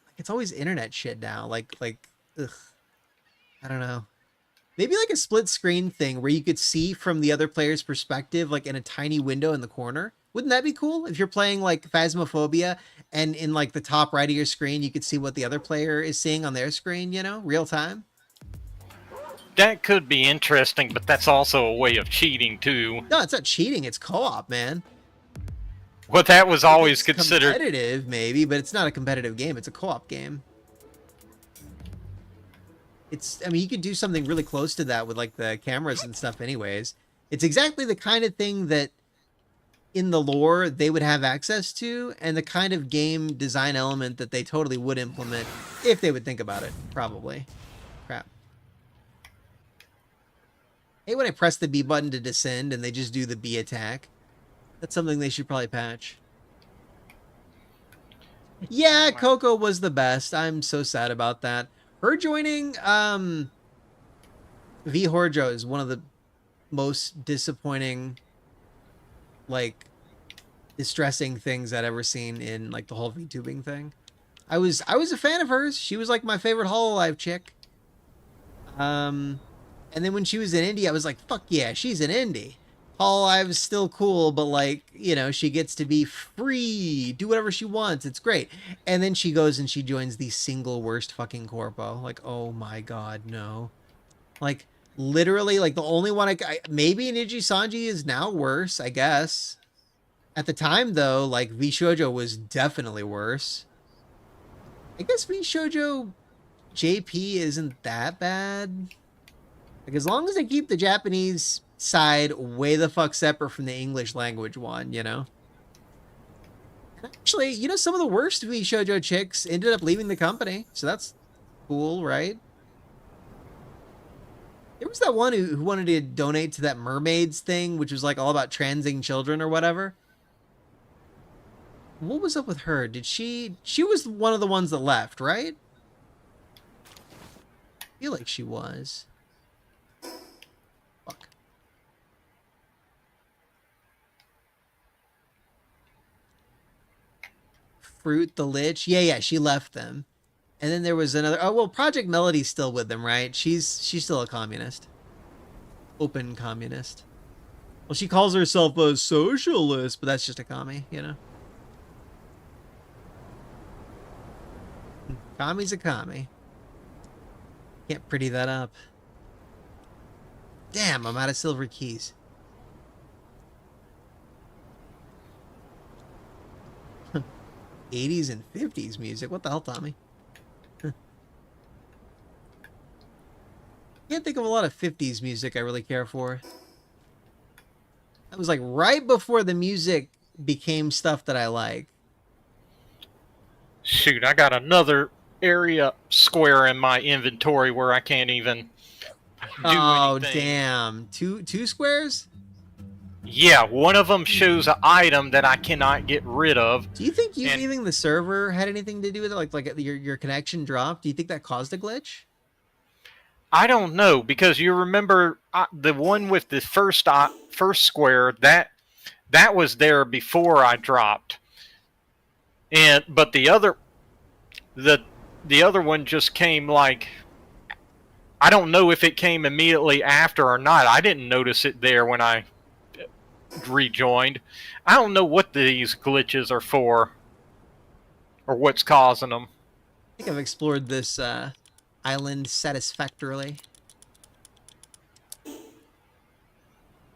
like, it's always internet shit now. Like ugh. I don't know. Maybe like a split screen thing where you could see from the other player's perspective, like in a tiny window in the corner. Wouldn't that be cool? If you're playing like Phasmophobia and in like the top right of your screen, you could see what the other player is seeing on their screen, you know, real time. That could be interesting, but that's also a way of cheating too. No, it's not cheating. It's co-op, man. Well, that was always It's considered competitive, maybe, but it's not a competitive game. It's a co-op game. I mean, you could do something really close to that with like the cameras and stuff anyways. It's exactly the kind of thing that in the lore they would have access to, and the kind of game design element that they totally would implement if they would think about it, probably. Crap. Hey, when I press the B button to descend and they just do the B attack. That's something they should probably patch. Yeah, Coco was the best. I'm so sad about that. Her joining V Horjo is one of the most disappointing, like, distressing things I'd ever seen in like the whole VTubing thing. I was a fan of hers. She was like my favorite Hololive chick. And then when she was in indie, I was like, fuck yeah, she's an indie. Hololive's still cool, but like, you know, she gets to be free, do whatever she wants. It's great. And then she goes and she joins the single worst fucking corpo. Like, oh my god, no. Like, literally, like, the only one maybe Niji Sanji is now worse, I guess. At the time, though, like, V Shoujo was definitely worse. I guess V Shoujo JP isn't that bad. Like, as long as they keep the Japanese side way the fuck separate from the English language one, you know? Actually, you know, some of the worst V Shoujo chicks ended up leaving the company, so that's cool, right? There was that one who wanted to donate to that mermaids thing, which was like all about transing children or whatever. What was up with her? Did she was one of the ones that left, right? I feel like she was. Fuck. Fruit the Lich. Yeah, she left them. And then there was another. Oh well, Project Melody's still with them, right? She's still a communist. Open communist. Well, she calls herself a socialist, but that's just a commie, you know. Commie's a commie. Can't pretty that up. Damn, I'm out of silver keys. '80s and '50s music. What the hell, Tommy? Can't think of a lot of '50s music I really care for. That was like right before the music became stuff that I like. Shoot, I got another area square in my inventory where I can't even do anything. Damn. Two squares? Yeah, one of them shows an item that I cannot get rid of. Do you think you leaving the server had anything to do with it? Like your connection dropped? Do you think that caused a glitch? I don't know, because you remember the one with the first square, that was there before I dropped. But the other one just came like, I don't know if it came immediately after or not. I didn't notice it there when I rejoined. I don't know what these glitches are for or what's causing them. I think I've explored this island satisfactorily.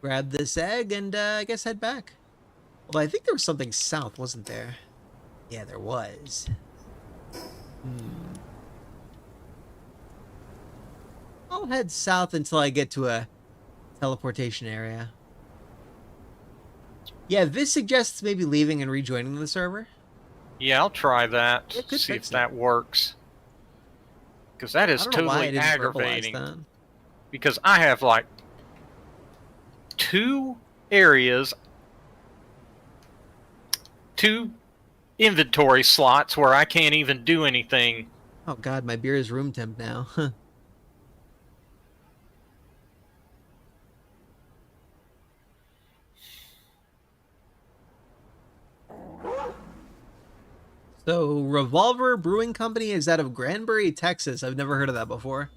Grab this egg and I guess head back. Although I think there was something south, wasn't there? Yeah, there was. I'll head south until I get to a teleportation area. Yeah, this suggests maybe leaving and rejoining the server. Yeah, I'll try that. See if that works. Because that is totally aggravating. Because I have like 2 areas, 2 inventory slots where I can't even do anything. Oh god, my beer is room temp now. So, Revolver Brewing Company is out of Granbury, Texas. I've never heard of that before.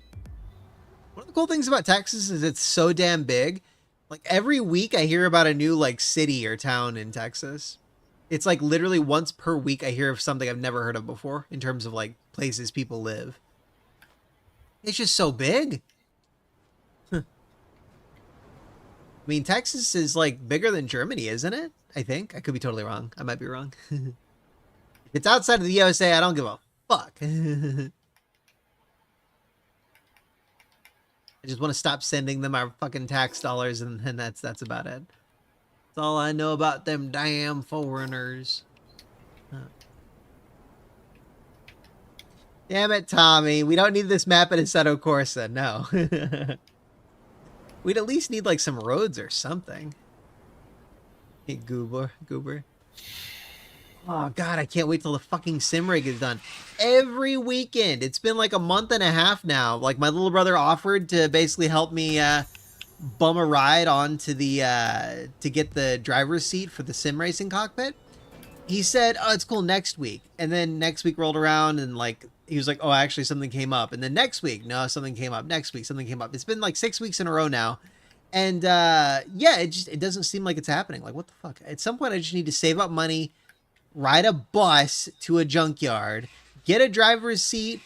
One of the cool things about Texas is it's so damn big. Like, every week I hear about a new, like, city or town in Texas. It's like literally once per week I hear of something I've never heard of before in terms of, like, places people live. It's just so big. I mean, Texas is, like, bigger than Germany, isn't it? I think. I could be totally wrong. I might be wrong. If it's outside of the USA, I don't give a fuck. I just want to stop sending them our fucking tax dollars, and that's about it. That's all I know about them damn foreigners. Damn it, Tommy. We don't need this map at Assetto Corsa. No. We'd at least need, like, some roads or something. Hey, Goober. Oh, God, I can't wait till the fucking sim rig is done. Every weekend. It's been like a month and a half now. Like, my little brother offered to basically help me bum a ride onto the, to get the driver's seat for the sim racing cockpit. He said, oh, it's cool next week. And then next week rolled around and, like, he was like, oh, actually, something came up. And then next week, no, something came up. Next week, something came up. It's been like 6 weeks in a row now. And, yeah, it doesn't seem like it's happening. Like, what the fuck? At some point, I just need to save up money, ride a bus to a junkyard, get a driver's seat,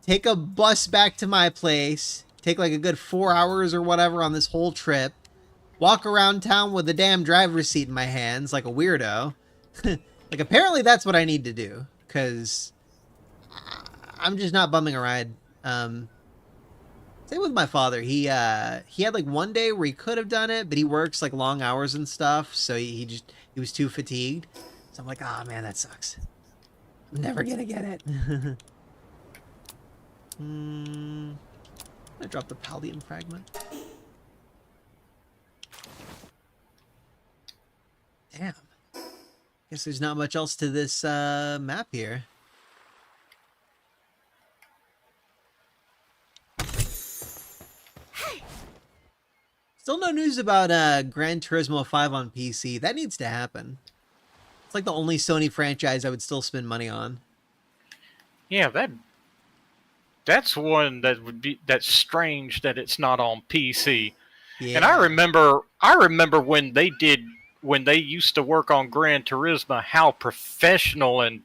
take a bus back to my place, take like a good 4 hours or whatever on this whole trip, walk around town with the damn driver's seat in my hands like a weirdo. Like, apparently that's what I need to do, because I'm just not bumming a ride. Same with my father. He had like one day where he could have done it, but he works like long hours and stuff, so he was too fatigued. So I'm like, oh man, that sucks. I'm never gonna get it. I dropped the Paldean fragment. Damn. Guess there's not much else to this map here. Still no news about Gran Turismo 5 on PC. That needs to happen. It's like the only Sony franchise I would still spend money on. Yeah, that's one that's strange that it's not on PC. Yeah. And I remember when they used to work on Gran Turismo, how professional and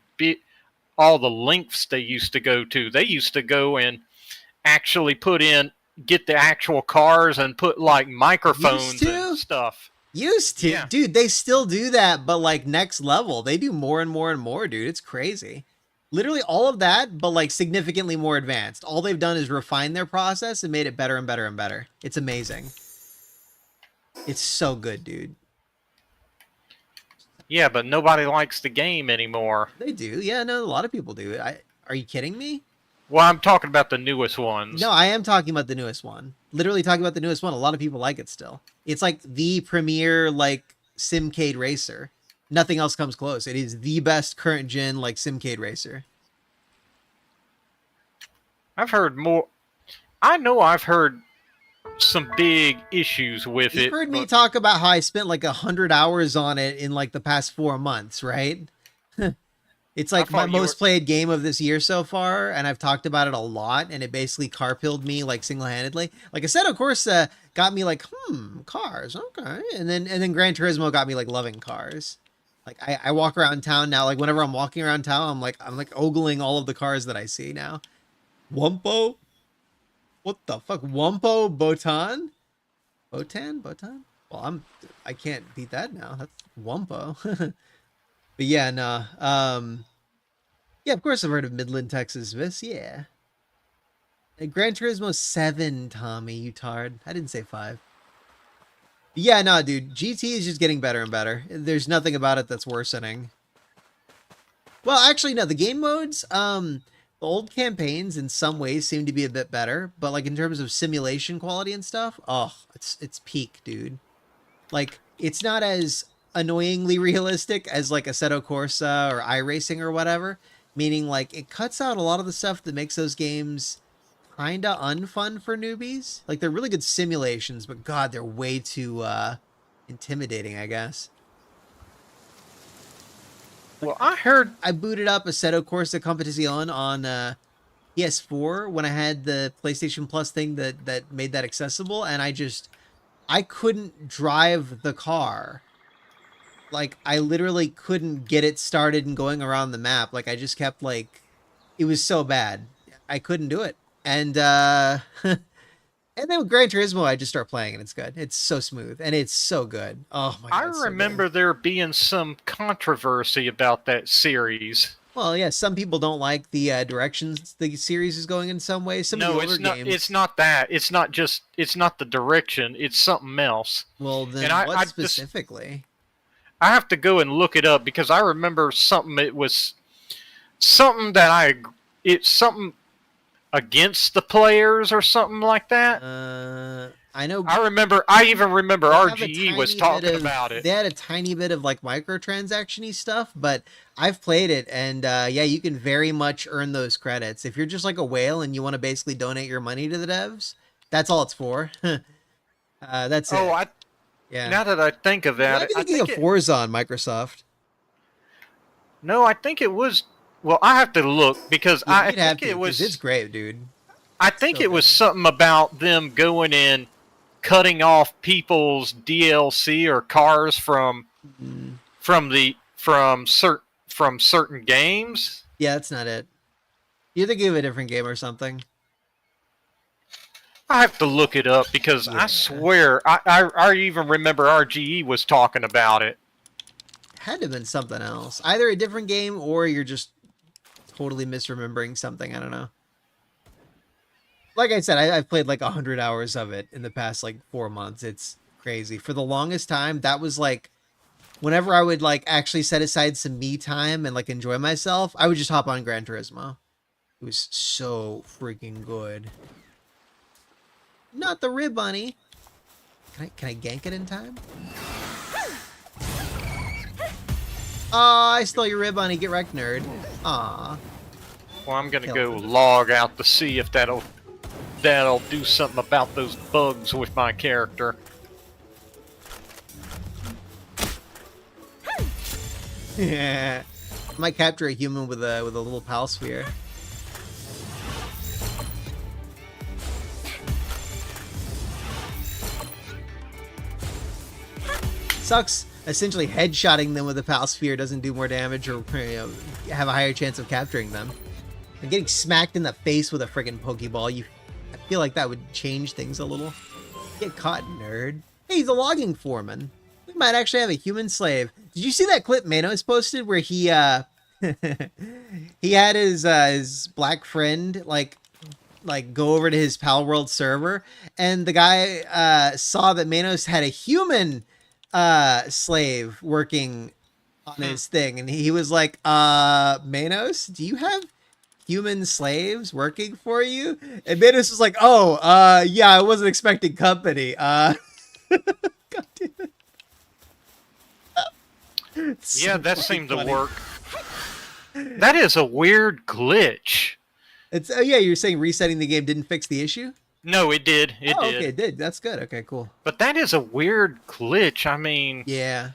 all the lengths they used to go to. They used to go and actually get the actual cars and put like microphones and stuff. Used to? Yeah. Dude, they still do that, but like next level. They do more and more and more, dude. It's crazy. Literally all of that, but like significantly more advanced. All they've done is refine their process and made it better and better and better. It's amazing. It's so good, dude. Yeah, but nobody likes the game anymore. They do. Yeah, no, a lot of people do. Are you kidding me? Well, I'm talking about the newest ones. No, I am talking about the newest one. Literally talking about the newest one. A lot of people like it still. It's like the premier, like, Simcade racer. Nothing else comes close. It is the best current gen, like, Simcade racer. I've heard more. I know I've heard some big issues with it. You've heard me talk about how I spent like 100 hours on it in like the past 4 months, right? It's like my most played game of this year so far, and I've talked about it a lot, and it basically carpilled me like single-handedly. Like I said, of course, got me like, cars, okay, and then Gran Turismo got me like loving cars. Like I walk around town now, like whenever I'm walking around town, I'm like ogling all of the cars that I see now. Wumpo, what the fuck, Wumpo Botan? Well, I can't beat that now. That's Wumpo. But yeah, no. Yeah, of course I've heard of Midland, Texas. This, yeah. Gran Turismo 7, Tommy, you tard. I didn't say 5. But yeah, no, dude. GT is just getting better and better. There's nothing about it that's worsening. Well, actually, no. The game modes, the old campaigns in some ways seem to be a bit better. But like in terms of simulation quality and stuff, oh, it's peak, dude. Like, it's not as annoyingly realistic as like Assetto Corsa or iRacing or whatever, meaning like it cuts out a lot of the stuff that makes those games kinda unfun for newbies. Like they're really good simulations, but god, they're way too intimidating, I guess. Well, I booted up Assetto Corsa Competizione on PS4 when I had the PlayStation Plus thing that made that accessible, and I couldn't drive the car. Like, I literally couldn't get it started and going around the map. Like, I just kept, like... It was so bad. I couldn't do it. And, and then with Gran Turismo, I just start playing, and it's good. It's so smooth, and it's so good. Oh, my God, I remember there being some controversy about that series. Well, yeah, some people don't like the directions the series is going in some ways. Some of the older games... it's not that. It's not the direction. It's something else. Well, then what specifically? I have to go and look it up because I remember something. It was something it's something against the players or something like that. I know. I even remember RGE was talking about it. They had a tiny bit of like microtransaction-y stuff, but I've played it, and yeah, you can very much earn those credits if you're just like a whale and you want to basically donate your money to the devs. That's all it's for. That's it. Yeah. Now that I think of that, I think of Forza on Microsoft. No, I think it was. Well, I have to look because I think it was. It's great, dude. I think it was something about them going and cutting off people's DLC or cars from certain games. Yeah, that's not it. You're thinking of a different game or something. I have to look it up because Yeah. I swear I even remember RGE was talking about it. Had to have been something else. Either a different game or you're just totally misremembering something. I don't know. Like I said, I've played like 100 hours of it in the past like 4 months. It's crazy. For the longest time, that was like whenever I would like actually set aside some me time and like enjoy myself, I would just hop on Gran Turismo. It was so freaking good. Not the rib bunny. Can I gank it in time? Aw, I stole your rib bunny. Get wrecked, nerd. Aw. Well, I'm gonna Kill go him. log out to see if that'll do something about those bugs with my character. Yeah. I might capture a human with a little pal sphere. Sucks. Essentially, headshotting them with a pal sphere doesn't do more damage or have a higher chance of capturing them. And getting smacked in the face with a friggin' Pokeball, I feel like that would change things a little. Get caught, nerd. Hey, he's a logging foreman. We might actually have a human slave. Did you see that clip Manos posted where he he had his black friend like go over to his Palworld server, and the guy saw that Manos had a human slave working on his thing, and he was like, Manos, do you have human slaves working for you? And Manos was like, oh, yeah, I wasn't expecting company. God damn it. It's Yeah, so that fucking seemed to funny. work. That is a weird glitch. It's yeah, you're saying resetting the game didn't fix the issue? No, it did. It Oh, did. okay, it did. That's good. Okay, cool. But that is a weird glitch. I mean, Yeah.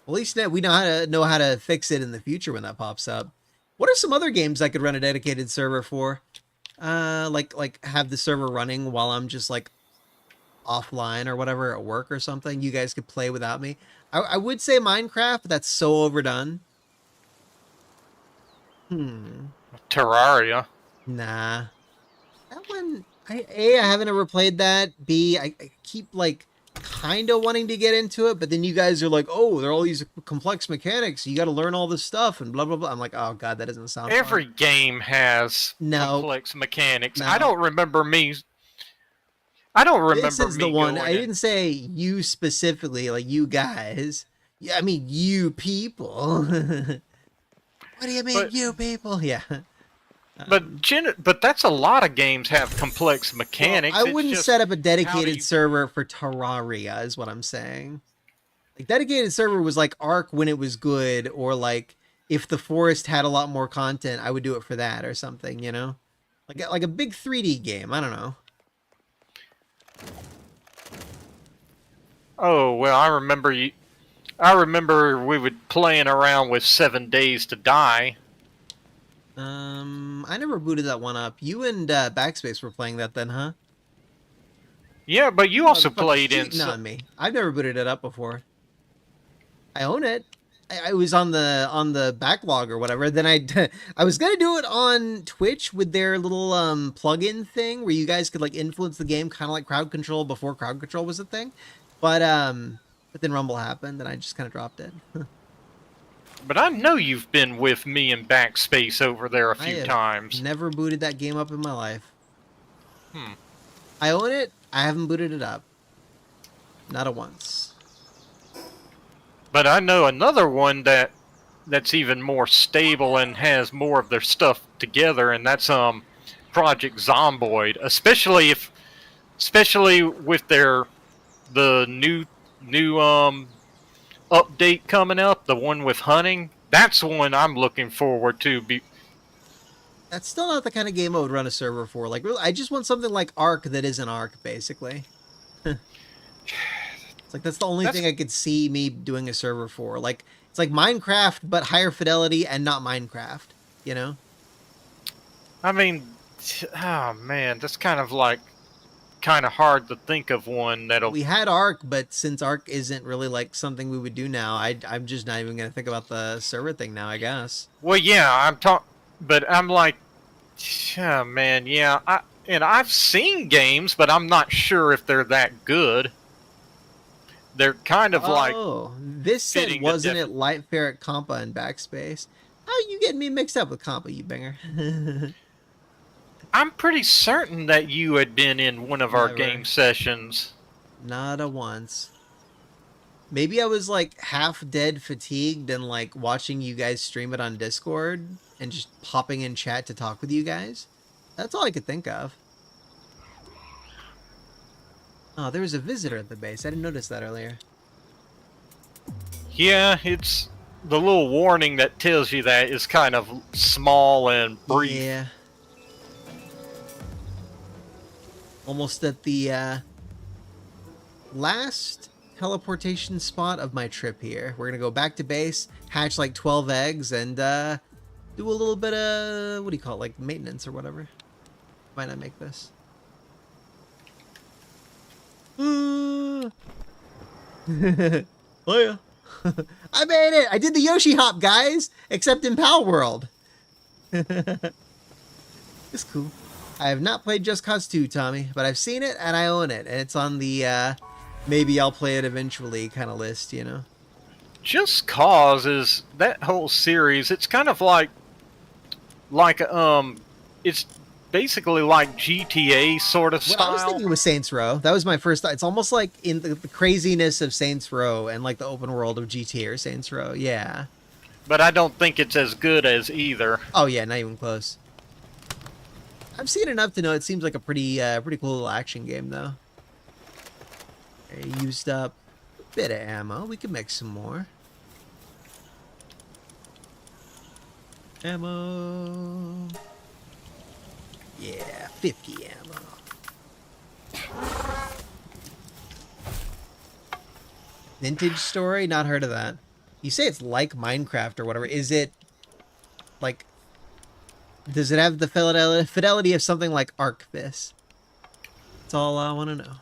Well, at least now we know how to fix it in the future when that pops up. What are some other games I could run a dedicated server for? Like have the server running while I'm just like offline or whatever at work or something. You guys could play without me. I would say Minecraft, but that's so overdone. Terraria. Nah. That one, I haven't ever played that. B, I keep like kind of wanting to get into it, but then you guys are like, oh, there are all these complex mechanics. You got to learn all this stuff and blah blah blah. I'm like, oh god, that doesn't sound Every fun. game has No, complex mechanics. no. I don't remember me. I don't This remember is the me one. going I didn't say you specifically, like you guys. Yeah, I mean you people. What do you mean, But you people? Yeah. but that's a lot of games have complex Well, mechanics. I It's wouldn't just set up a how do dedicated you server for Terraria, is what I'm saying. Like dedicated server was like Ark when it was good, or like if the forest had a lot more content, I would do it for that or something, you know? Like a big 3D game. I don't know. Oh well, I remember we would playing around with 7 Days to Die. I never booted that one up. You and Backspace were playing that then, huh? Yeah, but you also Motherfucker played in. cheating on me. I've never booted it up before. I own it. I was on the backlog or whatever. Then I was gonna do it on Twitch with their little plugin thing where you guys could like influence the game, kind of like crowd control before crowd control was a thing. But then Rumble happened, and I just kind of dropped it. But I know you've been with me in Backspace over there a I few have times. never booted that game up in my life. Hmm. I own it. I haven't booted it up. Not a once. But I know another one that's even more stable and has more of their stuff together, and that's Project Zomboid. Especially with the new update coming up, the one with hunting. That's one I'm looking forward to. That's still not the kind of game I would run a server for. Like, really, I just want something like Ark that isn't Ark, basically. It's like that's the only thing I could see me doing a server for. Like, it's like Minecraft but higher fidelity and not Minecraft. You know? I mean, oh man, that's kind of hard to think of one that'll. We had Ark, but since Ark isn't really like something we would do now, I'm just not even gonna think about the server thing now. I guess. Well, yeah, But I'm like, yeah, man, yeah. I've seen games, but I'm not sure if they're that good. They're kind of like Oh, this said, fitting the wasn't it Light Ferret, Compa, and Backspace? How are you getting me mixed up with Compa, you banger? I'm pretty certain that you had been in one of our game Never. sessions. Not a once. Maybe I was like half dead fatigued and like watching you guys stream it on Discord and just popping in chat to talk with you guys. That's all I could think of. Oh, there was a visitor at the base. I didn't notice that earlier. Yeah, it's the little warning that tells you that is kind of small and brief. Yeah. Almost at the last teleportation spot of my trip here. We're gonna go back to base, hatch like 12 eggs, and do a little bit of, what do you call it, like maintenance or whatever. Might not make this. Oh yeah. I made it! I did the Yoshi hop, guys! Except in Palworld. It's cool. I have not played Just Cause 2, Tommy, but I've seen it and I own it. And it's on the maybe I'll play it eventually kind of list, you know? Just Cause is that whole series. It's kind of like it's basically like GTA sort of What style. I was thinking was Saints Row. That was my first thought. It's almost like in the craziness of Saints Row and like the open world of GTA or Saints Row. Yeah. But I don't think it's as good as either. Oh yeah, not even close. I've seen enough to know it seems like a pretty cool little action game though. I used up a bit of ammo. We could make some more. Ammo. Yeah, 50 ammo. Vintage Story? Not heard of that. You say it's like Minecraft or whatever. Is it like... Does it have the fidelity of something like Arcvis? That's all I want to know.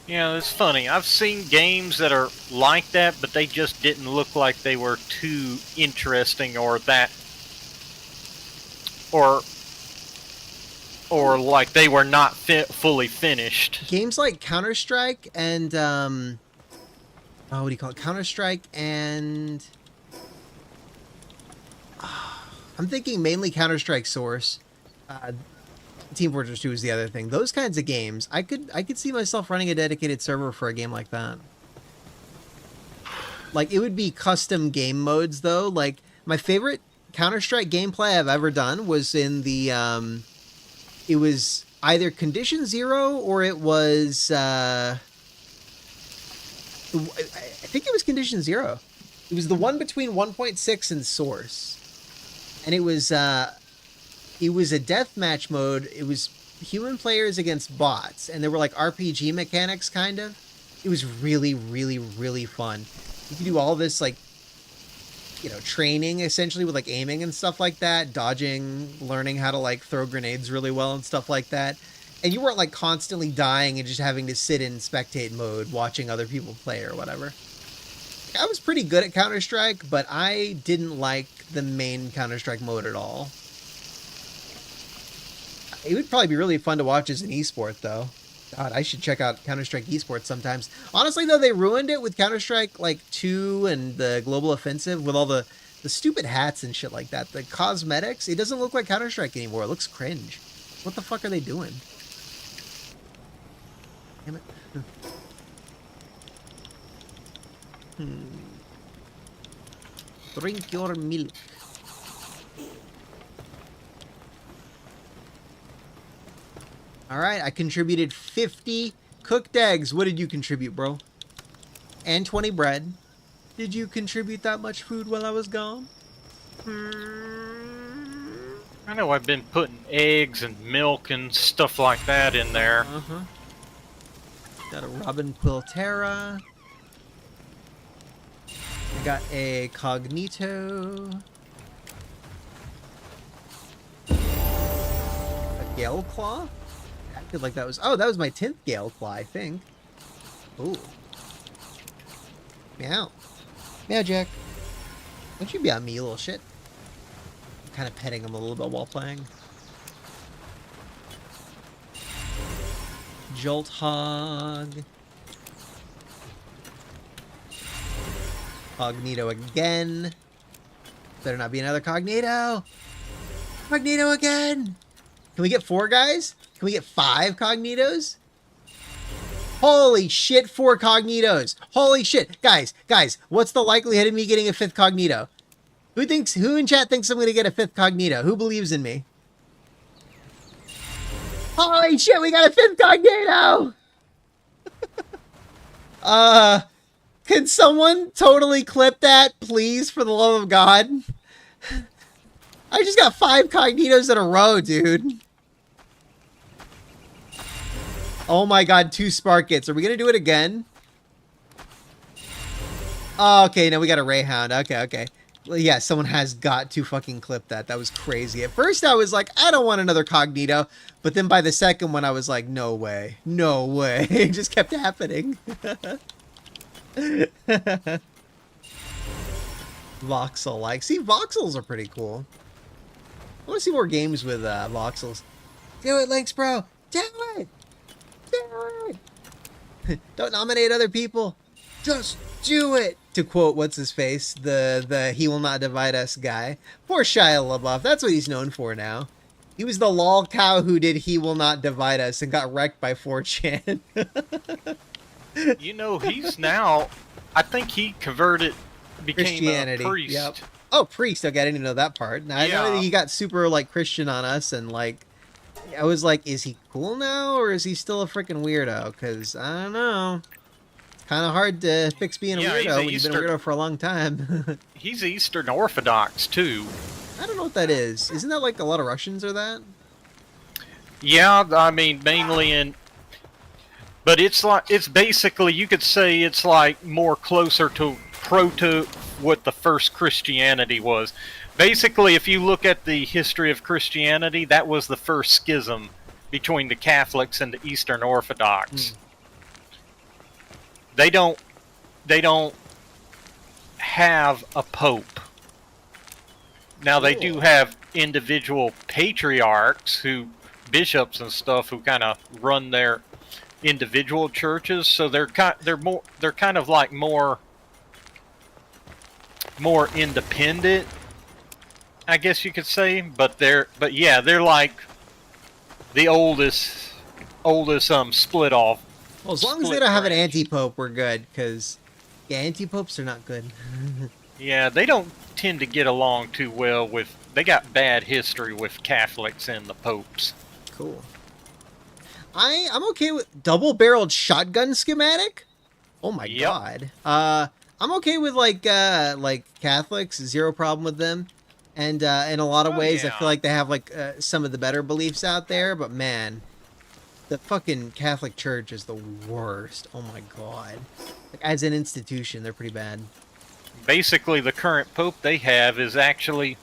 Yeah, it's funny. I've seen games that are like that, but they just didn't look like they were too interesting or that, or like they were not fully finished. Games like Counter-Strike and oh, what do you call it? Counter-Strike and I'm thinking mainly Counter-Strike Source. Team Fortress 2 is the other thing. Those kinds of games, I could see myself running a dedicated server for a game like that. Like, it would be custom game modes, though. Like, my favorite Counter-Strike gameplay I've ever done was in the, it was either Condition Zero or it was, I think it was Condition Zero. It was the one between 1.6 and Source. And it was a deathmatch mode. It was human players against bots, and there were like RPG mechanics, kind of. It was really, really, really fun. You could do all this, like, you know, training essentially with like aiming and stuff like that, dodging, learning how to like throw grenades really well and stuff like that. And you weren't like constantly dying and just having to sit in spectate mode watching other people play or whatever. I was pretty good at Counter-Strike, but I didn't like the main Counter-Strike mode at all. It would probably be really fun to watch as an esport, though. God, I should check out Counter-Strike esports sometimes. Honestly, though, they ruined it with Counter-Strike, like, 2 and the Global Offensive with all the stupid hats and shit like that. The cosmetics, it doesn't look like Counter-Strike anymore. It looks cringe. What the fuck are they doing? Damn it. Drink your milk. Alright, I contributed 50 cooked eggs. What did you contribute, bro? And 20 bread. Did you contribute that much food while I was gone? I know I've been putting eggs and milk and stuff like that in there. Uh-huh. Got a Robin Quiltera. I got a Cognito. A Gale Claw? I feel like that was... Oh, that was my 10th Gale Claw, I think. Ooh. Meow. Meow, Jack. Don't you be on me, you little shit. I'm kind of petting him a little bit while playing. Jolt Hog. Cognito again. Better not be another Cognito. Cognito again. Can we get 4 guys? Can we get 5 Cognitos? Holy shit, 4 Cognitos. Holy shit. Guys, what's the likelihood of me getting a 5th Cognito? Who in chat thinks I'm going to get a 5th Cognito? Who believes in me? Holy shit, we got a 5th Cognito! Can someone totally clip that, please, for the love of God? I just got 5 Cognitos in a row, dude. Oh my god, 2 Sparkets. Are we gonna do it again? Oh, okay, no, we got a Rayhound. Okay. Well, yeah, someone has got to fucking clip that. That was crazy. At first, I was like, I don't want another Cognito. But then by the second one, I was like, no way. No way. It just kept happening. Voxel like. See, voxels are pretty cool. I want to see more games with voxels. Do it, Lynx Bro. Do it. Do it. Don't nominate other people. Just do it. To quote what's his face, the he will not divide us guy. Poor Shia LaBeouf. That's what he's known for now. He was the lol cow who did he will not divide us and got wrecked by 4chan. You know, he's now, I think he converted, became Christianity. a priest. Yep. Oh, priest. Okay, I didn't even know that part. Now, I know that he got super, like, Christian on us, and, like, I was like, is he cool now, or is he still a freaking weirdo? Because, I don't know. It's kind of hard to fix being a weirdo when you've been a weirdo for a long time. He's Eastern Orthodox, too. I don't know what that is. Isn't that, like, a lot of Russians are that? Yeah, I mean, mainly in... But it's like, it's basically, you could say it's like more closer to proto what the first Christianity was. Basically, if you look at the history of Christianity, that was the first schism between the Catholics and the Eastern Orthodox. They don't have a pope. Now they do have individual patriarchs bishops and stuff who kind of run their individual churches, so they're kind of like more independent, I guess you could say. But they're like the oldest split off. Well, as long as they don't have an anti-pope, we're good. Because anti-popes are not good. Yeah, they don't tend to get along too well with. They got bad history with Catholics and the popes. Cool. I'm okay with double-barreled shotgun schematic. Oh my god. I'm okay with like Catholics, zero problem with them, and in a lot of ways I feel like they have like some of the better beliefs out there. But man, the fucking Catholic Church is the worst. Oh my god. Like, as an institution, they're pretty bad. Basically, the current pope they have is actually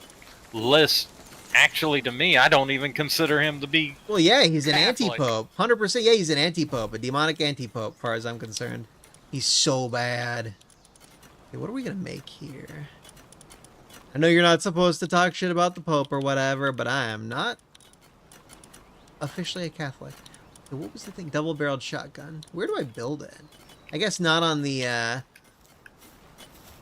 less. Actually, to me, I don't even consider him to be. Well, yeah, he's an Catholic. anti-pope. 100%. Yeah, he's an anti-pope, a demonic anti-pope, as far as I'm concerned. He's so bad. Okay, what are we gonna make here? I know you're not supposed to talk shit about the Pope or whatever, but I am not officially a Catholic. Okay, what was the thing? Double-barreled shotgun. Where do I build it? I guess not on the what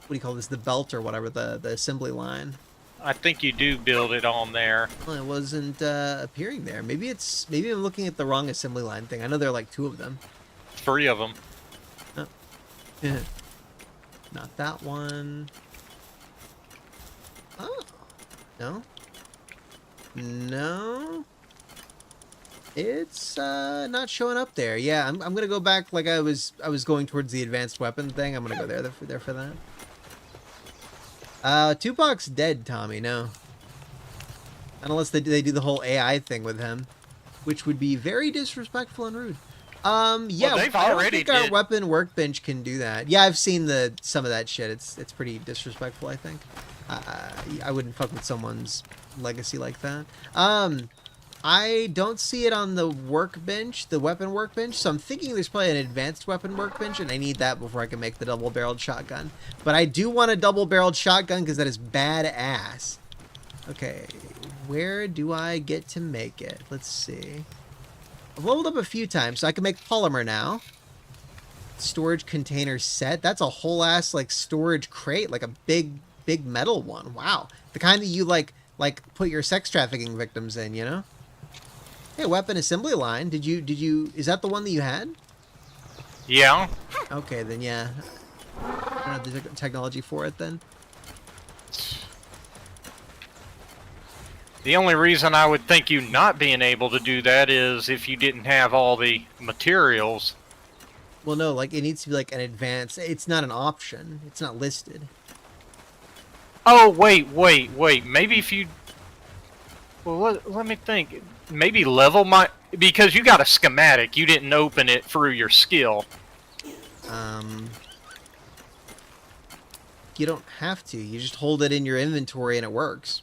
do you call this? The belt or whatever, the assembly line. I think you do build it on there. Well, it wasn't appearing there. Maybe I'm looking at the wrong assembly line thing. I know there are like 2 of them. 3 of them. Oh. Not that one. Oh. No. No. It's not showing up there. Yeah, I'm gonna go back like I was going towards the advanced weapon thing. I'm gonna go there for that. Tupac's dead, Tommy. No. Unless they do the whole AI thing with him, which would be very disrespectful and rude. Yeah, well, I don't think our weapon workbench can do that. Yeah, I've seen some of that shit. It's pretty disrespectful, I think. I wouldn't fuck with someone's legacy like that. I I don't see it on the workbench, the weapon workbench, so I'm thinking there's probably an advanced weapon workbench, and I need that before I can make the double-barreled shotgun. But I do want a double-barreled shotgun because that is badass. Okay, where do I get to make it? Let's see. I've leveled up a few times, so I can make polymer now. Storage container set. That's a whole ass like storage crate, like a big metal one. Wow, the kind that you like put your sex trafficking victims in, you know? Hey, weapon assembly line. Did you? Is that the one that you had? Yeah. Okay, then yeah. I don't have the technology for it then. The only reason I would think you not being able to do that is if you didn't have all the materials. Well, no, like it needs to be like an advanced. It's not an option. It's not listed. Oh, wait. Maybe if you... Well, let me think. Maybe level my... Because you got a schematic. You didn't open it through your skill. You don't have to. You just hold it in your inventory and it works.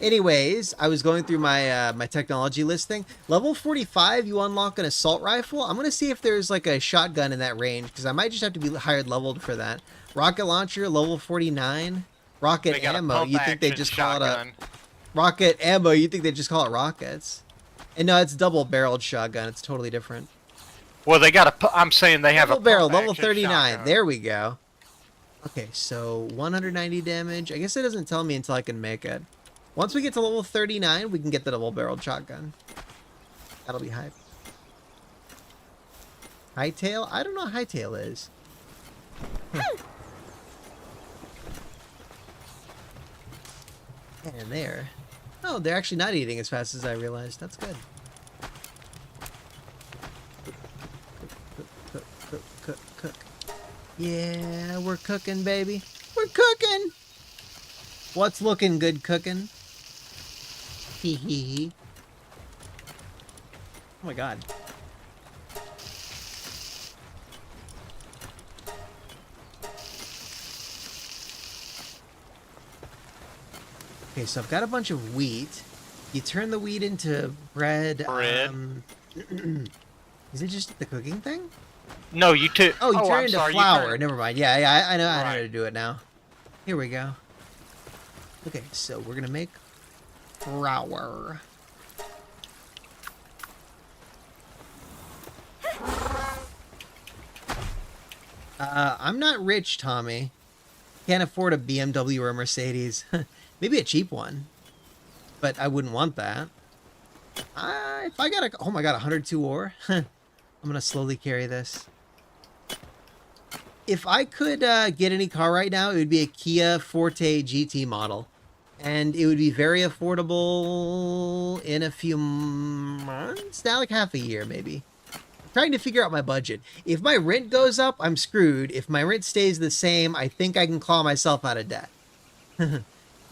Anyways, I was going through my my technology listing. Level 45, you unlock an assault rifle. I'm gonna see if there's like a shotgun in that range because I might just have to be higher leveled for that. Rocket launcher, level 49. Rocket ammo, you think they just call it a rocket ammo? You think they just call it rockets? And no, it's double-barreled shotgun. It's totally different. Well, they got a... I'm saying they have double a barrel, level 39. shotgun. There we go. Okay, so 190 damage. I guess it doesn't tell me until I can make it. Once we get to level 39, we can get the double-barreled shotgun. That'll be hype. Hightail? I don't know what hightail is. And there. Oh, they're actually not eating as fast as I realized. That's good. Cook. Yeah, we're cooking, baby. We're cooking! What's looking good cooking? Hee hee hee. Oh my god. Okay, so I've got a bunch of wheat. You turn the wheat into bread. Is it just the cooking thing? No, you took... Oh, you turn I'm it into sorry, flour. Never mind. Yeah, I know Right. how to do it now. Here we go. Okay, so we're gonna make flour. I'm not rich, Tommy. Can't afford a BMW or a Mercedes. Maybe a cheap one. But I wouldn't want that. If I got oh my god, 102 ore. I'm gonna slowly carry this. If I could get any car right now, it would be a Kia Forte GT model. And it would be very affordable in a few months? Now, like half a year, maybe. I'm trying to figure out my budget. If my rent goes up, I'm screwed. If my rent stays the same, I think I can claw myself out of debt.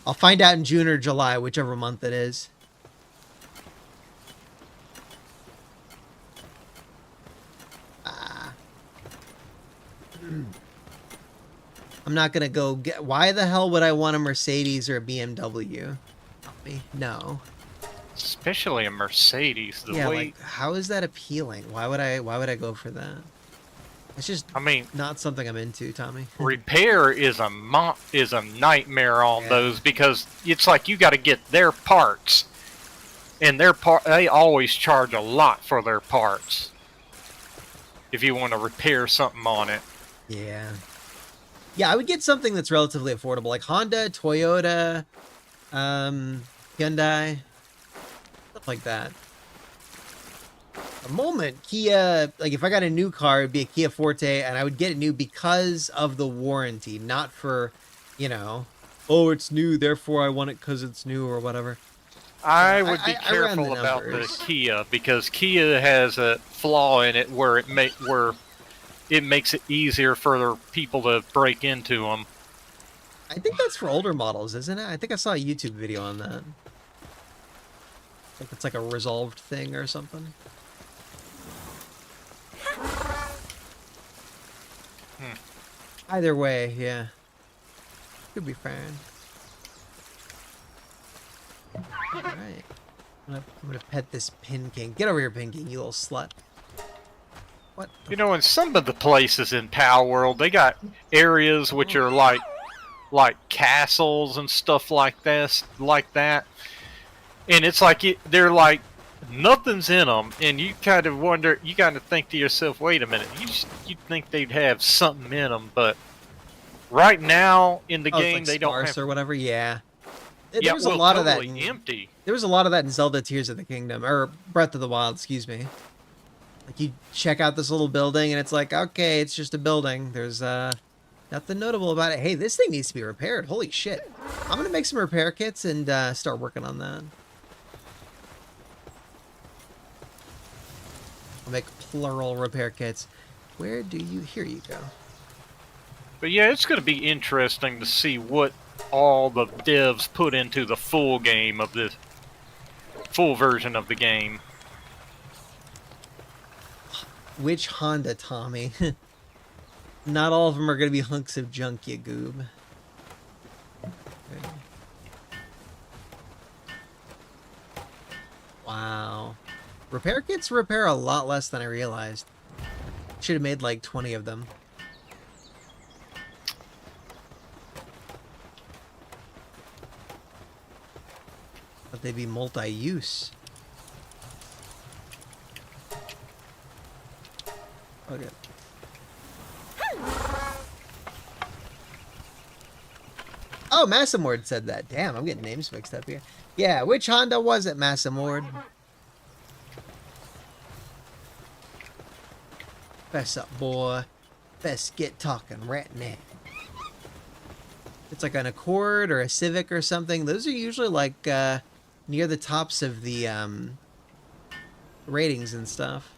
I'll find out in June or July, whichever month it is. I'm not gonna go get... Why the hell would I want a Mercedes or a BMW? No. Especially a Mercedes. The Yeah, way... like, how is that appealing? Why would I go for that? It's just I mean, not something I'm into, Tommy. repair is a nightmare on those because it's like you got to get their parts, and they always charge a lot for their parts. If you want to repair something on it. Yeah. Yeah, I would get something that's relatively affordable, like Honda, Toyota, Hyundai, stuff like that. The moment Kia, like if I got a new car, it'd be a Kia Forte, and I would get it new because of the warranty, not for, you know, oh, it's new, therefore I want it because it's new or whatever. I would be I ran the careful about the numbers. Kia because Kia has a flaw in it where it makes it easier for people to break into them. I think that's for older models, isn't it? I think I saw a YouTube video on that. Like it's like a resolved thing or something. Either way, yeah. Could be fine. All right. I'm gonna pet this Pin King. Get over here, Pin King, you little slut. What? You know, in some of the places in Palworld, they got areas which are like castles and stuff like this, like that. And it's like they're like nothing's in them, and you kind of wonder, you kind of think to yourself, wait a minute, you'd think they'd have something in them, but right now in the game like they don't have. or whatever. Yeah. There Yeah, was well, a lot totally of that. empty. There was a lot of that in Zelda Tears of the Kingdom, or Breath of the Wild, excuse me. Like you check out this little building, and it's like, okay, it's just a building. There's nothing notable about it. Hey, this thing needs to be repaired. Holy shit! I'm gonna make some repair kits and start working on that. I'll make plural repair kits. Where do you? Here you go. But yeah, it's going to be interesting to see what all the devs put into the full game of this full version of the game. Which Honda, Tommy? Not all of them are going to be hunks of junk, you goob. Okay. Wow. Repair kits repair a lot less than I realized. Should have made like 20 of them. But they'd be multi-use. Okay. Oh, Massamord said that. Damn, I'm getting names mixed up here. Yeah, which Honda was it, Massamord? Fess up, boy. Best get talking right now. It's like an Accord or a Civic or something. Those are usually like near the tops of the ratings and stuff.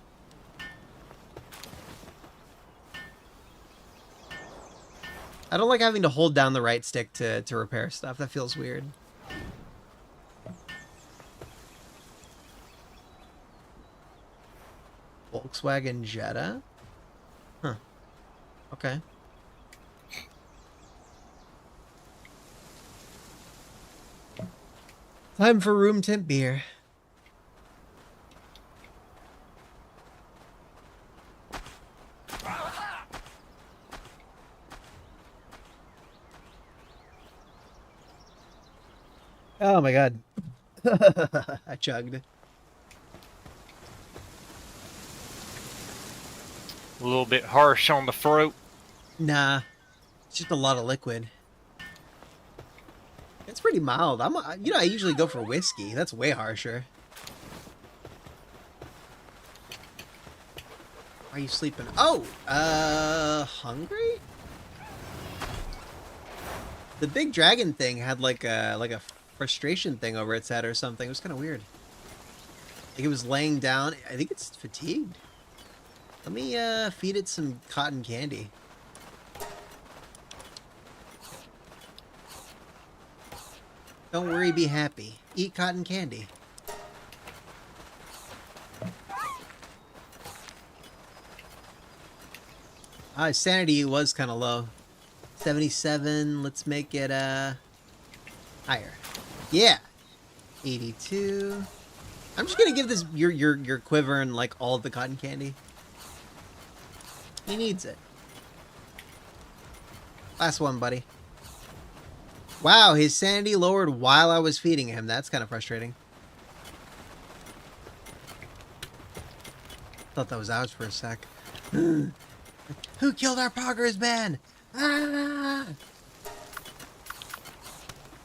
I don't like having to hold down the right stick to repair stuff. That feels weird. Volkswagen Jetta? Huh. Okay. Time for room temp beer. Oh my god. I chugged. A little bit harsh on the throat. Nah. It's just a lot of liquid. It's pretty mild. You know, I usually go for whiskey. That's way harsher. Are you sleeping? Oh, hungry? The big dragon thing had like a frustration thing over its head or something. It was kind of weird. Like it was laying down. I think it's fatigued. Let me feed it some cotton candy. Don't worry, be happy. Eat cotton candy. His sanity was kind of low. 77. Let's make it higher. Yeah. 82. I'm just gonna give this your quiver and like all of the cotton candy. He needs it. Last one, buddy. Wow, his sanity lowered while I was feeding him. That's kind of frustrating. Thought that was ours for a sec. Who killed our Poggers man? Ah!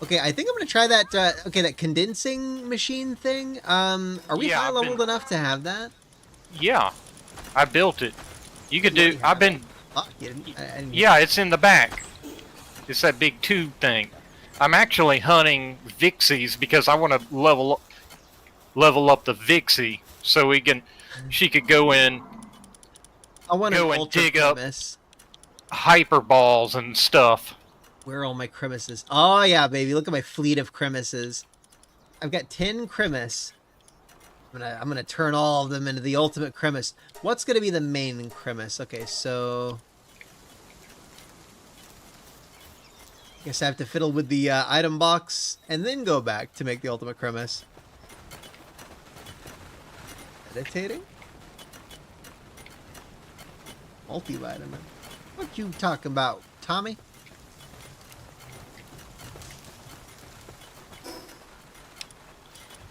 Okay, I think I'm gonna try that. Okay, that condensing machine thing. Are we high leveled enough to have that? Yeah, I built it. You could do. I've been. Oh, you didn't, I didn't Yeah, it's in the back. It's that big tube thing. I'm actually hunting Vixies because I want to level up the Vixie so she could go in. I want to dig up hyper balls and stuff. Where are all my Crimises? Oh yeah, baby! Look at my fleet of Crimises. I've got 10 Crimis. I'm gonna turn all of them into the ultimate Crimis. What's gonna be the main Crimis? Okay, so Guess I have to fiddle with the item box and then go back to make the ultimate cremis. Meditating? Multivitamin. What you talking about, Tommy?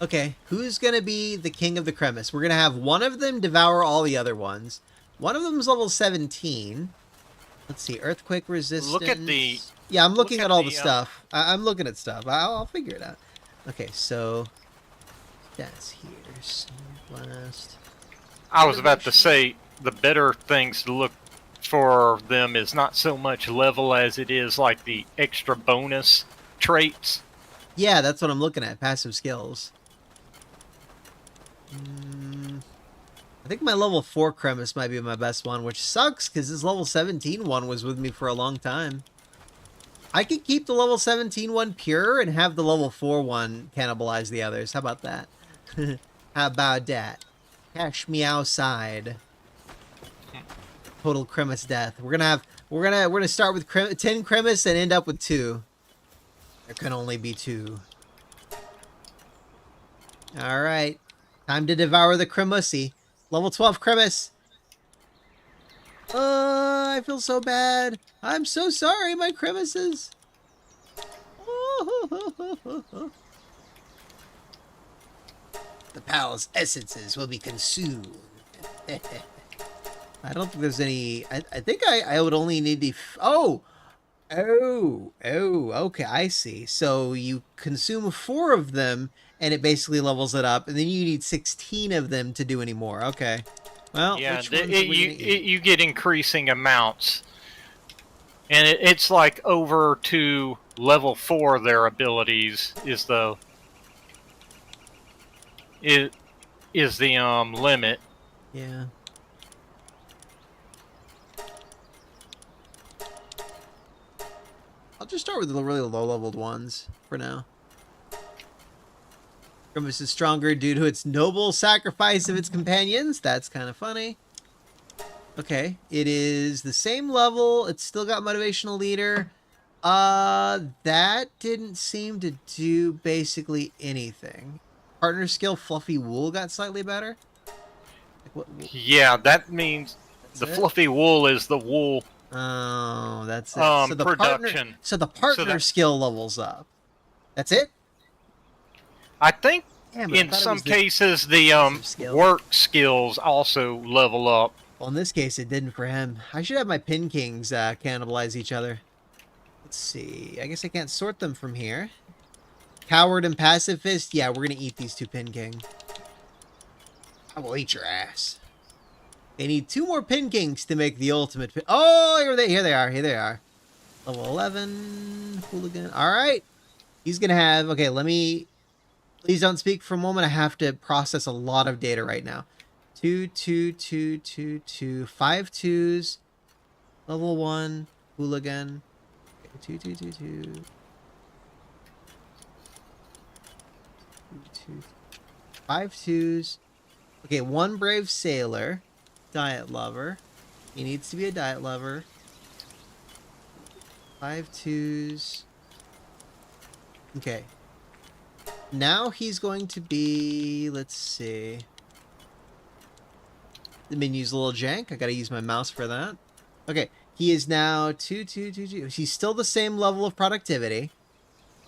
Okay, who's gonna be the king of the cremis? We're gonna have one of them devour all the other ones. One of them's level 17. Let's see, earthquake resistance. Look at the... Yeah, I'm looking at all the the, stuff. I'm looking at stuff. I'll figure it out. Okay, so that's here. Blast. I was about to say, the better things to look for them is not so much level as it is like the extra bonus traits. Yeah, that's what I'm looking at. Passive skills. I think my level 4 cremis might be my best one, which sucks because this level 17 one was with me for a long time. I could keep the level 17 one pure and have the level 4 one cannibalize the others. How about that? How about that? Cash me outside. Total cremis death. We're gonna start with 10 cremis and end up with 2. There can only be 2. All right, time to devour the cremussy. Level 12 cremis. I feel so bad. I'm so sorry, my crevices. The pal's essences will be consumed. I don't think there's any... I think I would only need the... Oh, okay, I see. So you consume 4 of them, and it basically levels it up, and then you need 16 of them to do any more. Okay. Well, Yeah, which ones are we gonna eat? you get increasing amounts. And it's like over to level 4 their abilities is the limit. Yeah. I'll just start with the really low-leveled ones for now. Grimace is stronger due to its noble sacrifice of its companions. That's kind of funny. Okay, it is the same level. It's still got motivational leader. That didn't seem to do basically anything. Partner skill Fluffy Wool got slightly better. Like Yeah, that means the it? fluffy wool is the wool Oh, that's it. production. The partner skill levels up. That's it? I think Damn it, I in thought it some was the cases the passive skill. work skills also level up. Well, in this case, it didn't for him. I should have my Pin Kings cannibalize each other. Let's see. I guess I can't sort them from here. Coward and Pacifist. Yeah, we're going to eat these 2 Pin King. I will eat your ass. They need 2 more Pin Kings to make the ultimate... Oh, here they are. Here they are. Level 11. Hooligan. All right. He's going to have... Okay, let me... Please don't speak for a moment. I have to process a lot of data right now. 2, 2, 2, 2, 2. 5 2s. Level 1. Hooligan. Okay, 2, 2, 2, 2. 2, 2. 5 2s. Okay, 1 brave sailor. Diet lover. He needs to be a diet lover. 5 2s. Okay. Now he's going to be... Let's see. The menu's a little jank. I gotta use my mouse for that. Okay, he is now 2, 2, 2, 2. He's still the same level of productivity.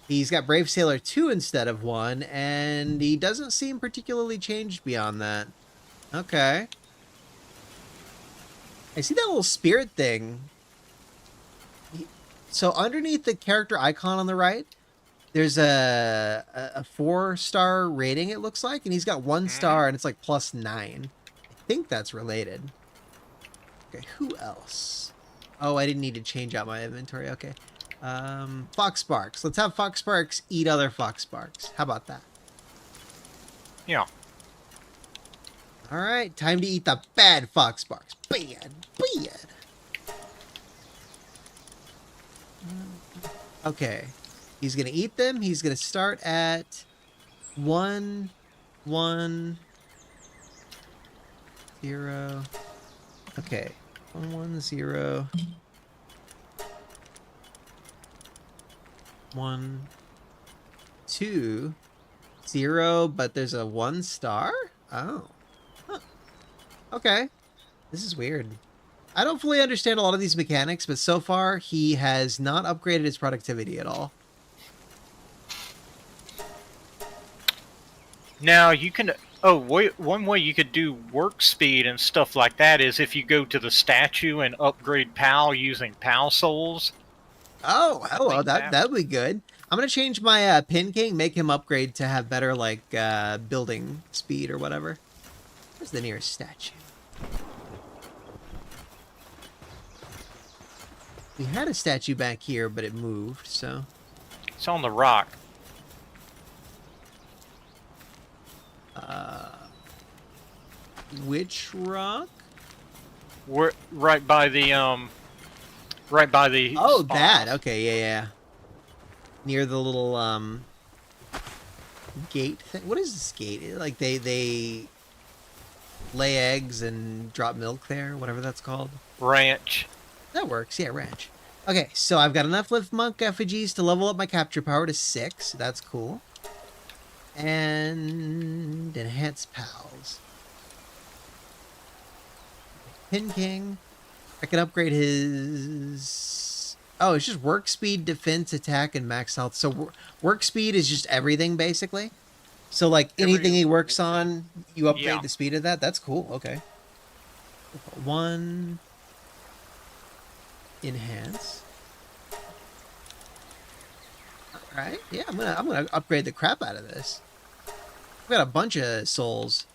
He's got Brave Sailor 2 instead of 1, and he doesn't seem particularly changed beyond that. Okay. I see that little spirit thing. So underneath the character icon on the right, there's a 4-star rating, it looks like, and he's got 1 star, and it's like +9. I think that's related. Okay, who else? Oh, I didn't need to change out my inventory. Okay. Fox Sparks. Let's have Fox Sparks eat other Fox Sparks. How about that? Yeah. All right, time to eat the bad Fox Sparks. Bad. Okay. He's going to eat them. He's going to start at 1, 1, 0. Okay. 1, 1, 0. 1, 2, 0, but there's a 1 star? Oh. Huh. Okay. This is weird. I don't fully understand a lot of these mechanics, but so far he has not upgraded his productivity at all. Now you can. Oh, one way you could do work speed and stuff like that is if you go to the statue and upgrade PAL using PAL souls. Oh, well, that'd be good. I'm gonna change my Pin King, make him upgrade to have better like building speed or whatever. Where's the nearest statue? We had a statue back here, but it moved, so. It's on the rock. Which rock? We're right by the right by the. Oh, spot. that. Okay, yeah. Near the little gate thing. What is this gate? Like they lay eggs and drop milk there, whatever that's called. Ranch. That works, yeah, ranch. Okay, so I've got enough lift monk effigies to level up my capture power to 6. That's cool. And enhance pals. Pin King. I can upgrade his... Oh, it's just work speed, defense, attack, and max health. So work speed is just everything, basically. So, like, anything he works on, you upgrade the speed of that? That's cool, okay. 1... Enhance. Alright, yeah, I'm gonna upgrade the crap out of this. I've got a bunch of souls.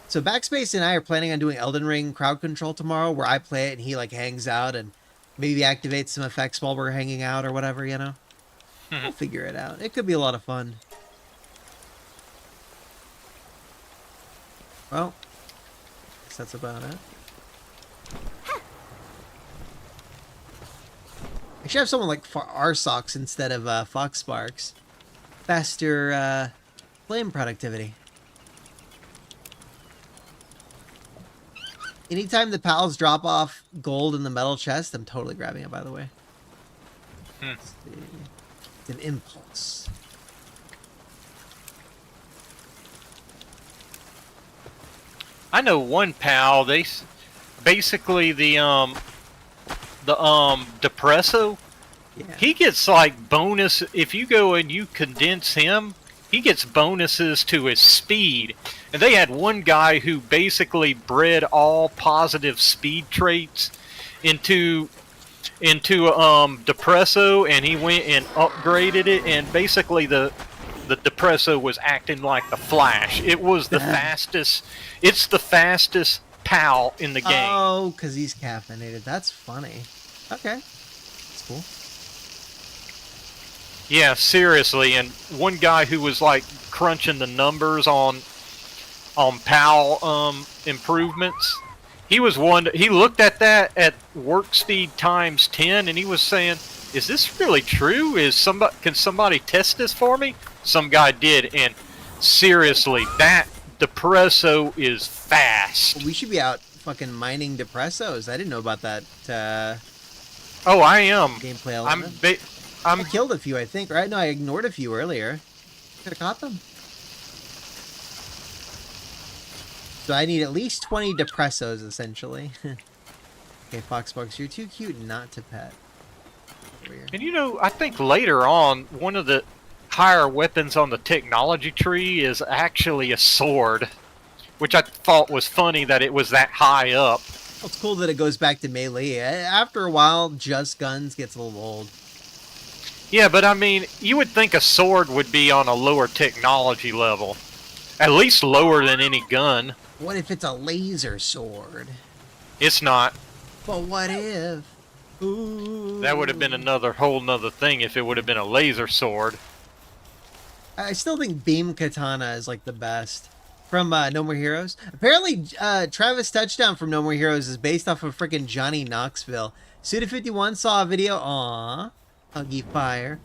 So Backspace and I are planning on doing Elden Ring crowd control tomorrow, where I play it and he like hangs out and maybe activates some effects while we're hanging out or whatever, you know? We'll figure it out. It could be a lot of fun. Well, I guess that's about it. I should have someone like Arsox instead of Fox Sparks. Faster flame productivity. Anytime the pals drop off gold in the metal chest, I'm totally grabbing it, by the way. Let's see. It's an impulse. I know one pal. They basically the Depresso. Yeah. He gets like bonus if you go and you condense him. He gets bonuses to his speed. And they had one guy who basically bred all positive speed traits into Depresso, and he went and upgraded it, and basically the Depresso was acting like the Flash. It was the fastest. It's the fastest pal in the game. Oh, because he's caffeinated. That's funny. Okay. That's cool. Yeah, seriously. And one guy who was like crunching the numbers on PAL improvements, he was one. He looked at that at work speed times 10, and he was saying, "Is this really true? Can somebody test this for me?" Some guy did, and seriously, that Depresso is fast. Well, we should be out fucking mining Depressos. I didn't know about that Oh, I am. gameplay element. I'm I killed a few, I think, right? No, I ignored a few earlier. Could have caught them. So I need at least 20 Depressos, essentially. Okay, Foxbugs, you're too cute not to pet. And you know, I think later on, one of the higher weapons on the technology tree is actually a sword, which I thought was funny that it was that high up. Well, it's cool that it goes back to melee. After a while, just guns gets a little old. Yeah, but I mean, you would think a sword would be on a lower technology level. At least lower than any gun. What if it's a laser sword? It's not. But what if? Ooh. That would have been whole nother thing if it would have been a laser sword. I still think Beam Katana is like the best. From No More Heroes. Apparently, Travis Touchdown from No More Heroes is based off of freaking Johnny Knoxville. Suda51 saw a video. Aww. Huggy Fire.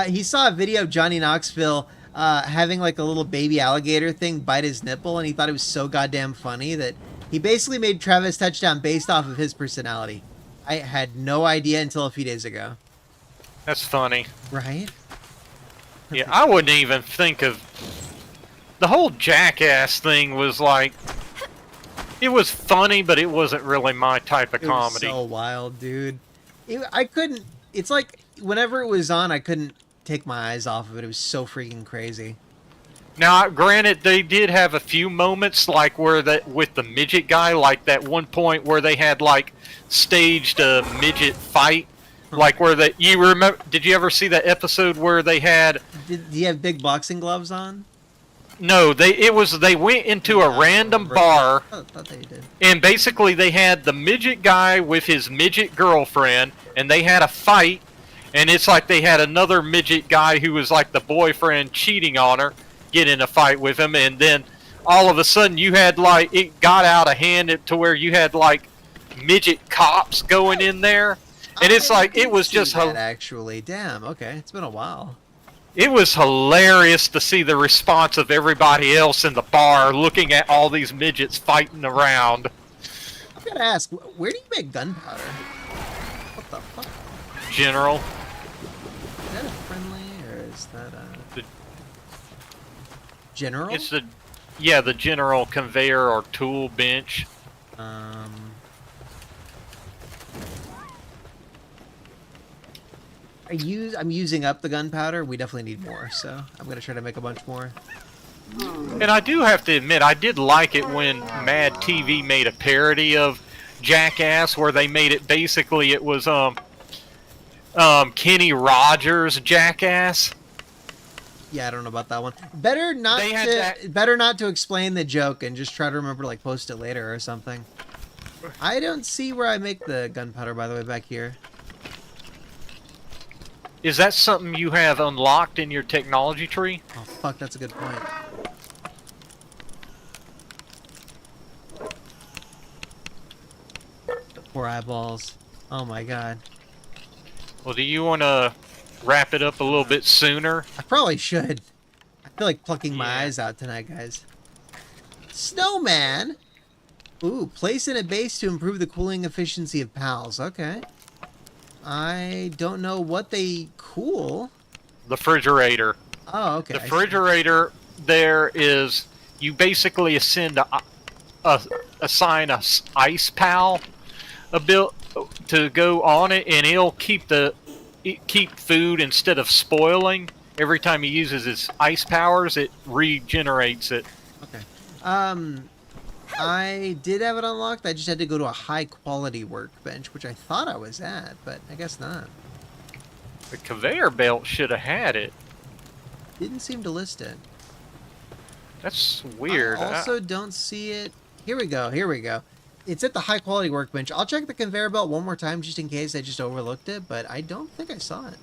He saw a video of Johnny Knoxville having like a little baby alligator thing bite his nipple, and he thought it was so goddamn funny that He basically made Travis Touchdown based off of his personality. I had no idea until a few days ago. That's funny. Right? Yeah, I wouldn't even think of... The whole Jackass thing was like... It was funny, but it wasn't really my type of comedy. It was so wild, dude. I couldn't... It's like, whenever it was on, I couldn't take my eyes off of it. It was so freaking crazy. Now, granted, they did have a few moments, like where that with the midget guy, like that one point where they had like staged a midget fight, like where that you remember? Did you ever see that episode where they had? Did he have big boxing gloves on? No, they went into a random bar, I thought they did. and basically they had the midget guy with his midget girlfriend, and they had a fight, and it's like they had another midget guy who was like the boyfriend cheating on her. Get in a fight with him, and then all of a sudden you had like it got out of hand to where you had like midget cops going in there, and it's like it was just actually. Damn. Okay, it's been a while. It was hilarious to see the response of everybody else in the bar looking at all these midgets fighting around. I've got to ask, where do you make gunpowder? What the fuck? General. Is that a friendly or is that a... General? It's the general conveyor or tool bench. I'm using up the gunpowder. We definitely need more, so I'm gonna try to make a bunch more. And I do have to admit, I did like it when Mad TV made a parody of Jackass, where they made it basically it was Kenny Rogers Jackass. Yeah, I don't know about that one. Better not to explain the joke and just try to remember, like, post it later or something. I don't see where I make the gunpowder, by the way, back here. Is that something you have unlocked in your technology tree? Oh, fuck, that's a good point. The poor eyeballs. Oh my god. Well, do you want to wrap it up a little bit sooner? I probably should. I feel like plucking my Yeah. eyes out tonight, guys. Snowman! Ooh, place in a base to improve the cooling efficiency of pals. Okay. I don't know what they cool. The refrigerator. Oh, okay. The refrigerator there is, you basically assign a ice pal to go on it, and it'll keep food instead of spoiling. Every time he uses his ice powers, it regenerates it. Okay. I did have it unlocked. I just had to go to a high quality workbench, which I thought I was at, but I guess not. The conveyor belt should have had it. Didn't seem to list it. That's weird. I also don't see it. Here we go. Here we go. It's at the high quality workbench. I'll check the conveyor belt one more time just in case I just overlooked it, but I don't think I saw it.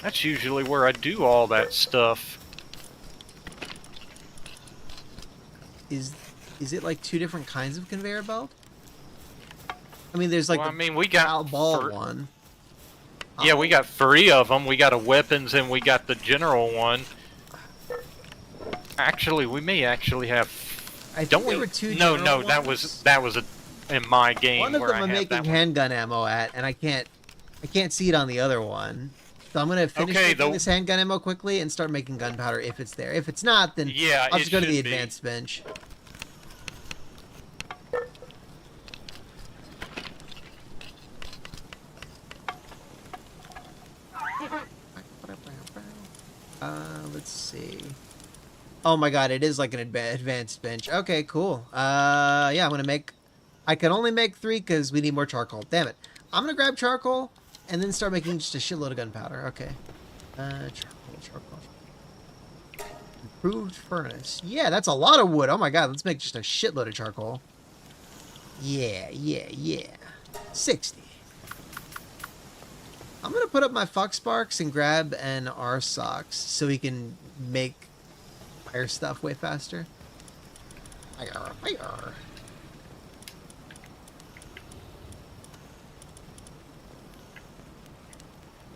That's usually where I do all that stuff. Is it like two different kinds of conveyor belt? I mean, there's like Well, the I mean, we got ball one. Yeah, we got 3 of them. We got a weapons and we got the general one. Actually, we may actually have. I think Don't there we? were two. No, general that ones. was in my game. One of where them I I'm have making that one. handgun ammo at, and I can't see it on the other one. So I'm gonna finish making this handgun ammo quickly and start making gunpowder if it's there. If it's not, then Yeah, I'll just go to the should be. advanced bench. Let's see. Oh my god, it is like an advanced bench. Okay, cool. Yeah, I'm gonna make... I can only make 3 because we need more charcoal. Damn it. I'm gonna grab charcoal and then start making just a shitload of gunpowder. Okay. Charcoal. Improved furnace. Yeah, that's a lot of wood. Oh my god, let's make just a shitload of charcoal. Yeah. 60. I'm gonna put up my Fox Sparks and grab an R-Sox so we can make fire stuff way faster. Fire.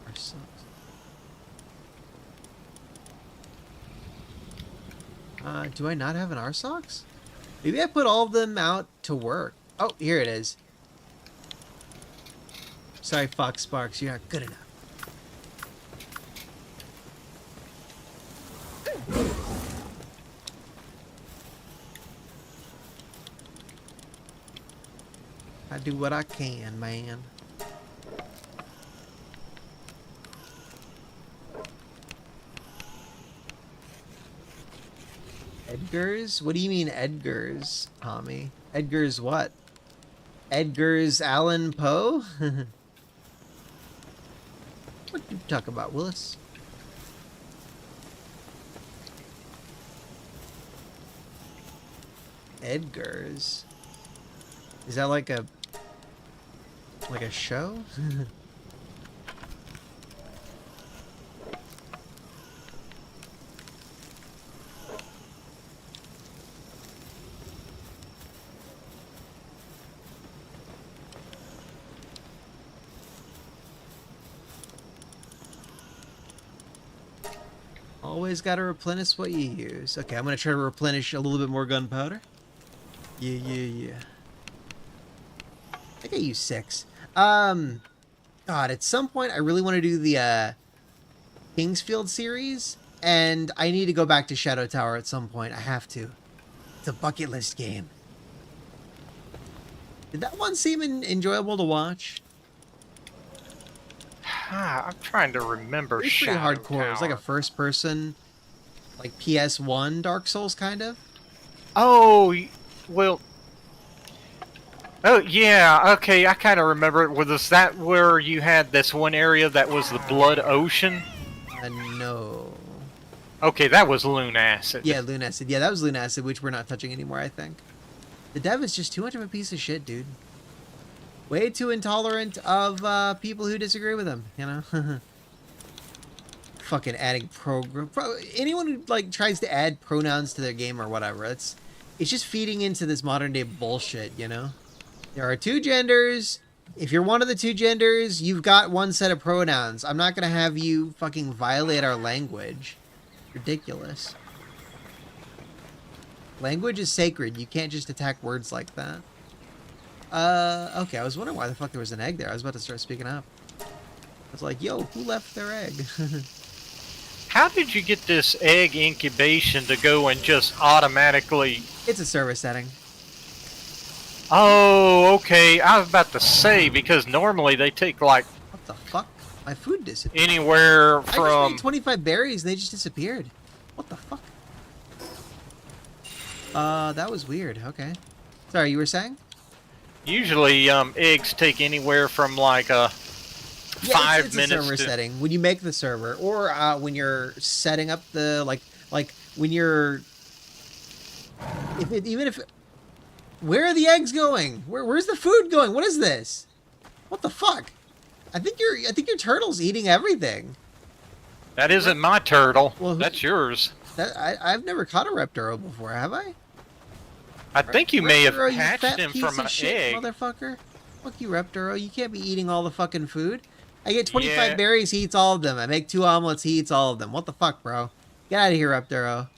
R-Sox. Do I not have an RSOX? Maybe I put all of them out to work. Oh, here it is. Sorry, Fox Sparks, you're not good enough. I do what I can, man. Edgar's? What do you mean Edgar's, Tommy? Edgar's what? Edgar's Allan Poe? What you talk about, Willis? Edgar's? Is that like a show? Always gotta replenish what you use. Okay, I'm gonna try to replenish a little bit more gunpowder. Yeah. I think I used 6. God, at some point I really want to do the Kingsfield series, and I need to go back to Shadow Tower at some point. I have to. It's a bucket list game. Did that one seem enjoyable to watch? I'm trying to remember. It's pretty Shadow hardcore. It was like a Tower. first-person, like PS1 Dark Souls kind of. Oh, well. Oh, yeah, okay, I kind of remember it. Was that where you had this one area that was the Blood Ocean? No. Okay, that was Lunacid. Yeah, Lunacid. Yeah, that was Lunacid, which we're not touching anymore, I think. The dev is just too much of a piece of shit, dude. Way too intolerant of people who disagree with him, you know? Fucking adding anyone who, like, tries to add pronouns to their game or whatever, it's just feeding into this modern day bullshit, you know? There are 2 genders. If you're one of the 2 genders, you've got one set of pronouns. I'm not gonna have you fucking violate our language. Ridiculous. Language is sacred. You can't just attack words like that. Okay, I was wondering why the fuck there was an egg there. I was about to start speaking up. I was like, yo, who left their egg? How did you get this egg incubation to go and just automatically... It's a server setting. Oh, okay. I was about to say, because normally they take, like, What the fuck? My food disappeared. anywhere I just from... made 25 berries and they just disappeared. What the fuck? That was weird. Okay. Sorry, you were saying? Usually, eggs take anywhere from, like, Yeah, 5 it's minutes a server to... setting when you make the server, or when you're setting up the like when you're where are the eggs going? Where's the food going? What is this? What the fuck? I think your turtle's eating everything. That isn't my turtle. Well, That's yours. I've never caught a Reptaro before, have I? I think you may have Reptaro, you hatched fat him piece from of an shit, egg. motherfucker. Fuck you, Reptaro. You can't be eating all the fucking food. I get 25 Yeah. berries, he eats all of them. I make 2 omelets, he eats all of them. What the fuck, bro? Get out of here, Reptaro.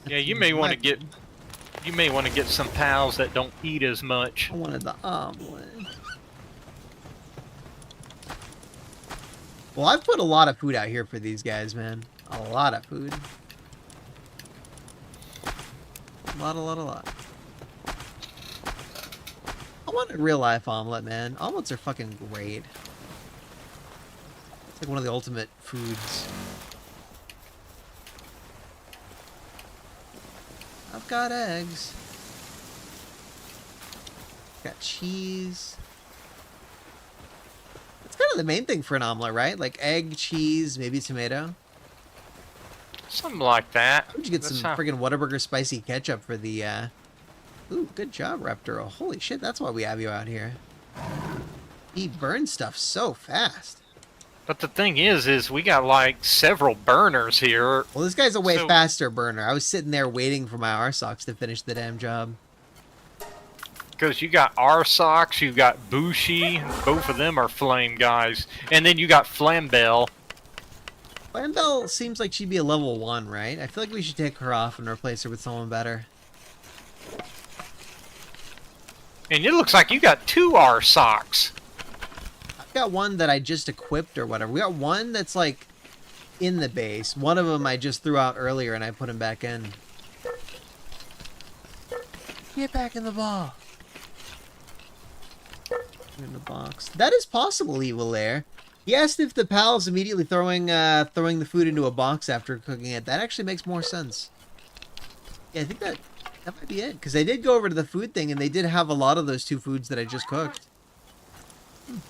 Yeah, you may want to get some pals that don't eat as much. I wanted the omelet. Well, I've put a lot of food out here for these guys, man. A lot of food. A lot. I want a real life omelet, man. Omelets are fucking great. It's like one of the ultimate foods. I've got eggs. Got cheese. That's kind of the main thing for an omelet, right? Like egg, cheese, maybe tomato. Something like that. Why don't you get some friggin' Whataburger spicy ketchup for the, Ooh, good job, Reptaro. Holy shit, that's why we have you out here. He burns stuff so fast. But the thing is we got like several burners here. Well, this guy's a way So- faster burner. I was sitting there waiting for my RSOX to finish the damn job. Because you got Arsox, you got Bushi, both of them are flame guys. And then you got Flambell. Landell seems like she'd be a level 1, right? I feel like we should take her off and replace her with someone better. And it looks like you got 2 R socks. I've got one that I just equipped or whatever. We got one that's like in the base. One of them I just threw out earlier and I put him back in. Get back in the ball. In the box. That is possible, Evil Air. He asked if the pal's immediately throwing the food into a box after cooking it. That actually makes more sense. Yeah, I think that might be it. Because I did go over to the food thing, and they did have a lot of those 2 foods that I just cooked.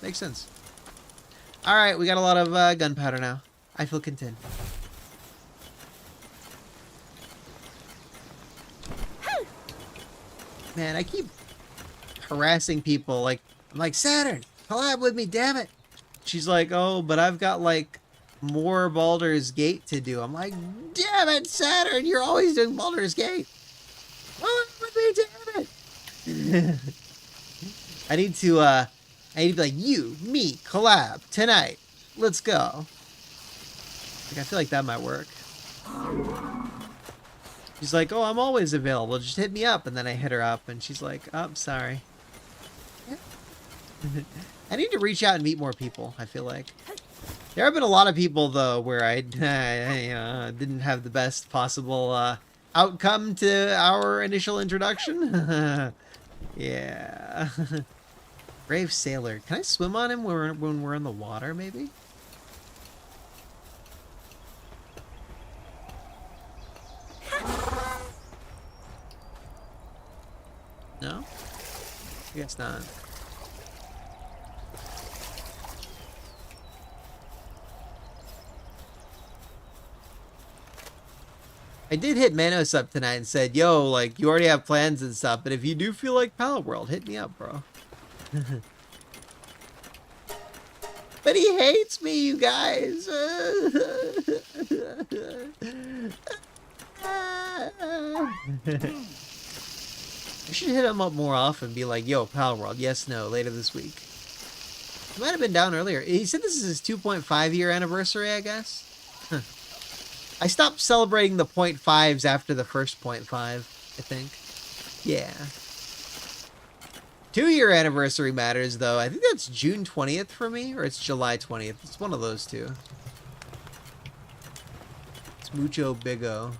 Makes sense. Alright, we got a lot of gunpowder now. I feel content. Man, I keep harassing people. Like, I'm like, Saturn, collab with me, damn it. She's like, oh, but I've got, like, more Baldur's Gate to do. I'm like, damn it, Saturn, you're always doing Baldur's Gate. Oh, with me, damn it. I need to be like, you, me, collab, tonight. Let's go. Like, I feel like that might work. She's like, oh, I'm always available. Just hit me up. And then I hit her up, and she's like, oh, sorry. I need to reach out and meet more people, I feel like. There have been a lot of people, though, where I didn't have the best possible outcome to our initial introduction. Yeah. Brave Sailor. Can I swim on him when we're in the water, maybe? No? I guess not. I did hit Manos up tonight and said, yo, like, you already have plans and stuff, but if you do feel like Palworld, hit me up, bro. But he hates me, you guys. I should hit him up more often, be like, yo, Palworld, yes, no, later this week. He might have been down earlier. He said this is his 2.5 year anniversary, I guess. Huh. I stopped celebrating the 0.5s after the first 0.5, I think. Yeah. 2-year anniversary matters, though. I think that's June 20th for me, or it's July 20th. It's one of those two. It's mucho bigo.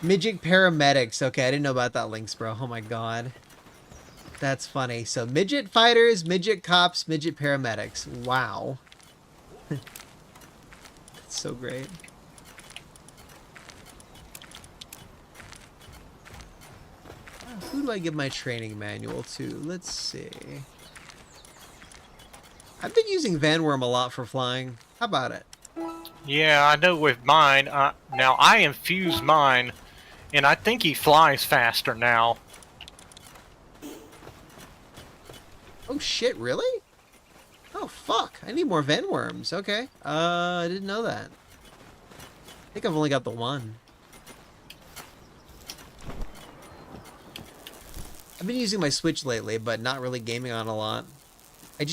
Midget paramedics. Okay, I didn't know about that, Lynx, bro. Oh my god. That's funny. So, midget fighters, midget cops, midget paramedics. Wow. That's so great. Who do I give my training manual to? Let's see. I've been using Vanworm a lot for flying. How about it? Yeah, I know with mine. Now, I infuse mine, and I think he flies faster now. Oh shit, really? Oh fuck, I need more Vanworms. Okay. I didn't know that. I think I've only got the one. I've been using my Switch lately, but not really gaming on a lot. I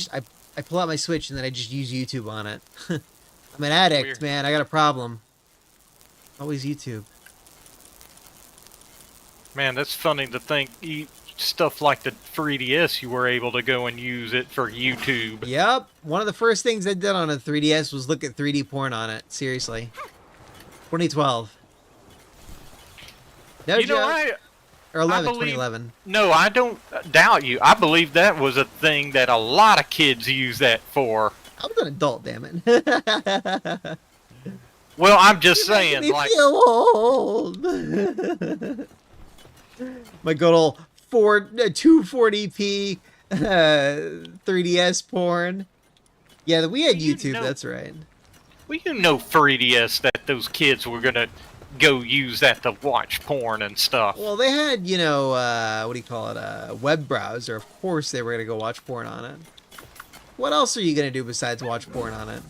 pull out my Switch and then I just use YouTube on it. I'm an addict, Weird. man. I got a problem. Always YouTube. Man, that's funny to think. Stuff like the 3DS, you were able to go and use it for YouTube. Yep. One of the first things I did on a 3DS was look at 3D porn on it. Seriously. 2012. No You know, joke. Or 11, believe- 2011. No, I don't doubt you. I believe that was a thing that a lot of kids use that for. I was an adult, damn it. Well, I'm just You're making saying, me like, feel old. My good old 240p 3DS porn. Yeah, we had You YouTube, know- that's right. well, you know, 3DS that those kids were gonna go use that to watch porn and stuff. Well, they had, you know, what do you call it, a web browser. Of course they were going to go watch porn on it. What else are you going to do besides watch porn on it?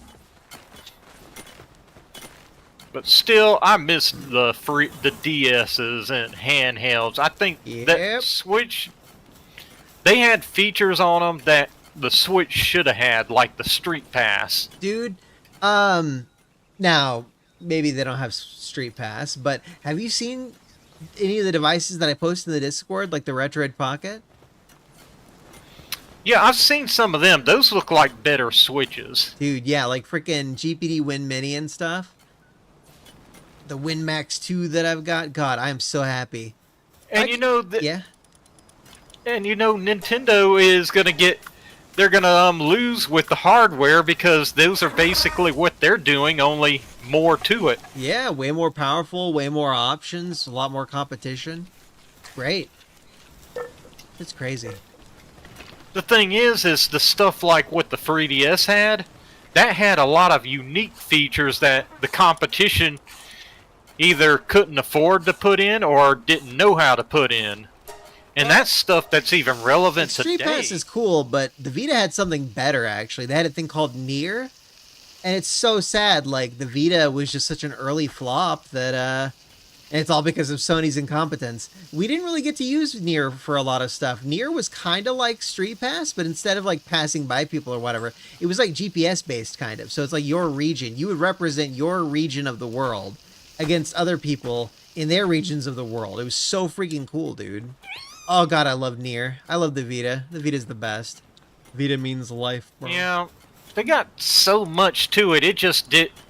But still, I miss the DSs and handhelds. I think Yep. that Switch, they had features on them that the Switch should have had, like the Street Pass. Dude, now, maybe they don't have Street Pass, but have you seen any of the devices that I posted in the Discord, like the Retroid Pocket? Yeah, I've seen some of them. Those look like better Switches. Dude, yeah, like freaking GPD Win Mini and stuff. The Win Max 2 that I've got. God, I am so happy. And yeah. And Nintendo is gonna they're gonna lose with the hardware because those are basically what they're doing, only more to it. Yeah, way more powerful, way more options, a lot more competition. Great. It's crazy. The thing is the stuff like what the 3DS had, that had a lot of unique features that the competition either couldn't afford to put in or didn't know how to put in. And that's stuff that's even relevant today. Street Pass is cool, but the Vita had something better, actually. They had a thing called Nier, and it's so sad. Like, the Vita was just such an early flop that, and it's all because of Sony's incompetence. We didn't really get to use Nier for a lot of stuff. Nier was kind of like Street Pass, but instead of, like, passing by people or whatever, it was, like, GPS-based, kind of. So it's like your region. You would represent your region of the world against other people in their regions of the world. It was so freaking cool, dude. Oh god, I love Nier. I love the Vita. The Vita's the best. Vita means life, bro. Yeah, they got so much to it.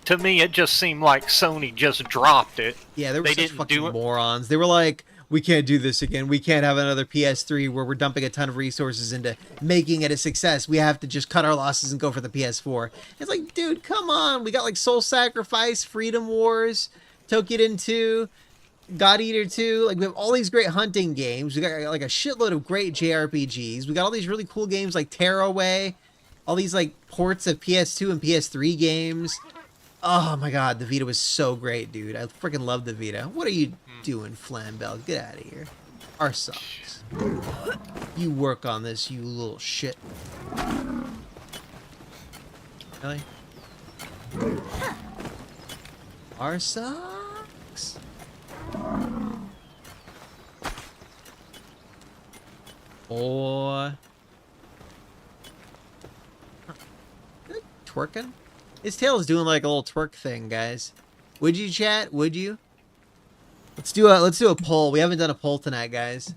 To me, it just seemed like Sony just dropped it. Yeah, they were such fucking do it. morons. They were like, we can't do this again. We can't have another PS3 where we're dumping a ton of resources into making it a success. We have to just cut our losses and go for the PS4. It's like, dude, come on. We got like Soul Sacrifice, Freedom Wars, Tokiden 2, God Eater 2, like we have all these great hunting games. We got like a shitload of great JRPGs. We got all these really cool games like Tearaway, all these like ports of PS2 and PS3 games. Oh my god, the Vita was so great, dude. I freaking love the Vita. What are you doing, Flambell? Get out of here. Our socks. You work on this, you little shit. Really? Our socks? Boy. Twerking? His tail is doing like a little twerk thing, guys. Would you, chat? Would you? Let's do a poll. We haven't done a poll tonight, guys.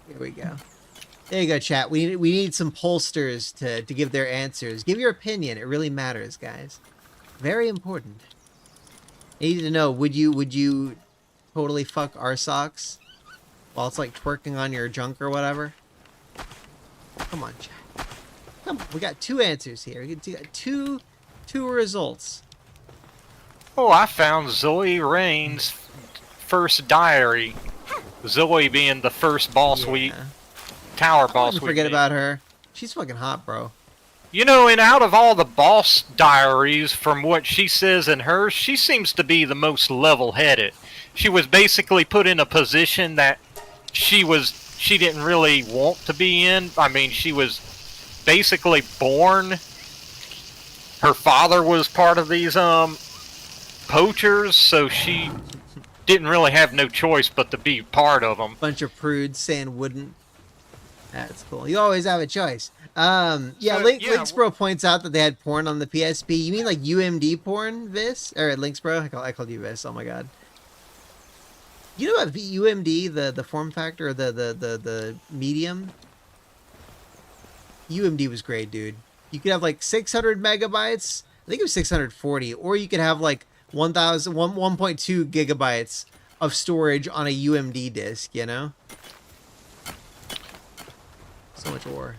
Here we go. There you go, chat. We need some pollsters to give their answers. Give your opinion. It really matters, guys. Very important. I need to know, would you totally fuck our socks while it's like twerking on your junk or whatever? Come on, chat. Come on. We got two answers here. We got two results. Oh, I found Zoe Rain's first diary. Zoe being the first boss tower boss we forget about her. She's fucking hot, bro. You know, and out of all the boss diaries, from what she says in hers, she seems to be the most level-headed. She was basically put in a position that she didn't really want to be in. I mean, she was basically born. Her father was part of these poachers, so she didn't really have no choice but to be part of them. Bunch of prudes saying wouldn't. That's cool. You always have a choice. Linksbro points out that they had porn on the PSP. You mean like UMD porn, Vis? Or Linksbro? I called you Vis. Oh my god. You know about UMD, the form factor, or the medium? UMD was great, dude. You could have like 600 megabytes. I think it was 640. Or you could have like 1.2 gigabytes of storage on a UMD disk, you know? So much war.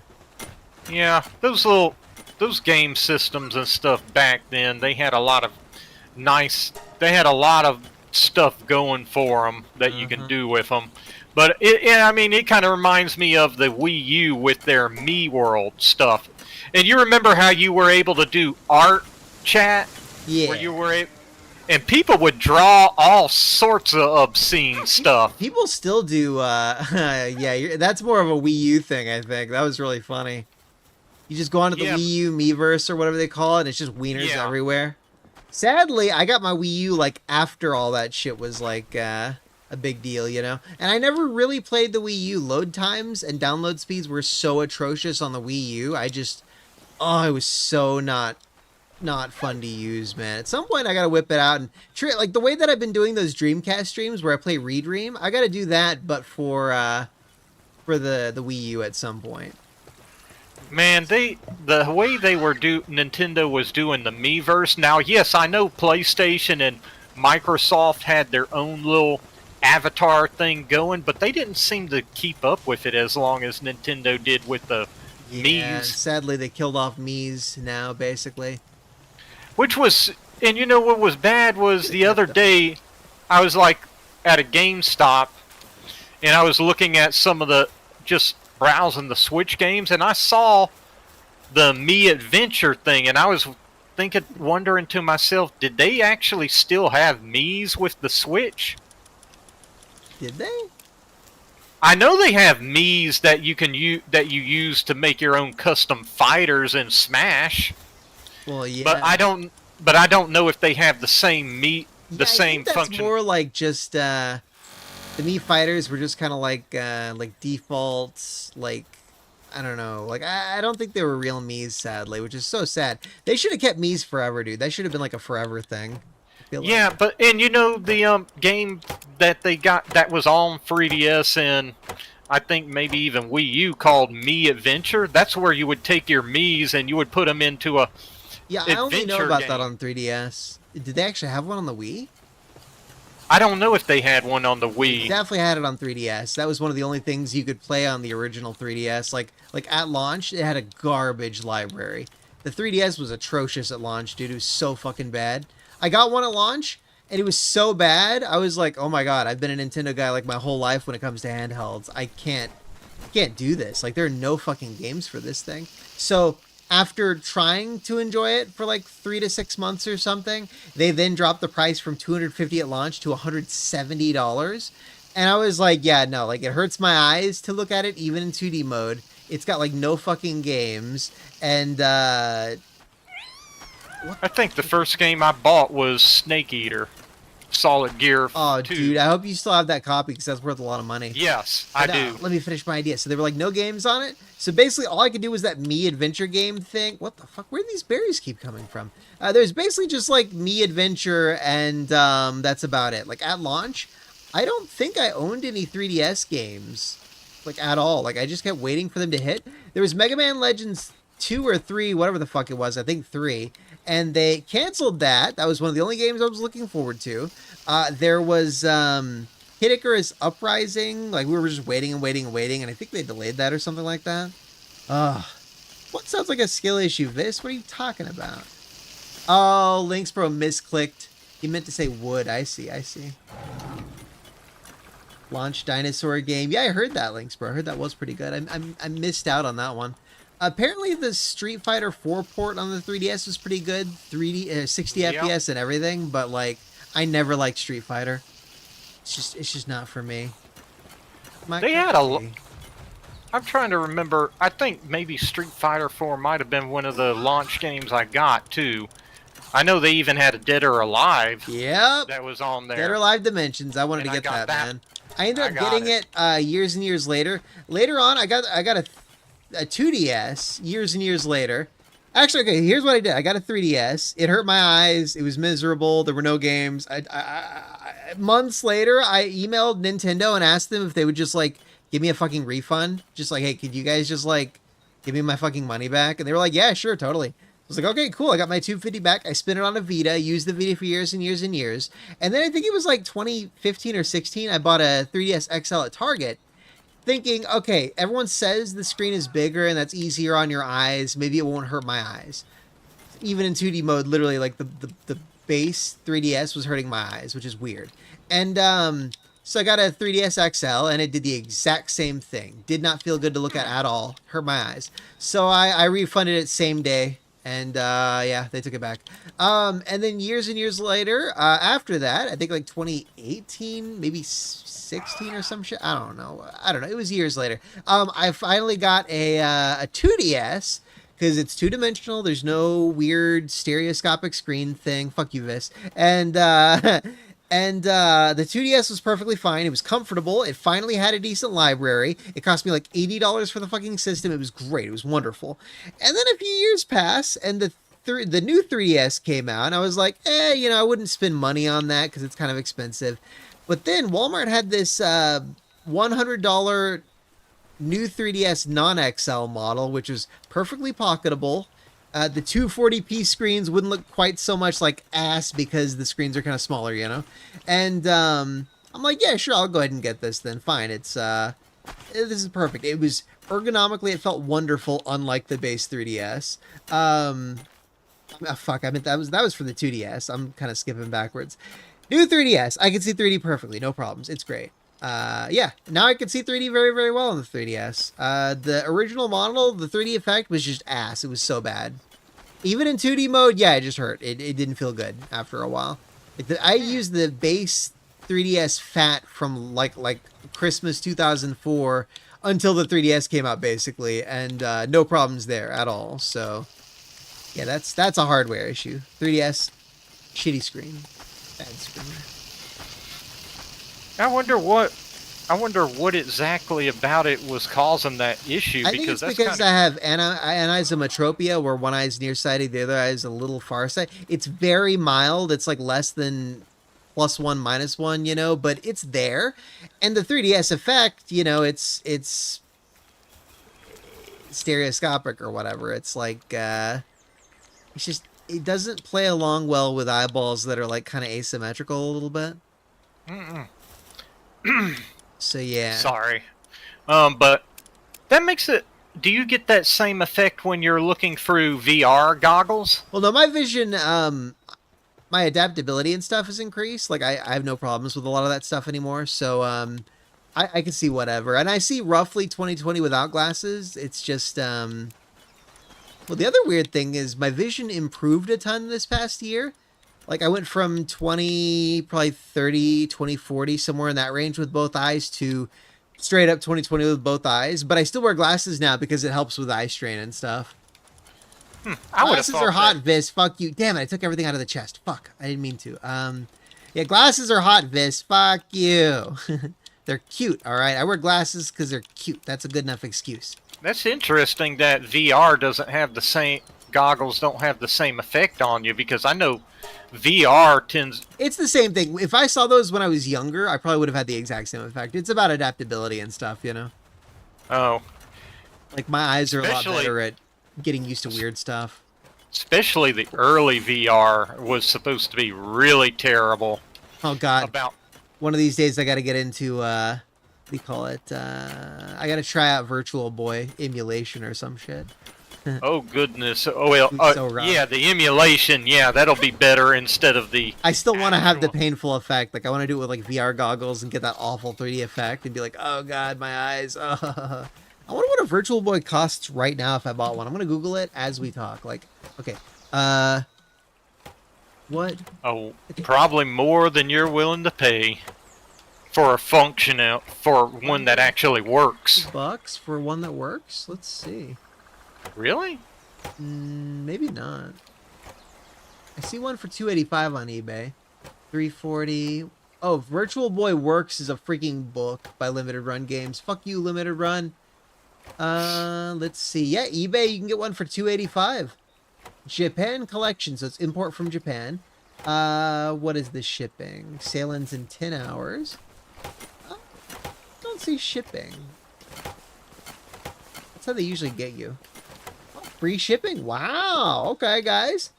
Yeah, those game systems and stuff back then, they had a lot of stuff going for them that you can do with them. But it kind of reminds me of the Wii U with their Mii World stuff. And you remember how you were able to do art chat? Yeah. Where you were and people would draw all sorts of obscene stuff. People still do. Yeah, that's more of a Wii U thing, I think. That was really funny. You just go onto the Yeah. Wii U Miiverse or whatever they call it, and it's just wieners Yeah. everywhere. Sadly, I got my Wii U like after all that shit was like a big deal, you know? And I never really played the Wii U. Load times and download speeds were so atrocious on the Wii U. It was so not fun to use, man. At some point, I gotta whip it out and like the way that I've been doing those Dreamcast streams where I play Redream. I gotta do that, but for the Wii U at some point. Man, the way Nintendo was doing the Miiverse. Now, yes, I know PlayStation and Microsoft had their own little avatar thing going, but they didn't seem to keep up with it as long as Nintendo did with the Yeah, Miis. sadly they killed off Miis now, basically. Which was, and you know what was bad was the other day, I was like at a GameStop, and I was looking at some of the, just browsing the Switch games, and I saw the Me Adventure thing, and I was wondering to myself, did they actually still have Miis with the Switch? Did they? I know they have Miis that you use to make your own custom fighters in Smash. Well, yeah. But I don't know if they have the same I think that's function. more like just the Mii fighters were just kind of like defaults, like I don't know, like I don't think they were real Miis, sadly, which is so sad. They should have kept Miis forever, dude. That should have been like a forever thing. Yeah, but and you know the game that they got that was on 3DS and I think maybe even Wii U called Me Adventure. That's where you would take your Miis and you would put them into a I only know adventure about game. that on 3DS. Did they actually have one on the Wii? I don't know if they had one on the Wii. Definitely had it on 3DS. That was one of the only things you could play on the original 3DS. Like at launch, it had a garbage library. The 3DS was atrocious at launch, dude. It was so fucking bad. I got one at launch, and it was so bad. I was like, oh my god, I've been a Nintendo guy like my whole life when it comes to handhelds. I can't do this. Like, there are no fucking games for this thing. So after trying to enjoy it for like 3 to 6 months or something, they then dropped the price from $250 at launch to $170. And I was like, yeah, no, like it hurts my eyes to look at it even in 2D mode. It's got like no fucking games. And I think the first game I bought was Snake Eater, Solid Gear 2. Oh, dude, I hope you still have that copy because that's worth a lot of money. Yes, I do. Let me finish my idea. So there were like no games on it. So basically all I could do was that Me Adventure game thing. What the fuck? Where do these berries keep coming from? There's basically just like Me Adventure and that's about it. Like at launch, I don't think I owned any 3DS games like at all. Like I just kept waiting for them to hit. There was Mega Man Legends 2 or 3, whatever the fuck it was. I think 3. And they canceled that. That was one of the only games I was looking forward to. There was Hit Icarus Uprising. Like, we were just waiting and waiting and waiting, and I think they delayed that or something like that. What sounds like a skill issue, Vis? What are you talking about? Oh, Lynx Pro misclicked. He meant to say wood. I see. Launch dinosaur game. Yeah, I heard that, Lynx Pro. I heard that was pretty good. I missed out on that one. Apparently, the Street Fighter 4 port on the 3DS was pretty good, 60 FPS and everything. But like, I never liked Street Fighter. It's just not for me. They had I'm trying to remember. I think maybe Street Fighter 4 might have been one of the launch games I got too. I know they even had a Dead or Alive. Yep. That was on there. Dead or Alive Dimensions. I wanted to get that, man. I ended up getting it years and years later. Later on, I got a 2DS years and years later. Actually, okay, here's what I did. I got a 3DS. It hurt my eyes. It was miserable. There were no games. Months later, I emailed Nintendo and asked them if they would just, like, give me a fucking refund. Just like, hey, could you guys just, like, give me my fucking money back? And they were like, yeah, sure, totally. I was like, okay, cool. I got my $250 back. I spent it on a Vita, used the Vita for years and years and years. And then I think it was like 2015 or 16, I bought a 3DS XL at Target, thinking, okay, everyone says the screen is bigger and that's easier on your eyes. Maybe it won't hurt my eyes. Even in 2D mode, literally, like the base 3DS was hurting my eyes, which is weird. And So I got a 3DS XL, and it did the exact same thing. Did not feel good to look at all. Hurt my eyes. So I refunded it same day, and yeah, they took it back. And then years and years later, after that, I think like 2018, maybe 16 or some shit. I don't know. It was years later. I finally got a 2DS. Because it's two-dimensional, there's no weird stereoscopic screen thing. Fuck you, Vis. And the 2DS was perfectly fine. It was comfortable. It finally had a decent library. It cost me like $80 for the fucking system. It was great. It was wonderful. And then a few years pass, and the new 3DS came out, and I was like, I wouldn't spend money on that because it's kind of expensive. But then Walmart had this $100 new 3DS non-XL model, which was perfectly pocketable. The 240p screens wouldn't look quite so much like ass because the screens are kind of smaller, And I'm like, yeah, sure, I'll go ahead and get this then. Fine, this is perfect. It was ergonomically, it felt wonderful, unlike the base 3DS. Fuck, I meant that was for the 2DS. I'm kind of skipping backwards. New 3DS, I can see 3D perfectly, no problems. It's great. Yeah, now I can see 3D very, very well on the 3DS. The original model, the 3D effect was just ass. It was so bad. Even in 2D mode, yeah, it just hurt. It didn't feel good after a while. I used the base 3DS fat from like Christmas 2004 until the 3DS came out, basically, and no problems there at all. So, yeah, that's a hardware issue. 3DS, shitty screen, bad screen. I wonder what exactly about it was causing that issue. I think it's because I have anisometropia, where one eye is nearsighted, the other eye is a little farsighted. It's very mild. It's like less than +1, -1, but it's there. And the 3DS effect, it's stereoscopic or whatever. It's like, it's just, it doesn't play along well with eyeballs that are like kind of asymmetrical a little bit. So yeah. Sorry. But that makes it... Do you get that same effect when you're looking through VR goggles? Well, no, my vision, my adaptability and stuff has increased. Like, I have no problems with a lot of that stuff anymore. So, I can see whatever. And I see roughly 20/20 without glasses. It's just, well, the other weird thing is my vision improved a ton this past year. Like, I went from 20, probably 30, 20/40, somewhere in that range with both eyes, to straight up 20/20 with both eyes. But I still wear glasses now because it helps with eye strain and stuff. Glasses are hot, Vis. Fuck you. Damn it, I took everything out of the chest. Fuck, I didn't mean to. Yeah, glasses are hot, Vis. Fuck you. They're cute, all right? I wear glasses because they're cute. That's a good enough excuse. That's interesting that VR doesn't have the same... Goggles don't have the same effect on you, because I know VR tends... It's the same thing. If I saw those when I was younger, I probably would have had the exact same effect. It's about adaptability and stuff, Oh. Like, my eyes are a lot better at getting used to weird stuff. Especially the early VR was supposed to be really terrible. Oh, God. One of these days I got to get into, what do you call it? I got to try out Virtual Boy emulation or some shit. Oh, goodness. Oh, well, yeah, the emulation, yeah, that'll be better instead of the... I still want to have the painful effect. Like, I want to do it with, like, VR goggles and get that awful 3D effect and be like, oh, God, my eyes. I wonder what a Virtual Boy costs right now if I bought one. I'm going to Google it as we talk. Like, okay. What? Oh, probably more than you're willing to pay for a for one that actually works. $2 for one that works? Let's see. Really? Maybe not. I see one for $285 on eBay. $340. Oh, Virtual Boy Works is a freaking book by Limited Run Games. Fuck you, Limited Run. Let's see. Yeah, eBay, you can get one for $285. Japan collection, so it's import from Japan. What is the shipping? Sale ends in 10 hours. Oh, don't see shipping. That's how they usually get you. Free shipping? Wow. Okay, guys.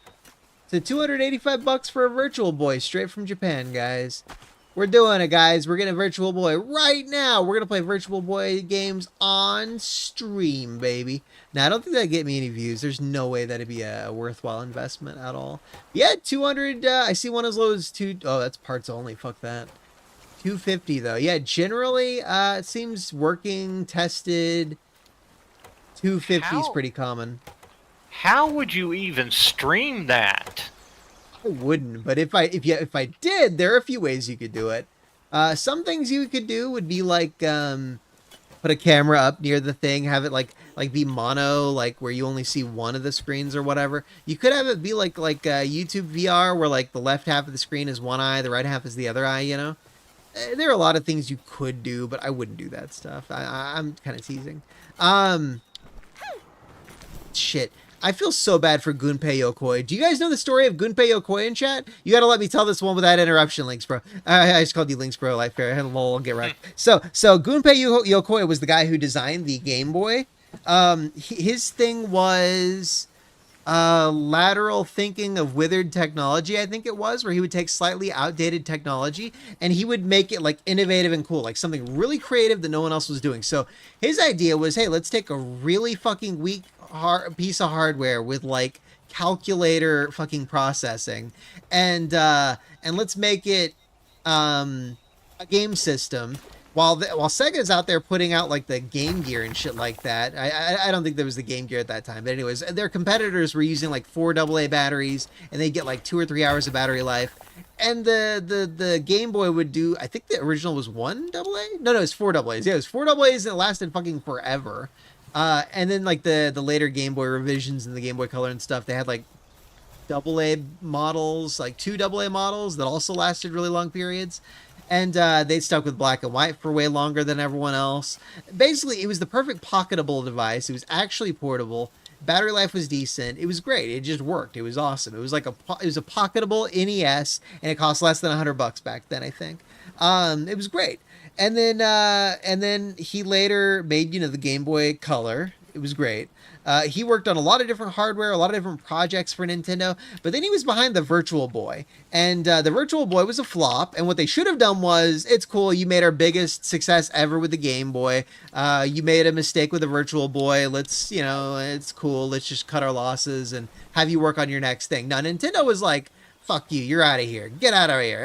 So $285 for a Virtual Boy straight from Japan, guys. We're doing it, guys. We're getting a Virtual Boy right now. We're going to play Virtual Boy games on stream, baby. Now, I don't think that'd get me any views. There's no way that'd be a worthwhile investment at all. Yeah, 200. I see one as low as 2. Oh, that's parts only. Fuck that. 250 though. Yeah, generally, it seems working, tested. 250 is How pretty common. how would you even stream that? I wouldn't, but if I did, there are a few ways you could do it. Some things you could do would be like put a camera up near the thing, have it like be mono, like where you only see one of the screens or whatever. You could have it be like YouTube VR, where like the left half of the screen is one eye, the right half is the other eye. You know, there are a lot of things you could do, but I wouldn't do that stuff. I'm kind of teasing. Um, Shit. I feel so bad for Gunpei Yokoi. Do you guys know the story of Gunpei Yokoi in chat? You gotta let me tell this one without interruption, Links, bro. I just called you Links, bro. Like, fair. Lol, get right. So Gunpei Yokoi was the guy who designed the Game Boy. His thing was lateral thinking of withered technology, I think it was, where he would take slightly outdated technology and he would make it like innovative and cool, like something really creative that no one else was doing. So his idea was, hey, let's take a really fucking weak piece of hardware with like calculator fucking processing and let's make it a game system while Sega's out there putting out like the Game Gear and shit like that. I don't think there was the Game Gear at that time, but anyways, their competitors were using like 4 AA batteries, and they get like 2 or 3 hours of battery life. And the Game Boy would do, I think the original was 1 AA. No, it was 4 AAs. Yeah, it was 4 AAs, and it lasted fucking forever. And then like the later Game Boy revisions and the Game Boy Color and stuff, they had like AA models, like 2 AA models that also lasted really long periods. And they stuck with black and white for way longer than everyone else. Basically, it was the perfect pocketable device. It was actually portable. Battery life was decent. It was great. It just worked. It was awesome. It was like it was a pocketable NES, and it cost less than $100 back then, I think. It was great. And then he later made, you know, the Game Boy Color. It was great. He worked on a lot of different hardware, a lot of different projects for Nintendo, but then he was behind the Virtual Boy, and the Virtual Boy was a flop, and what they should have done was, it's cool, you made our biggest success ever with the Game Boy, you made a mistake with the Virtual Boy, let's, you know, it's cool, let's just cut our losses and have you work on your next thing. Now, Nintendo was like, fuck you, you're out of here. Get out of here.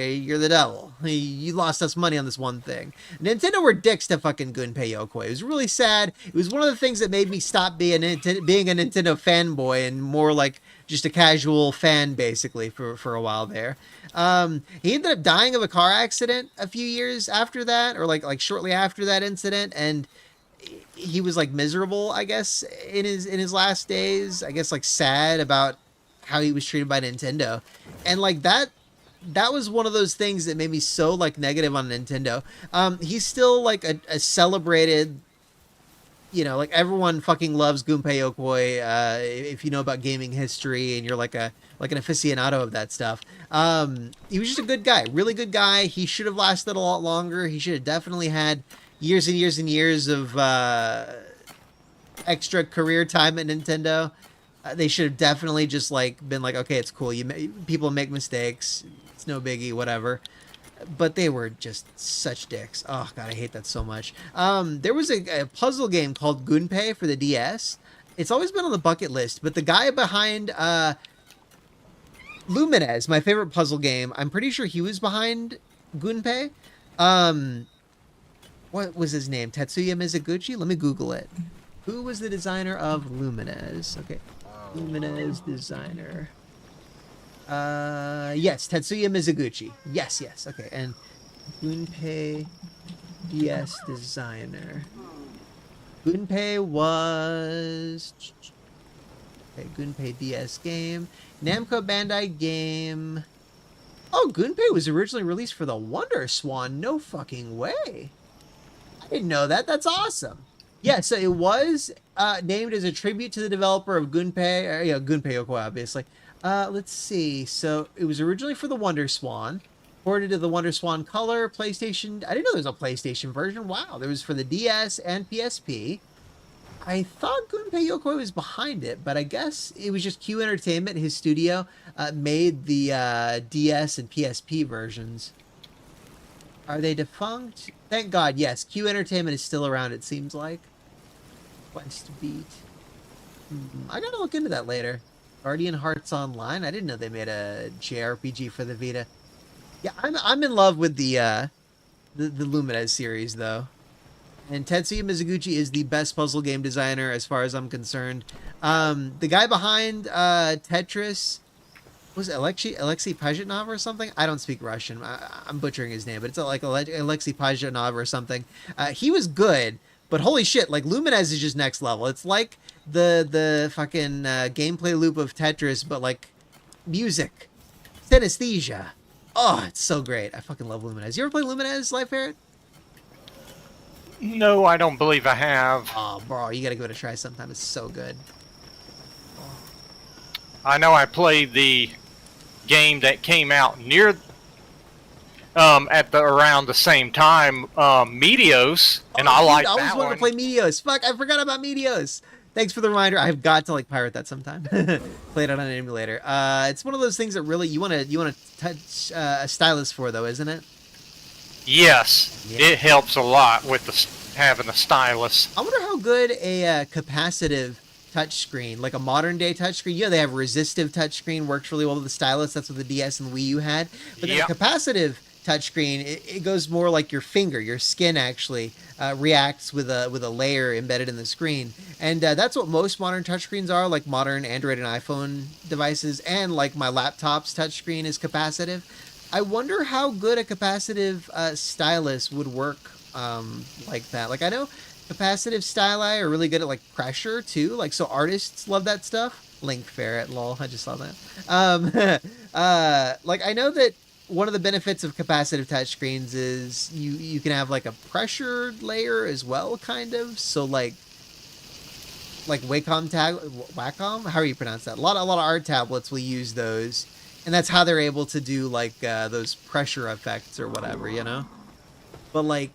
You're the devil. You lost us money on this one thing. Nintendo were dicks to fucking Gunpei Yokoi. It was really sad. It was one of the things that made me stop being a Nintendo fanboy and more like just a casual fan, basically, for a while there. He ended up dying of a car accident a few years after that, or like shortly after that incident, and he was like miserable, I guess, in his last days. I guess like sad about how he was treated by Nintendo, and like that was one of those things that made me so like negative on Nintendo. He's still like a celebrated, you know, like everyone fucking loves Gunpei Yokoi. If you know about gaming history and you're like an aficionado of that stuff, he was just a good guy, really good guy. He should have lasted a lot longer. He should have definitely had years and years and years of extra career time at Nintendo. They should have definitely just like been like, okay, it's cool. People make mistakes. It's no biggie, whatever. But they were just such dicks. Oh god, I hate that so much. There was a puzzle game called Gunpei for the DS. It's always been on the bucket list. But the guy behind Lumines, my favorite puzzle game, I'm pretty sure he was behind Gunpei. What was his name? Tetsuya Mizuguchi? Let me Google it. Who was the designer of Lumines? Okay. Lumines designer. Yes, Tetsuya Mizuguchi. Yes. Okay, and Gunpei DS designer. Gunpei was... Okay, Gunpei DS game. Namco Bandai game. Oh, Gunpei was originally released for the Wonder Swan. No fucking way. I didn't know that. That's awesome. Yeah, so it was named as a tribute to the developer of Gunpei, Gunpei Yokoi, obviously. Let's see. So it was originally for the Wonder Swan, ported to the Wonder Swan Color, PlayStation. I didn't know there was a PlayStation version. Wow, there was for the DS and PSP. I thought Gunpei Yokoi was behind it, but I guess it was just Q Entertainment, his studio, made the DS and PSP versions. Are they defunct? Thank God, yes. Q Entertainment is still around, it seems like. Quest Beat. I gotta look into that later. Guardian Hearts Online? I didn't know they made a JRPG for the Vita. Yeah, I'm in love with the Lumines series though. And Tetsuya Mizuguchi is the best puzzle game designer as far as I'm concerned. The guy behind Tetris was it Alexei Pajitnov or something? I don't speak Russian. I'm butchering his name, but it's like Alexei Pajitnov or something. He was good, but holy shit, like Lumines is just next level. It's like the fucking gameplay loop of Tetris, but like music, synesthesia. Oh, it's so great. I fucking love Lumines. You ever play Lumines, Life Parrot? No, I don't believe I have. Oh, bro, you gotta give it a try sometime. It's so good. I know I played the game that came out near at the around the same time, Meteos, and I like I always that wanted one. to play Meteos. Fuck, I forgot about Meteos. Thanks for the reminder. I've got to like pirate that sometime. Play it on an emulator. It's one of those things that really you wanna touch a stylus for though, isn't it? Yes, Yeah. it helps a lot with having a stylus. I wonder how good a capacitive touchscreen, like a modern day touchscreen. You know, they have resistive touchscreen, works really well with the stylus. That's what the DS and Wii U had. But then Yep. a capacitive touchscreen, it goes more like your finger, your skin actually reacts with a layer embedded in the screen, and that's what most modern touchscreens are, like modern Android and iPhone devices, and like my laptop's touchscreen is capacitive. I wonder how good a capacitive stylus would work like that. Like I know capacitive styli are really good at like pressure too. Like so artists love that stuff. Link Ferret, lol. I just saw that. Like I know that one of the benefits of capacitive touchscreens is you can have like a pressure layer as well, kind of. So like Wacom, how do you pronounce that? A lot of art tablets will use those, and that's how they're able to do like those pressure effects or whatever, you know. But like,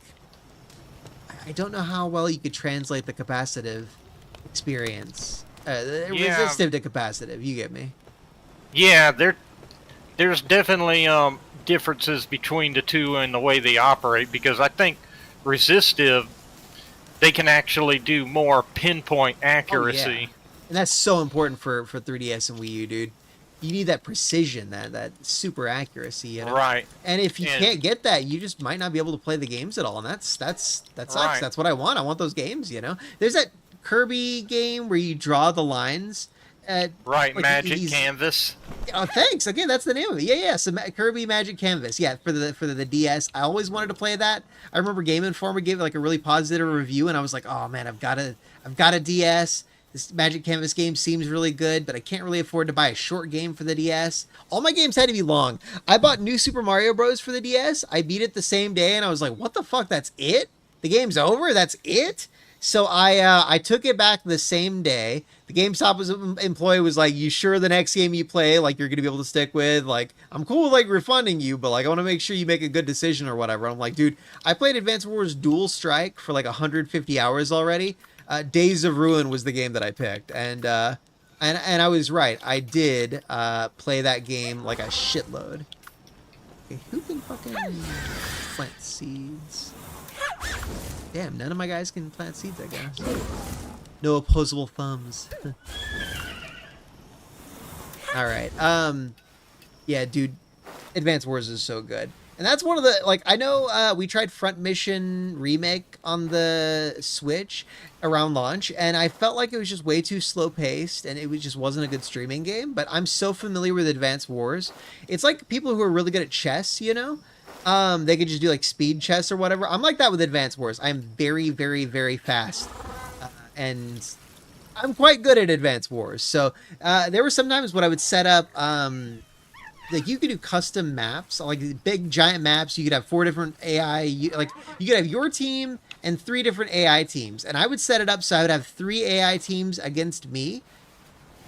I don't know how well you could translate the capacitive experience, Yeah. resistive to capacitive. You get me? Yeah, there's definitely differences between the two and the way they operate, because I think resistive, they can actually do more pinpoint accuracy. And that's so important for 3DS and Wii U, dude. You need that precision, that super accuracy, you know. Right. And if you And- can't get that, you just might not be able to play the games at all, and that sucks. Right. That's what I want. I want those games, you know. There's that Kirby game where you draw the lines. Right, like Magic these- Canvas. Oh, thanks. Okay, that's the name of it. Yeah. So Kirby Magic Canvas. Yeah, for the DS. I always wanted to play that. I remember Game Informer gave it like a really positive review, and I was like, oh man, I've got a DS. This Magic Canvas game seems really good, but I can't really afford to buy a short game for the DS. All my games had to be long. I bought New Super Mario Bros. For the DS. I beat it the same day, and I was like, what the fuck? That's it? The game's over? That's it? So I took it back the same day. The GameStop employee was like, "You sure the next game you play, like you're gonna be able to stick with? Like, I'm cool with like refunding you, but like I want to make sure you make a good decision or whatever." I'm like, "Dude, I played Advance Wars Dual Strike for like 150 hours already. Days of Ruin was the game that I picked, and I was right. I did play that game like a shitload. Okay, who can fucking plant seeds? Damn, none of my guys can plant seeds, I guess. No opposable thumbs. Alright, yeah, dude, Advance Wars is so good. And that's one of the, like, I know we tried Front Mission Remake on the Switch around launch, and I felt like it was just way too slow-paced, and just wasn't a good streaming game, but I'm so familiar with Advance Wars. It's like people who are really good at chess, you know? They could just do, like, speed chess or whatever. I'm like that with Advance Wars. I'm very, very, very fast. And I'm quite good at Advance Wars. So there were some times when I would set up, like you could do custom maps, like big giant maps. You could have 4 different AI. You could have your team and 3 different AI teams, and I would set it up so I would have 3 AI teams against me,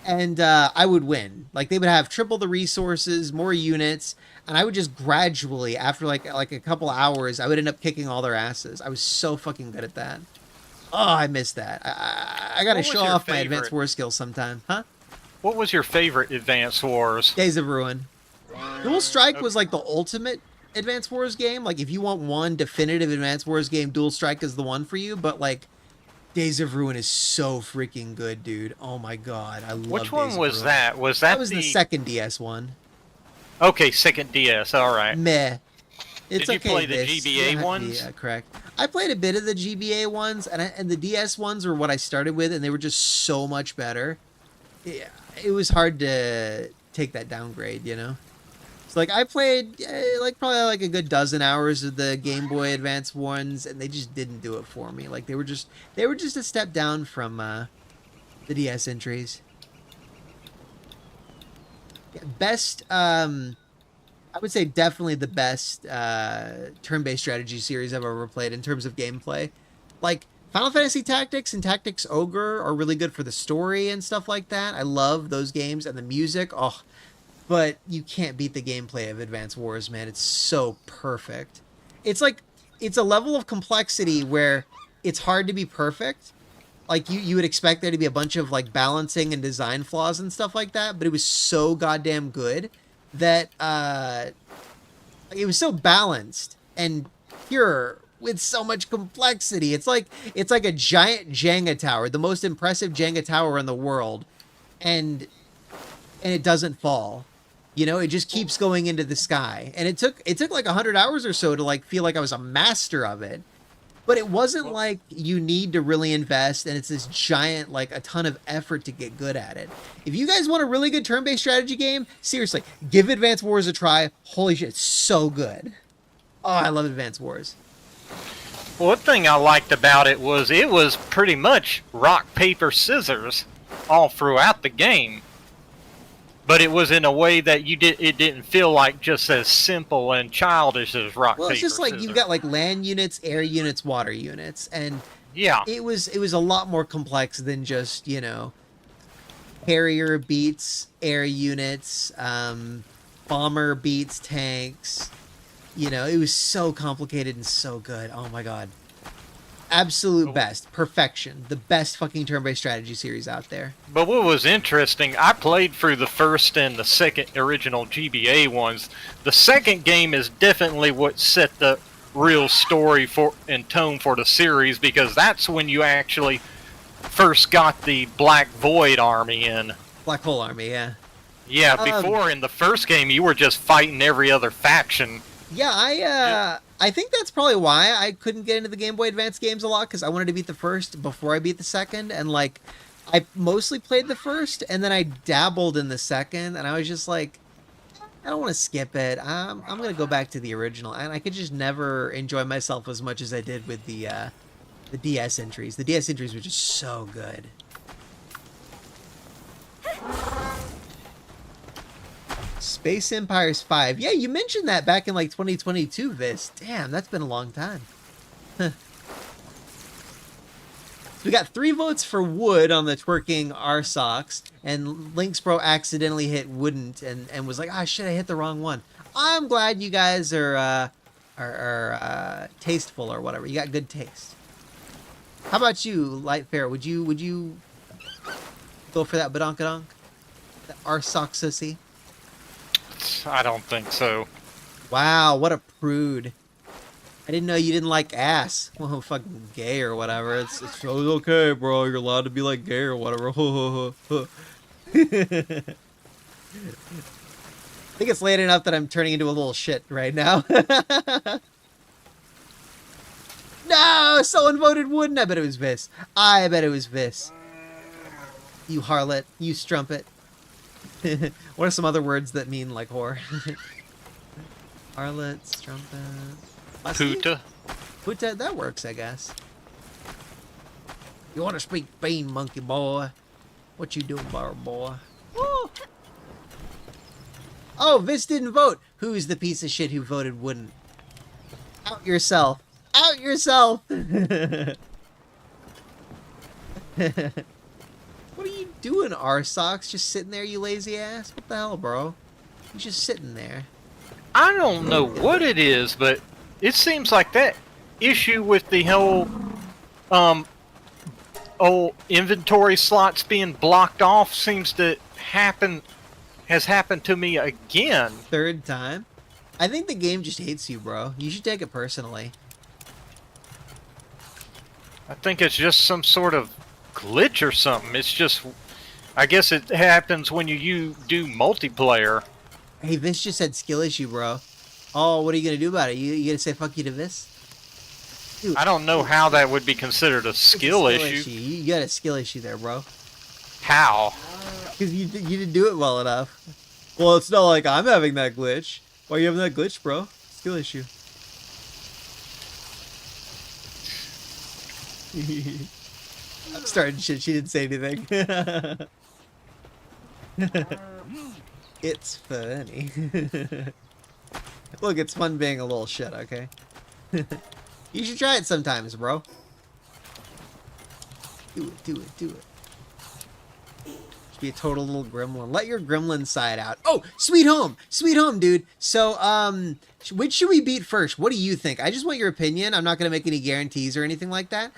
and I would win. Like they would have triple the resources, more units, and I would just gradually, after like a couple hours, I would end up kicking all their asses. I was so fucking good at that. Oh, I missed that. I gotta What was show your off my favorite? Advanced War skills sometime, huh? What was your favorite Advance Wars? Days of Ruin. Dual Strike was like the ultimate Advance Wars game. Like if you want one definitive Advance Wars game, Dual Strike is the one for you. But like, Days of Ruin is so freaking good, dude. Oh my god, I love. Which Days one of was Ruin. that? Was That that was the second DS one. Okay, second DS. All right. Meh. It's Did you okay. play the This. GBA ones? Yeah, correct. I played a bit of the GBA ones, and the DS ones were what I started with, and they were just so much better. Yeah, it was hard to take that downgrade, you know. So like I played like probably like a good dozen hours of the Game Boy Advance ones, and they just didn't do it for me. Like they were just a step down from the DS entries. Yeah, best, I would say definitely the best turn-based strategy series I've ever played in terms of gameplay. Like Final Fantasy Tactics and Tactics Ogre are really good for the story and stuff like that. I love those games and the music. Oh, but you can't beat the gameplay of Advance Wars, man. It's so perfect. It's like it's a level of complexity where it's hard to be perfect. Like you would expect there to be a bunch of like balancing and design flaws and stuff like that, but it was so goddamn good that it was so balanced and pure with so much complexity. It's like a giant Jenga tower, the most impressive Jenga tower in the world, and it doesn't fall. You know, it just keeps going into the sky. And it took like 100 hours or so to like feel like I was a master of it. But it wasn't like you need to really invest and it's this giant, like a ton of effort to get good at it. If you guys want a really good turn-based strategy game, seriously, give Advance Wars a try. Holy shit, it's so good. Oh, I love Advance Wars. One thing I liked about it was pretty much rock, paper, scissors all throughout the game. But it was in a way that it didn't feel like just as simple and childish as rock, Well, paper, it's just like scissors. you've got like land units, air units, water units, and Yeah. it was a lot more complex than just, you know, carrier beats air units, bomber beats tanks. You know, it was so complicated and so good. Oh my god. Absolute best. Perfection. The best fucking turn-based strategy series out there. But what was interesting, I played through the first and the second original GBA ones. The second game is definitely what set the real story for and tone for the series, because that's when you actually first got the Black Void army in. Black Hole Army, yeah. Yeah, before in the first game you were just fighting every other faction. Yeah, I think that's probably why I couldn't get into the Game Boy Advance games a lot, because I wanted to beat the first before I beat the second, and like I mostly played the first and then I dabbled in the second, and I was just like, I don't want to skip it. I'm gonna go back to the original, and I could just never enjoy myself as much as I did with the DS entries. The DS entries were just so good. Space Empires 5. Yeah, you mentioned that back in like 2022, Vis. Damn, that's been a long time. Huh. We got 3 votes for wood on the twerking R-Socks, and Lynx Bro accidentally hit wouldn't and was like, ah, shit, I hit the wrong one. I'm glad you guys are tasteful or whatever. You got good taste. How about you, Light Fair? Would you go for that badonkadonk? That R-Sock sissy? I don't think so. Wow, what a prude. I didn't know you didn't like ass. Well, fucking gay or whatever. It's okay, bro. You're allowed to be like gay or whatever. I think it's late enough that I'm turning into a little shit right now. No, someone voted wooden. I bet it was Vis. I bet it was Vis. You harlot. You strumpet. What are some other words that mean like whore? Harlot, strumpet. Puta. Puta, that works, I guess. You want to speak bean, monkey boy? What you doing, bar boy? Woo! Oh, Vis didn't vote. Who's the piece of shit who voted wouldn't? Out yourself. Out yourself! What are you doing, R-Socks? Just sitting there, you lazy ass? What the hell, bro? You're just sitting there. I don't know what it is, but it seems like that issue with the whole inventory slots being blocked off seems to has happened to me again. Third time? I think the game just hates you, bro. You should take it personally. I think it's just some sort of glitch or something. It's just, I guess it happens when you do multiplayer. Hey, Vis just said skill issue, bro. Oh, what are you gonna do about it? You gonna say fuck you to Vis? Dude, I don't know how that would be considered a it's a skill issue. You got a skill issue there, bro. How? Because you didn't do it well enough. Well, it's not like I'm having that glitch. Why are you having that glitch, bro? Skill issue. I'm starting shit. She didn't say anything. It's funny. Look, it's fun being a little shit, okay? You should try it sometimes, bro. Do it, do it, do it. Just be a total little gremlin. Let your gremlin side out. Oh, sweet home! Sweet home, dude. So, which should we beat first? What do you think? I just want your opinion. I'm not going to make any guarantees or anything like that.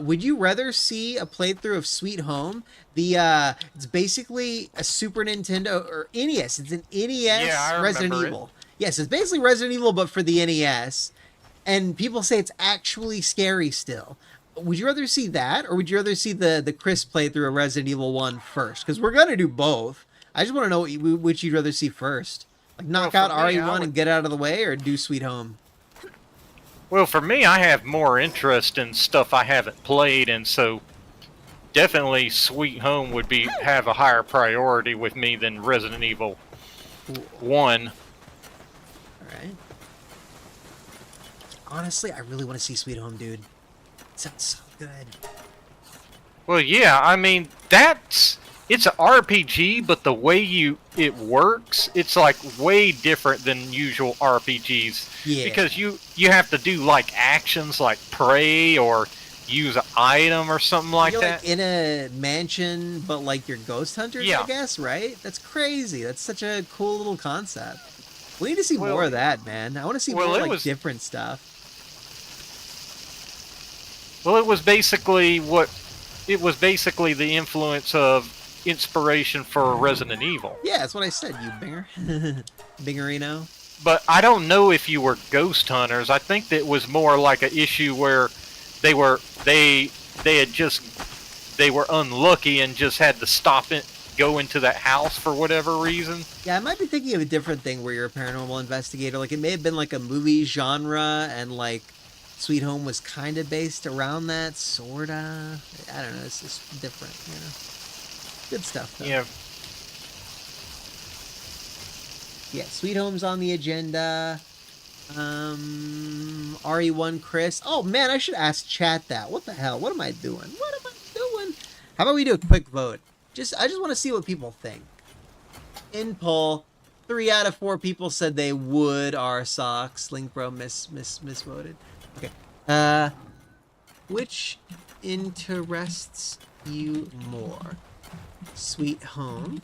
Would you rather see a playthrough of Sweet Home? It's basically a Super Nintendo or NES. It's an NES Yeah, I Resident remember it. Evil. Yes, it's basically Resident Evil, but for the NES. And people say it's actually scary still. Would you rather see that, or would you rather see the Chris playthrough of Resident Evil 1 first? Because we're gonna do both. I just want to know which you'd rather see first. Like knock Well, out for me, RE1 and get out of the way, or do Sweet Home? Well, for me, I have more interest in stuff I haven't played, and so definitely Sweet Home would have a higher priority with me than Resident Evil Cool. 1. Alright. Honestly, I really want to see Sweet Home, dude. It sounds so good. Well, yeah, I mean, it's an RPG, but the way it works, it's like way different than usual RPGs. Yeah. Because you have to do like actions like pray or use an item or something like You're that. like in a mansion, but like you're ghost hunters, Yeah. I guess, right? That's crazy. That's such a cool little concept. We need to see Well- more of that, man. I want to see well, more it like was- different stuff. Well, it was basically the influence of inspiration for Resident Evil. Yeah, that's what I said, you binger. Bingerino. But I don't know if you were ghost hunters. I think that was more like an issue where they were unlucky and just had to stop it, go into that house for whatever reason. Yeah, I might be thinking of a different thing where you're a paranormal investigator. Like, it may have been like a movie genre, and like Sweet Home was kind of based around that, sorta. I don't know, it's just different, you know? Good stuff, though. Yeah. Yeah, Sweet Home's on the agenda. RE1 Chris. Oh man, I should ask chat that. What the hell? What am I doing? What am I doing? How about we do a quick vote? I just want to see what people think. In poll, 3 out of 4 people said they would R socks. Link bro misvoted. Okay. Which interests you more? Sweet Home,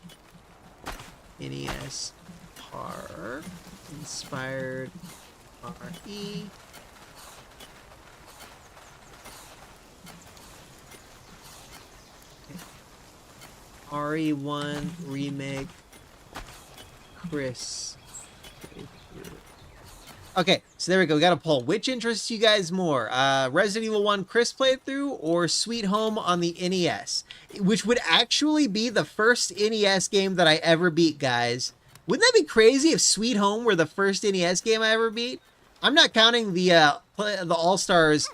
NES Par, Inspired RE, RE1 Remake, Chris. Okay, so there we go. We got a poll. Which interests you guys more? Resident Evil 1 Chris playthrough or Sweet Home on the NES? Which would actually be the first NES game that I ever beat, guys. Wouldn't that be crazy if Sweet Home were the first NES game I ever beat? I'm not counting the All-Stars,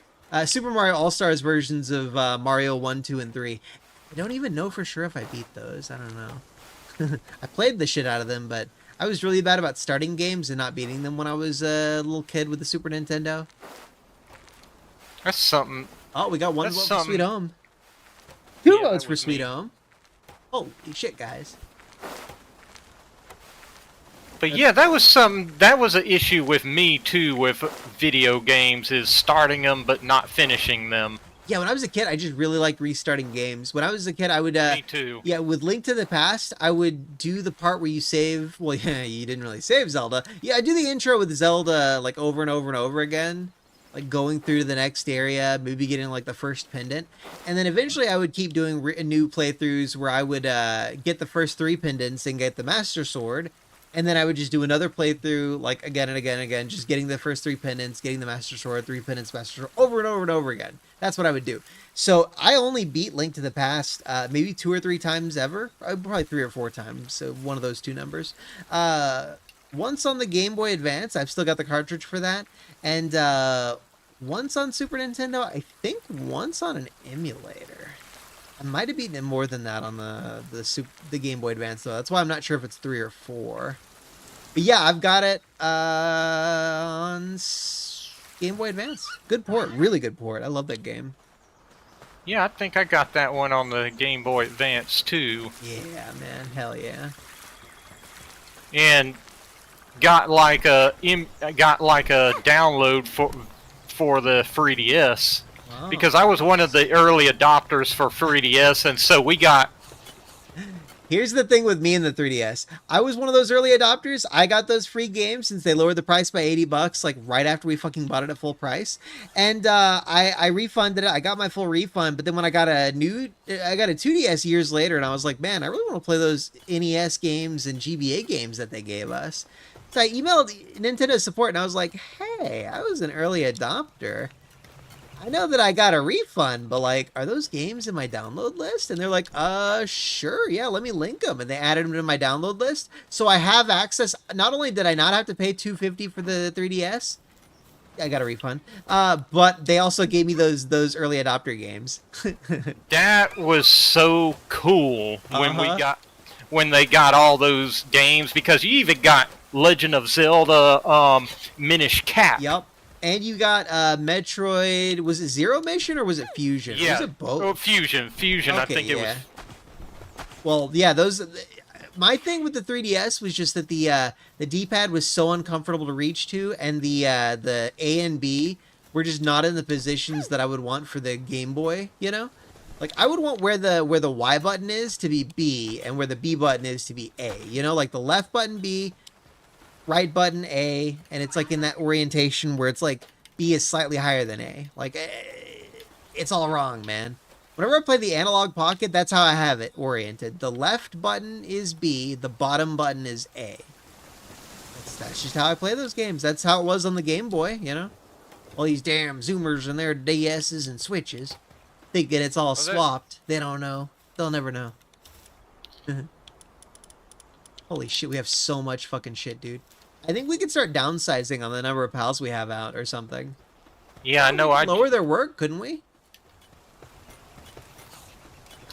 Super Mario All-Stars versions of Mario 1, 2, and 3. I don't even know for sure if I beat those. I don't know. I played the shit out of them, but I was really bad about starting games and not beating them when I was a little kid with the Super Nintendo. That's something. Oh, we got one That's vote for something. Sweet Home. Two Yeah, votes that for was Sweet me. Home. Holy shit, guys. But yeah, that was an issue with me too with video games, is starting them but not finishing them. Yeah, when I was a kid, I just really liked restarting games. When I was a kid, I would, Me too. yeah, with Link to the Past, I would do the part where you save, well, yeah, you didn't really save Zelda. Yeah, I do the intro with Zelda, like, over and over and over again. Like, going through to the next area, maybe getting, like, the first pendant. And then eventually I would keep doing new playthroughs where I would get the first 3 pendants and get the Master Sword. And then I would just do another playthrough, like again and again and again, just getting the first 3 pendants, getting the Master Sword, 3 pendants, Master Sword, over and over and over again. That's what I would do. So I only beat Link to the Past maybe 2 or 3 times ever, probably 3 or 4 times. So one of those 2 numbers. Once on the Game Boy Advance, I've still got the cartridge for that, and once on Super Nintendo, I think once on an emulator. I might have beaten it more than that on the Game Boy Advance, though. That's why I'm not sure if it's 3 or 4. But yeah, I've got it on Game Boy Advance. Good port. Really good port. I love that game. Yeah, I think I got that one on the Game Boy Advance too. Yeah, man. Hell yeah. And got like a download for the 3DS. Wow. Because I was one of the early adopters for 3DS, and so we got... Here's the thing with me and the 3DS. I was one of those early adopters. I got those free games since they lowered the price by $80, like right after we fucking bought it at full price. And I refunded it. I got my full refund, but then when I got a 2DS years later, and I was like, man, I really want to play those NES games and GBA games that they gave us. So I emailed Nintendo support, and I was like, hey, I was an early adopter. I know that I got a refund, but like, are those games in my download list? And they're like, sure, yeah, let me link them. And they added them to my download list. So I have access. Not only did I not have to pay $250 for the 3DS, I got a refund, but they also gave me those early adopter games. That was so cool when they got all those games, because you even got Legend of Zelda, Minish Cap. Yep. And you got Metroid. Was it Zero Mission or was it Fusion? Yeah. Was it both? Oh, Fusion. Okay, I think it was. Well, yeah, those. My thing with the 3DS was just that the D-pad was so uncomfortable to reach to, and the A and B were just not in the positions that I would want for the Game Boy. You know, like I would want where the Y button is to be B, and where the B button is to be A. You know, like the left button B, right button A, and it's like in that orientation where it's like B is slightly higher than A. Like, it's all wrong, man. Whenever I play the Analog Pocket, that's how I have it oriented. The left button is B, the bottom button is A. That's just how I play those games. That's how it was on the Game Boy, you know? All these damn Zoomers and their DSs and Switches thinking it's all swapped. They don't know. They'll never know. Holy shit, we have so much fucking shit, dude. I think we could start downsizing on the number of pals we have out or something. Yeah, I know. I'd lower their work, couldn't we?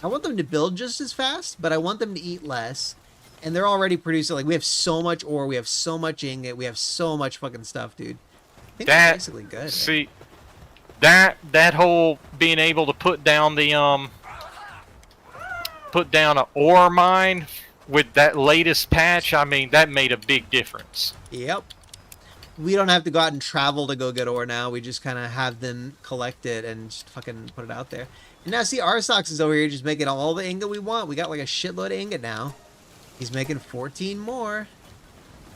I want them to build just as fast, but I want them to eat less. And they're already producing, like, we have so much ore, we have so much ingot, we have so much fucking stuff, dude. I think that's basically good. See, that whole being able to put down the, put down an ore mine with that latest patch, I mean, that made a big difference. Yep. We don't have to go out and travel to go get ore now. We just kind of have them collect it and just fucking put it out there. And now, see, Arsox is over here just making all the ingot we want. We got like a shitload of ingot now. He's making 14 more.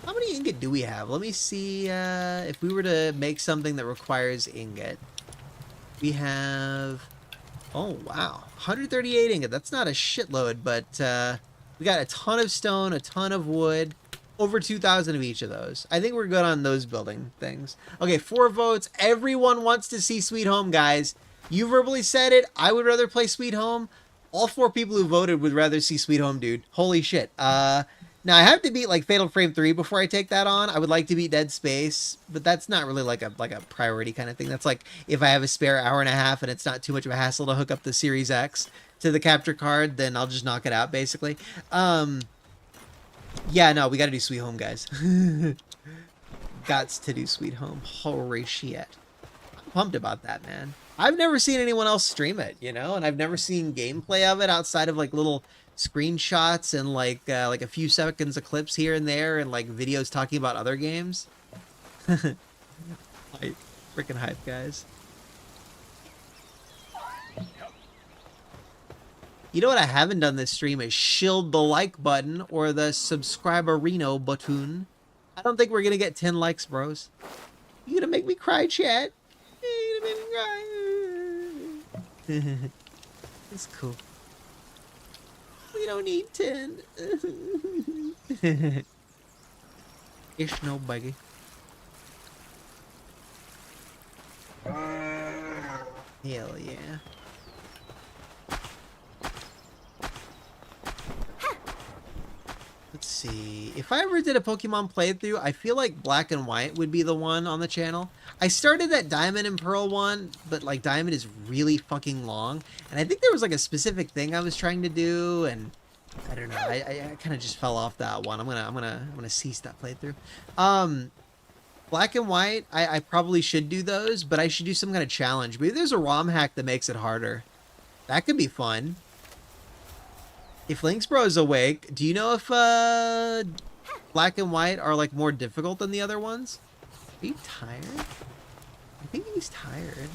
How many ingot do we have? Let me see if we were to make something that requires ingot. We have... Oh, wow. 138 ingot. That's not a shitload, but... we got a ton of stone, a ton of wood, over 2,000 of each of those. I think we're good on those building things. Okay, 4 votes. Everyone wants to see Sweet Home, guys. You verbally said it. I would rather play Sweet Home. All 4 people who voted would rather see Sweet Home, dude. Holy shit. Now, I have to beat, like, Fatal Frame 3 before I take that on. I would like to beat Dead Space, but that's not really, like a priority kind of thing. That's like, if I have a spare hour and a half and it's not too much of a hassle to hook up the Series X to the capture card, then I'll just knock it out, basically. Yeah, no, we gotta do Sweet Home, guys. Gots to do Sweet Home. Holy shit. I'm pumped about that, man. I've never seen anyone else stream it, you know, and I've never seen gameplay of it outside of, like, little screenshots and, like a few seconds of clips here and there and, like, videos talking about other games. Hype. Freaking hype, guys. You know what I haven't done this stream is shield the like button or the subscriberino button. I don't think we're gonna get 10 likes, bros. You gonna make me cry, chat? You gonna make me cry? It's cool. We don't need 10. Ish no buggy. Hell yeah. Let's see. If I ever did a Pokemon playthrough, I feel like Black and White would be the one on the channel. I started that Diamond and Pearl one, but like Diamond is really fucking long, and I think there was like a specific thing I was trying to do, and I don't know. I kind of just fell off that one. I'm gonna cease that playthrough. Black and White, I probably should do those, but I should do some kind of challenge. Maybe there's a ROM hack that makes it harder. That could be fun. If Lynxbro is awake, do you know if Black and White are like more difficult than the other ones? Are you tired? I think he's tired.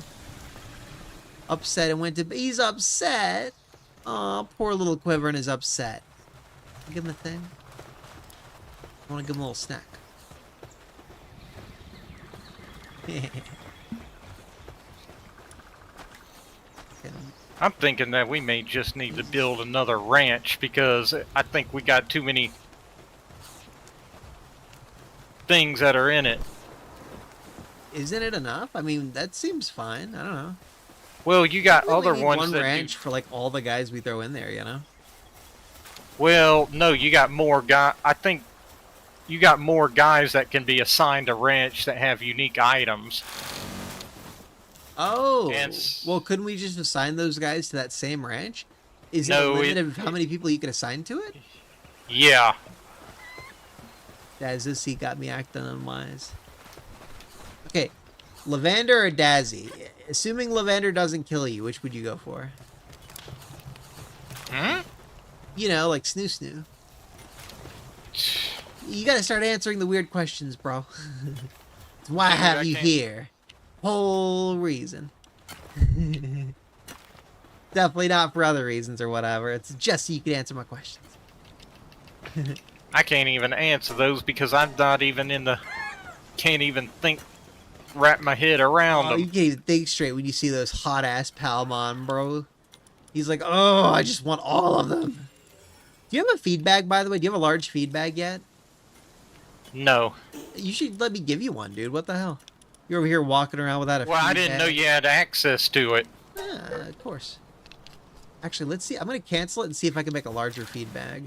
Upset and went to... He's upset. Aw, poor little Quiverin is upset. Give him a thing. I want to give him a little snack. I'm thinking that we may just need to build another ranch because I think we got too many things that are in it. Isn't it enough? I mean, that seems fine. I don't know. Well, you got We other need ones one that ranch for like all the guys we throw in there, you know? Well, no, you got more I think you got more guys that can be assigned a ranch that have unique items. Oh, And well, couldn't we just assign those guys to that same ranch? Is No, it limited of how many people you can assign to it? Yeah. Dazzy got me acting unwise. Okay, Lavander or Dazzy? Assuming Lavander doesn't kill you, which would you go for? Hmm? You know, like Snoo Snoo. You gotta start answering the weird questions, bro. It's why I Dude, have I you can't- here. Whole reason. Definitely not for other reasons or whatever. It's just so you can answer my questions. I can't even answer those because I'm not even in the... Can't even wrap my head around Oh, them. you can't even think straight when you see those hot ass Palmon, bro. He's like, oh, I just want all of them. Do you have a feed bag, by the way? Do you have a large feed bag yet? No. You should let me give you one, dude. What the hell? You're over here walking around without a Well, I feed didn't bag. know you had access to it. Yeah, of course. Actually, let's see. I'm going to cancel it and see if I can make a larger feed bag.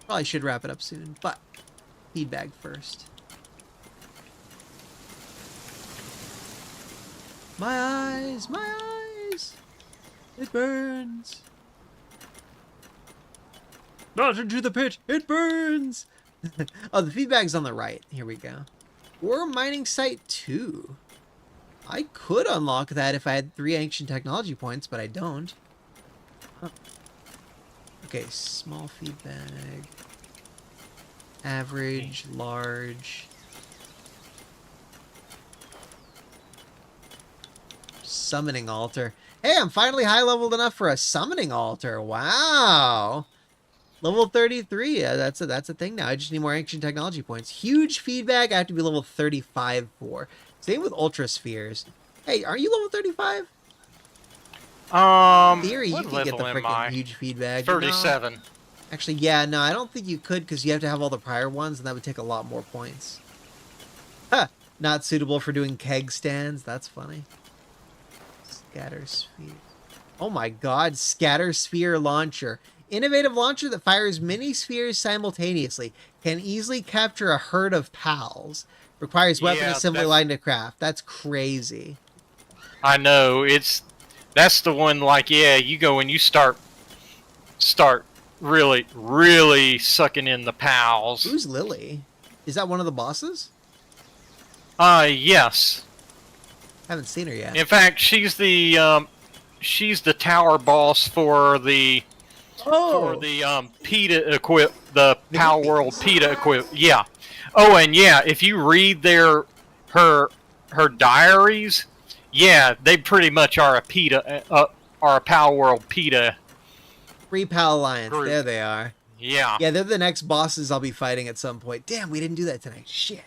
Probably should wrap it up soon, but feed bag first. My eyes, my eyes. It burns. Not into the pit. It burns. Oh, the feed bag's on the right. Here we go. Or mining site 2. I could unlock that if I had 3 ancient technology points, but I don't. Huh. Okay, small feed bag. Average, large. Summoning altar. Hey, I'm finally high leveled enough for a summoning altar. Wow. Level 33. That's a thing now. I just need more ancient technology points. Huge feedback. I have to be level 35 for. Same with ultra spheres. Hey, aren't you level 35? In theory, you what could get the level am I? freaking huge feedback. 37. Actually, yeah, no, I don't think you could because you have to have all the prior ones, and that would take a lot more points. Huh. Not suitable for doing keg stands. That's funny. Scatter sphere. Oh my god, scatter sphere launcher. Innovative launcher that fires many spheres simultaneously. Can easily capture a herd of pals. Requires weapon Yeah, assembly that's- line to craft. That's crazy. I know, that's the one, like, yeah, you go and you start really sucking in the pals. Who's Lily? Is that one of the bosses? Yes. Haven't seen her yet. In fact, she's the tower boss for the PETA the Palworld PETA yeah. Oh, and yeah, if you read her diaries, yeah, they pretty much are a PETA are a Palworld PETA. Free Pal Alliance. Group. There they are. Yeah. Yeah, they're the next bosses I'll be fighting at some point. Damn, we didn't do that tonight. Shit.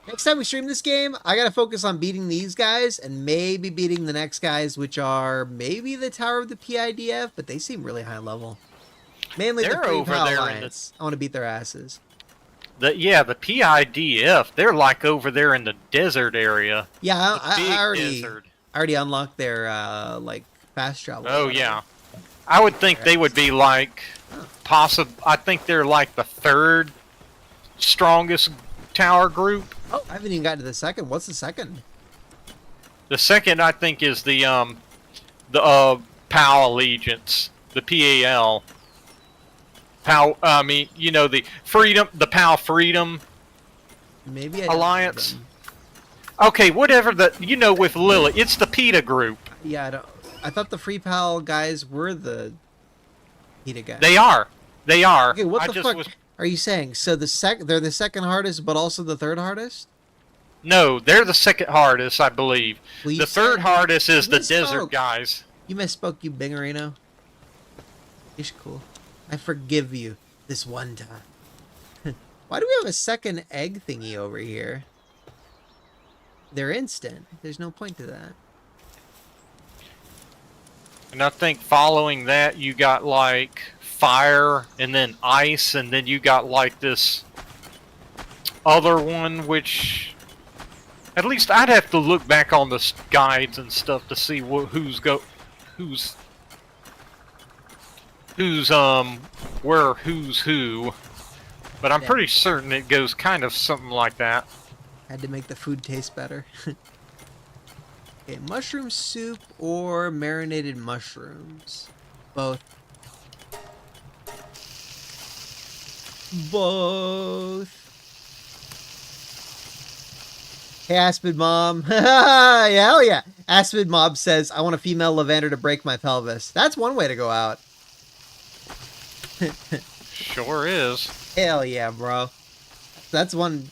Next time we stream this game, I gotta focus on beating these guys and maybe beating the next guys, which are maybe the Tower of the PIDF, but they seem really high level. Mainly the They're Free over Pal there in the- Alliance. I want to beat their asses. The PIDF. They're like over there in the desert area. Yeah, The big I already desert. unlocked their like fast travel. Oh yeah, I would think they would be like I think they're like the third strongest tower group. Oh, I haven't even gotten to the second. What's the second? The second, I think, is the PAL Allegiance, the PAL. PAL. I mean, you know, the PAL Freedom Maybe I don't Alliance. know them. Okay, whatever with Lily, it's the PETA group. Yeah, I don't. I thought the Free Pal guys were the PETA guys. They are. They are. Okay, what I the just fuck was are you saying? So they're the second hardest, but also the third hardest? No, they're the second hardest, I believe. Well, you The third said- hardest is you the desert misspoke. guys. You misspoke, you bingerino. Ish cool. I forgive you this one time. Why do we have a second egg thingy over here? They're instant. There's no point to that. And I think following that, you got like fire and then ice, and then you got like this other one, which at least I'd have to look back on the guides and stuff to see who's who. But I'm Yeah. pretty certain it goes kind of something like that. Had to make the food taste better. Okay, mushroom soup or marinated mushrooms? Both. Both. Hey, Aspen Mom. Yeah, hell yeah. Aspen Mom says, I want a female Levander to break my pelvis. That's one way to go out. Sure is. Hell yeah, bro. That's one.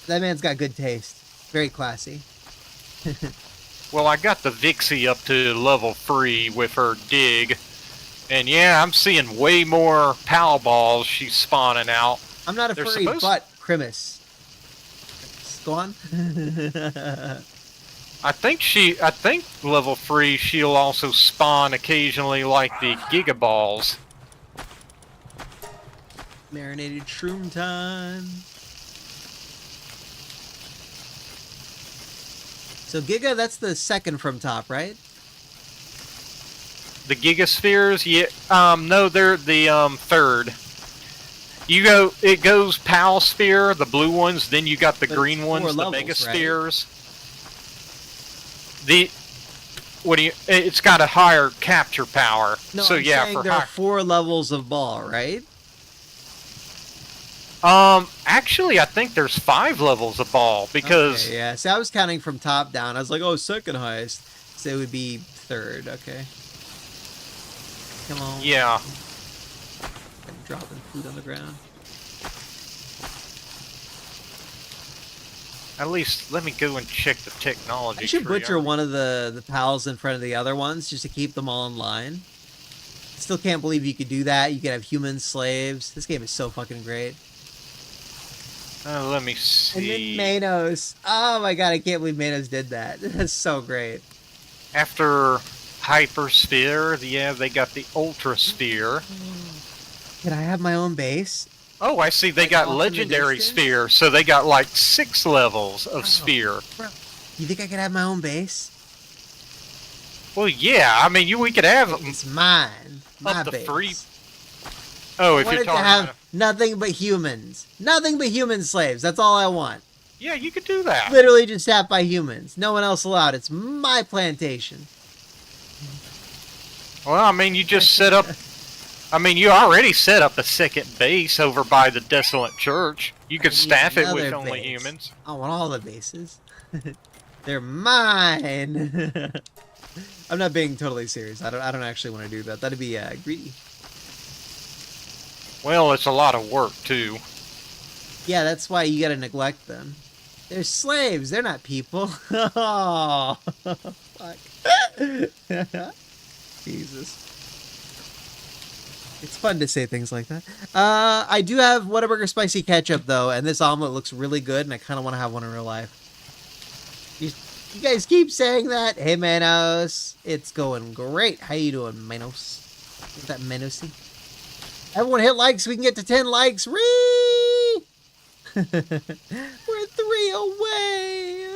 That man's got good taste. Very classy. Well, I got the Vixie up to level 3 with her dig. And yeah, I'm seeing way more pal balls she's spawning out. I'm not a They're furry, supposed- but Crimis. Go on. I think level 3 she'll also spawn occasionally like the Giga Balls. Marinated shroom time. So Giga, that's the second from top, right? The Gigaspheres, yeah, no, they're the third. It goes Pal Sphere, the blue ones, then you got the But green it's ones, 4 the levels, Mega right? Spheres. It's got a higher capture power. No, so I'm yeah, saying for there high. are 4 levels of ball, right? Actually, I think there's 5 levels of ball because Okay, yeah. So I was counting from top down. I was like, oh, second highest. So it would be third. Okay. Come on. yeah, I'm dropping food on the ground. at least let me go and check the technology. I should tree. butcher one of the pals in front of the other ones just to keep them all in line. Still can't believe you could do that. You could have human slaves. This game is so fucking great. Let me see. And then Manos. Oh my god, I can't believe Manos did that. That's so great. After Hypersphere, yeah, they got the Ultra Sphere. Can I have my own base? Oh, I see. They Like got off in the Legendary distance? Sphere, so they got like 6 levels of Sphere. Bro, you think I could have my own base? Well, yeah. I mean, we could have them It's mine. My up to base. 3. Oh, I if want you're it to talking have about, nothing but humans. Nothing but human slaves. That's all I want. yeah, you could do that. Literally just sat by humans. No one else allowed. It's my plantation. Well, I mean, you just set up. I mean, you already set up a second base over by the Desolate Church. You could I need staff it with another only base. humans. I want all the bases. They're mine. I'm not being totally serious. I don't actually want to do that. That'd be greedy. Well, it's a lot of work too. Yeah, that's why you gotta neglect them. They're slaves. They're not people. Oh, fuck. Jesus. It's fun to say things like that. I do have Whataburger spicy ketchup though, and this omelet looks really good, and I kind of want to have one in real life. You guys keep saying that. Hey Manos, it's going great. How you doing, Manos? Is that Manosy? Everyone hit likes so we can get to 10 likes. Ree! We're 3 away.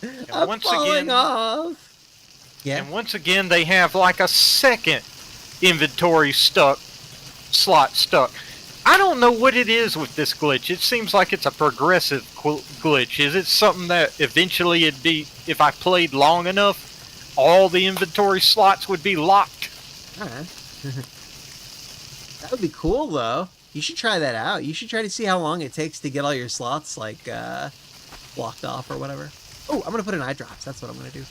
And I'm once falling again, off. Yeah. and once again, they have like a second inventory slot stuck. I don't know what it is with this glitch. It seems like it's a progressive glitch. Is it something that eventually it'd be, if I played long enough, all the inventory slots would be locked? That would be cool, though. You should try that out. You should try to see how long it takes to get all your slots, like, blocked off or whatever. Oh, I'm gonna put in eye drops. That's what I'm gonna do.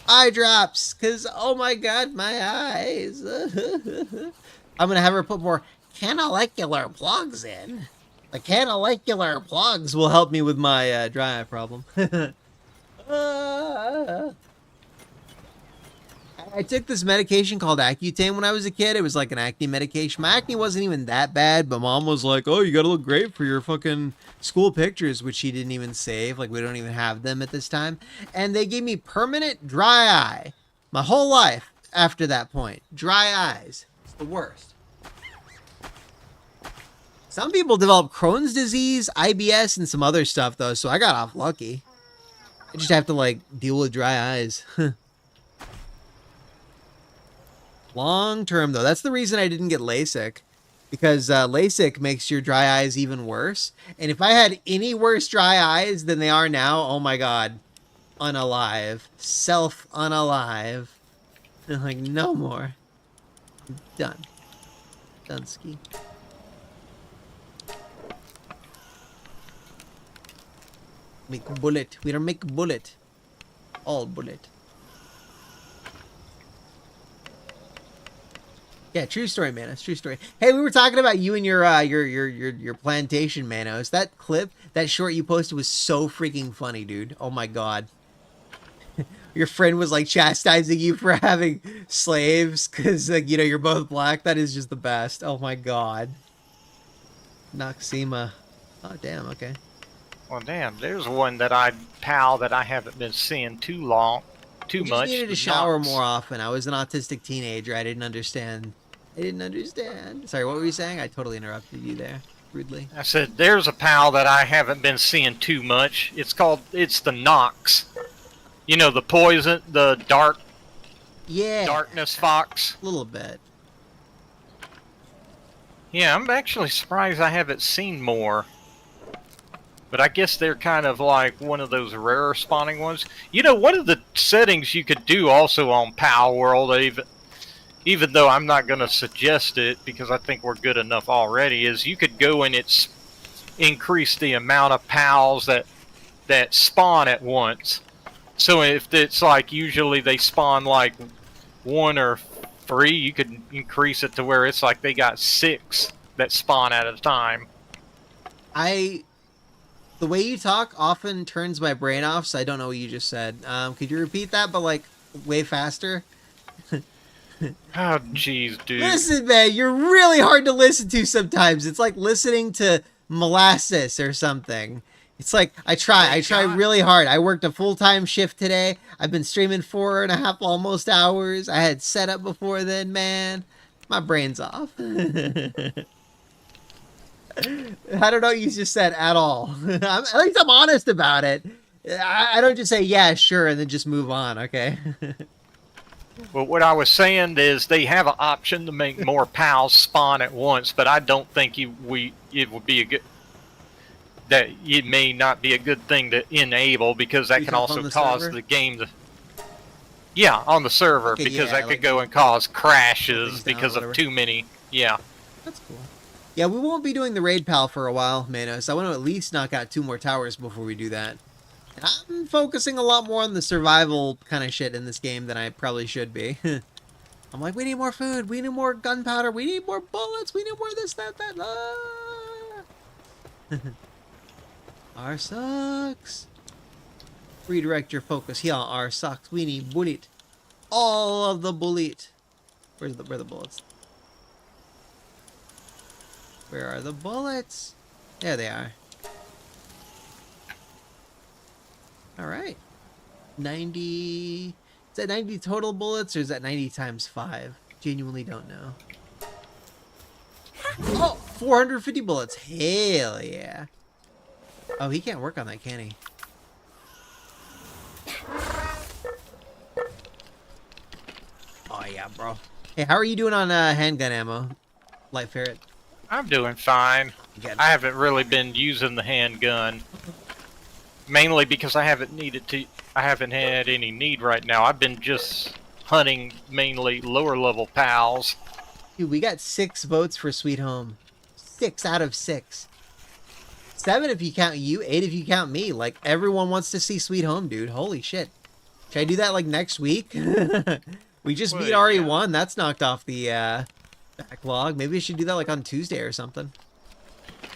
Eye drops! Because, oh my god, my eyes. I'm gonna have her put more canalicular plugs in. The canalicular plugs will help me with my dry eye problem. I took this medication called Accutane when I was a kid. It was like an acne medication. My acne wasn't even that bad, but mom was like, oh, you gotta look great for your fucking school pictures, which she didn't even save. Like, we don't even have them at this time. And they gave me permanent dry eye. My whole life after that point. Dry eyes. It's the worst. Some people develop Crohn's disease, IBS, and some other stuff, though, so I got off lucky. I just have to, like, deal with dry eyes. Long term, though. That's the reason I didn't get LASIK. Because LASIK makes your dry eyes even worse. And if I had any worse dry eyes than they are now, oh my god. Unalive. Self-unalive. Like, no more. Done. Done ski. Make bullet. We don't make bullet. All bullet. Yeah, true story, Manos. True story. Hey, we were talking about you and your plantation, Manos. That clip, that short you posted was so freaking funny, dude. Oh my god. Your friend was like chastising you for having slaves because, like, you know, you're both black. That is just the best. Oh my god. Noxema. Oh damn. Okay. Well, damn, there's one that pal that I haven't been seeing too much. I needed to shower more often. I was an autistic teenager. I didn't understand. Sorry, what were you saying? I totally interrupted you there, rudely. I said, there's a pal that I haven't been seeing too much. It's the Nox. You know, the poison, the darkness fox. A little bit. Yeah, I'm actually surprised I haven't seen more. But I guess they're kind of like one of those rarer spawning ones. You know, one of the settings you could do also on Palworld, even though I'm not going to suggest it because I think we're good enough already, is you could go and increase the amount of pals that spawn at once. So if it's like usually they spawn like 1 or 3, you could increase it to where it's like they got 6 that spawn at a time. The way you talk often turns my brain off, so I don't know what you just said. Could you repeat that, but like way faster? Oh, jeez, dude. Listen, man, you're really hard to listen to sometimes. It's like listening to molasses or something. It's like, I try really hard. I worked a full-time shift today. I've been streaming 4.5 almost hours. I had setup before then, man. My brain's off. I don't know what you just said at all. At least I'm honest about it. I don't just say, yeah, sure, and then just move on, okay? Well, what I was saying is they have an option to make more pals spawn at once, but I don't think it would be a good... That it may not be a good thing to enable because that can also cause the game to... Yeah, on the server, okay, because that could go and cause crashes because of too many... Yeah. That's cool. Yeah, we won't be doing the raid pal for a while, Manos. I want to at least knock out 2 more towers before we do that. And I'm focusing a lot more on the survival kind of shit in this game than I probably should be. I'm like, we need more food, we need more gunpowder, we need more bullets, we need more this, that. R sucks. Redirect your focus here. R sucks. We need bullet. All of the bullet. Where are the bullets? Where are the bullets? There they are. Alright. 90... Is that 90 total bullets or is that 90 times 5? Genuinely don't know. Oh, 450 bullets. Hell yeah. Oh, he can't work on that, can he? Oh, yeah, bro. Hey, how are you doing on handgun ammo, Light Ferret? I'm doing fine. Good. I haven't really been using the handgun, mainly because I haven't had any need right now. I've been just hunting mainly lower level pals. Dude, we got 6 votes for Sweet Home. 6 out of 6. 7 if you count you, 8 if you count me. Like, everyone wants to see Sweet Home, dude. Holy shit. Should I do that, like, next week? We just beat RE1. Yeah. That's knocked off the backlog. Maybe I should do that, like, on Tuesday or something.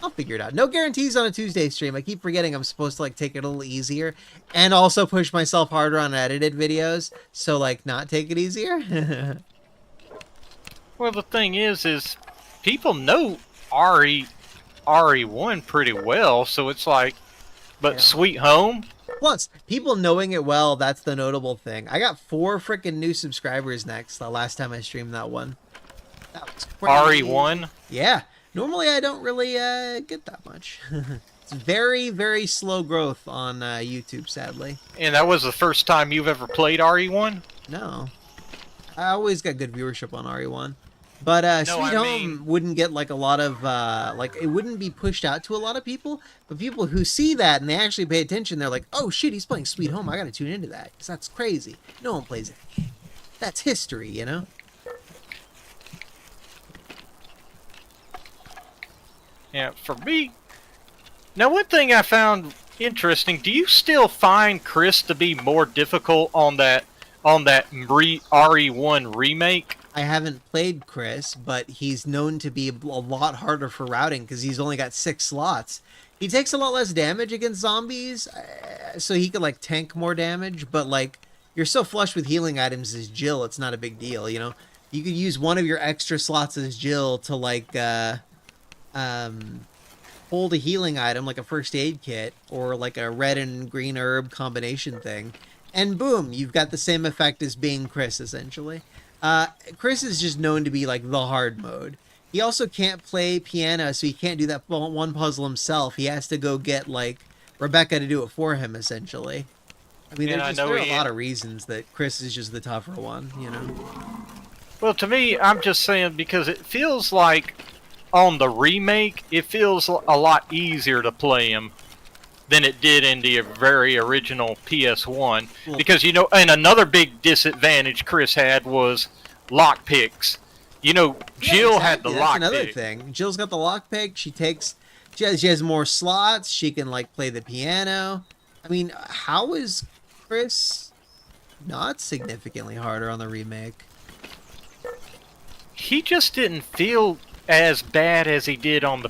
I'll figure it out. No guarantees on a Tuesday stream. I keep forgetting I'm supposed to, like, take it a little easier. And also push myself harder on edited videos. So, like, not take it easier. Well, the thing is people know RE1 pretty well, so it's like, but Sweet Home? Plus, people knowing it well, that's the notable thing. I got 4 freaking new subscribers next, the last time I streamed that one. That was crazy. RE1? Yeah. Normally, I don't really get that much. It's very, very slow growth on YouTube, sadly. And that was the first time you've ever played RE1? No. I always got good viewership on RE1. But No, Sweet Home wouldn't get like a lot of like it wouldn't be pushed out to a lot of people. But people who see that and they actually pay attention, they're like, "Oh shit, he's playing Sweet Home. I got to tune into that because that's crazy. No one plays that game. That's history, you know." Yeah, for me. Now, one thing I found interesting: do you still find Chris to be more difficult on that RE1 remake? I haven't played Chris, but he's known to be a lot harder for routing because he's only got 6 slots. He takes a lot less damage against zombies, so he could like tank more damage. But like, you're so flush with healing items as Jill, it's not a big deal. You know, you could use one of your extra slots as Jill to like hold a healing item like a first aid kit or like a red and green herb combination thing, and boom, you've got the same effect as being Chris essentially. Chris is just known to be like the hard mode. He also can't play piano, so he can't do that one puzzle himself. He has to go get like Rebecca to do it for him, essentially. I mean, there are a lot of reasons that Chris is just the tougher one, you know. Well, to me, I'm just saying because it feels like on the remake, it feels a lot easier to play him than it did in the very original PS1. Cool. Because, you know, and another big disadvantage Chris had was lockpicks. You know, Jill had the lockpick. That's another thing. Jill's got the lockpick. She has more slots. She can, like, play the piano. I mean, how is Chris not significantly harder on the remake? He just didn't feel as bad as he did on the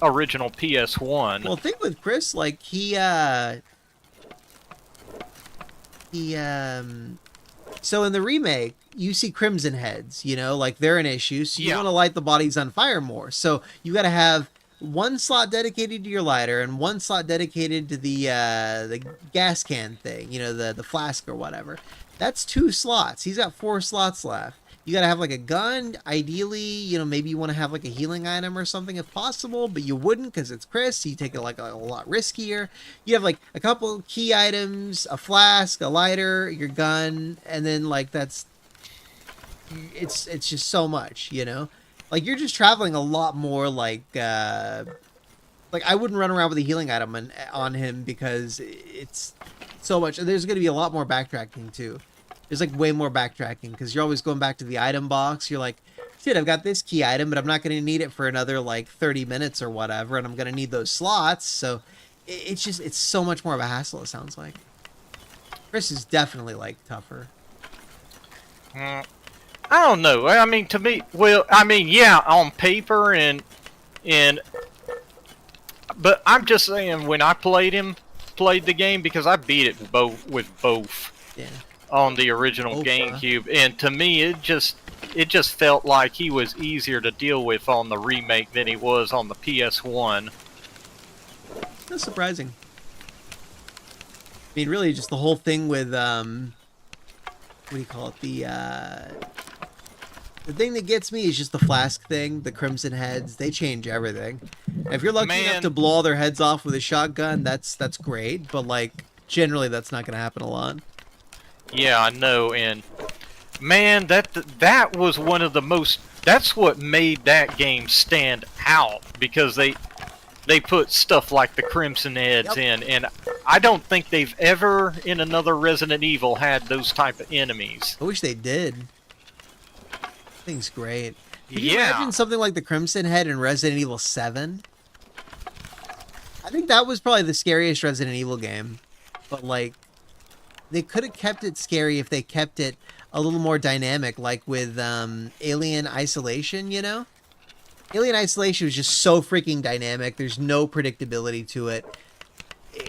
original PS1. Well, think with Chris, like so in the remake, you see crimson heads, you know, like they're an issue, so you want to light the bodies on fire more. So you got to have 1 slot dedicated to your lighter and 1 slot dedicated to the gas can thing, you know, the flask or whatever. That's 2 slots. He's got 4 slots left. You gotta have like a gun. Ideally, you know, maybe you want to have like a healing item or something if possible, but you wouldn't because it's Chris. So you take it like a lot riskier. You have like a couple key items, a flask, a lighter, your gun, and then like it's just so much, you know. Like you're just traveling a lot more. Like I wouldn't run around with a healing item on him because it's so much. There's gonna be a lot more backtracking too. There's like way more backtracking because you're always going back to the item box. You're like, shit, I've got this key item, but I'm not going to need it for another like 30 minutes or whatever, and I'm going to need those slots. So it's so much more of a hassle, it sounds like. Chris is definitely like tougher. I don't know. I mean, to me, well, I mean, yeah, on paper but I'm just saying when I played the game because I beat it with both. Yeah. On the original GameCube, and to me it just felt like he was easier to deal with on the remake than he was on the PS1. That's surprising. I mean, really, just the whole thing with what do you call it? The thing that gets me is just the flask thing, the crimson heads. They change everything. If you're lucky enough Man. to blow all their heads off with a shotgun, that's great. But like generally, that's not gonna happen a lot. Yeah, I know, and man, that was one of the most. That's what made that game stand out because they put stuff like the Crimson Heads in, and I don't think they've ever in another Resident Evil had those type of enemies. I wish they did. Thing's great. Could you Yeah. imagine something like the Crimson Head in Resident Evil 7? I think that was probably the scariest Resident Evil game. But like, they could have kept it scary if they kept it a little more dynamic, like with Alien Isolation, you know? Alien Isolation was just so freaking dynamic. There's no predictability to it.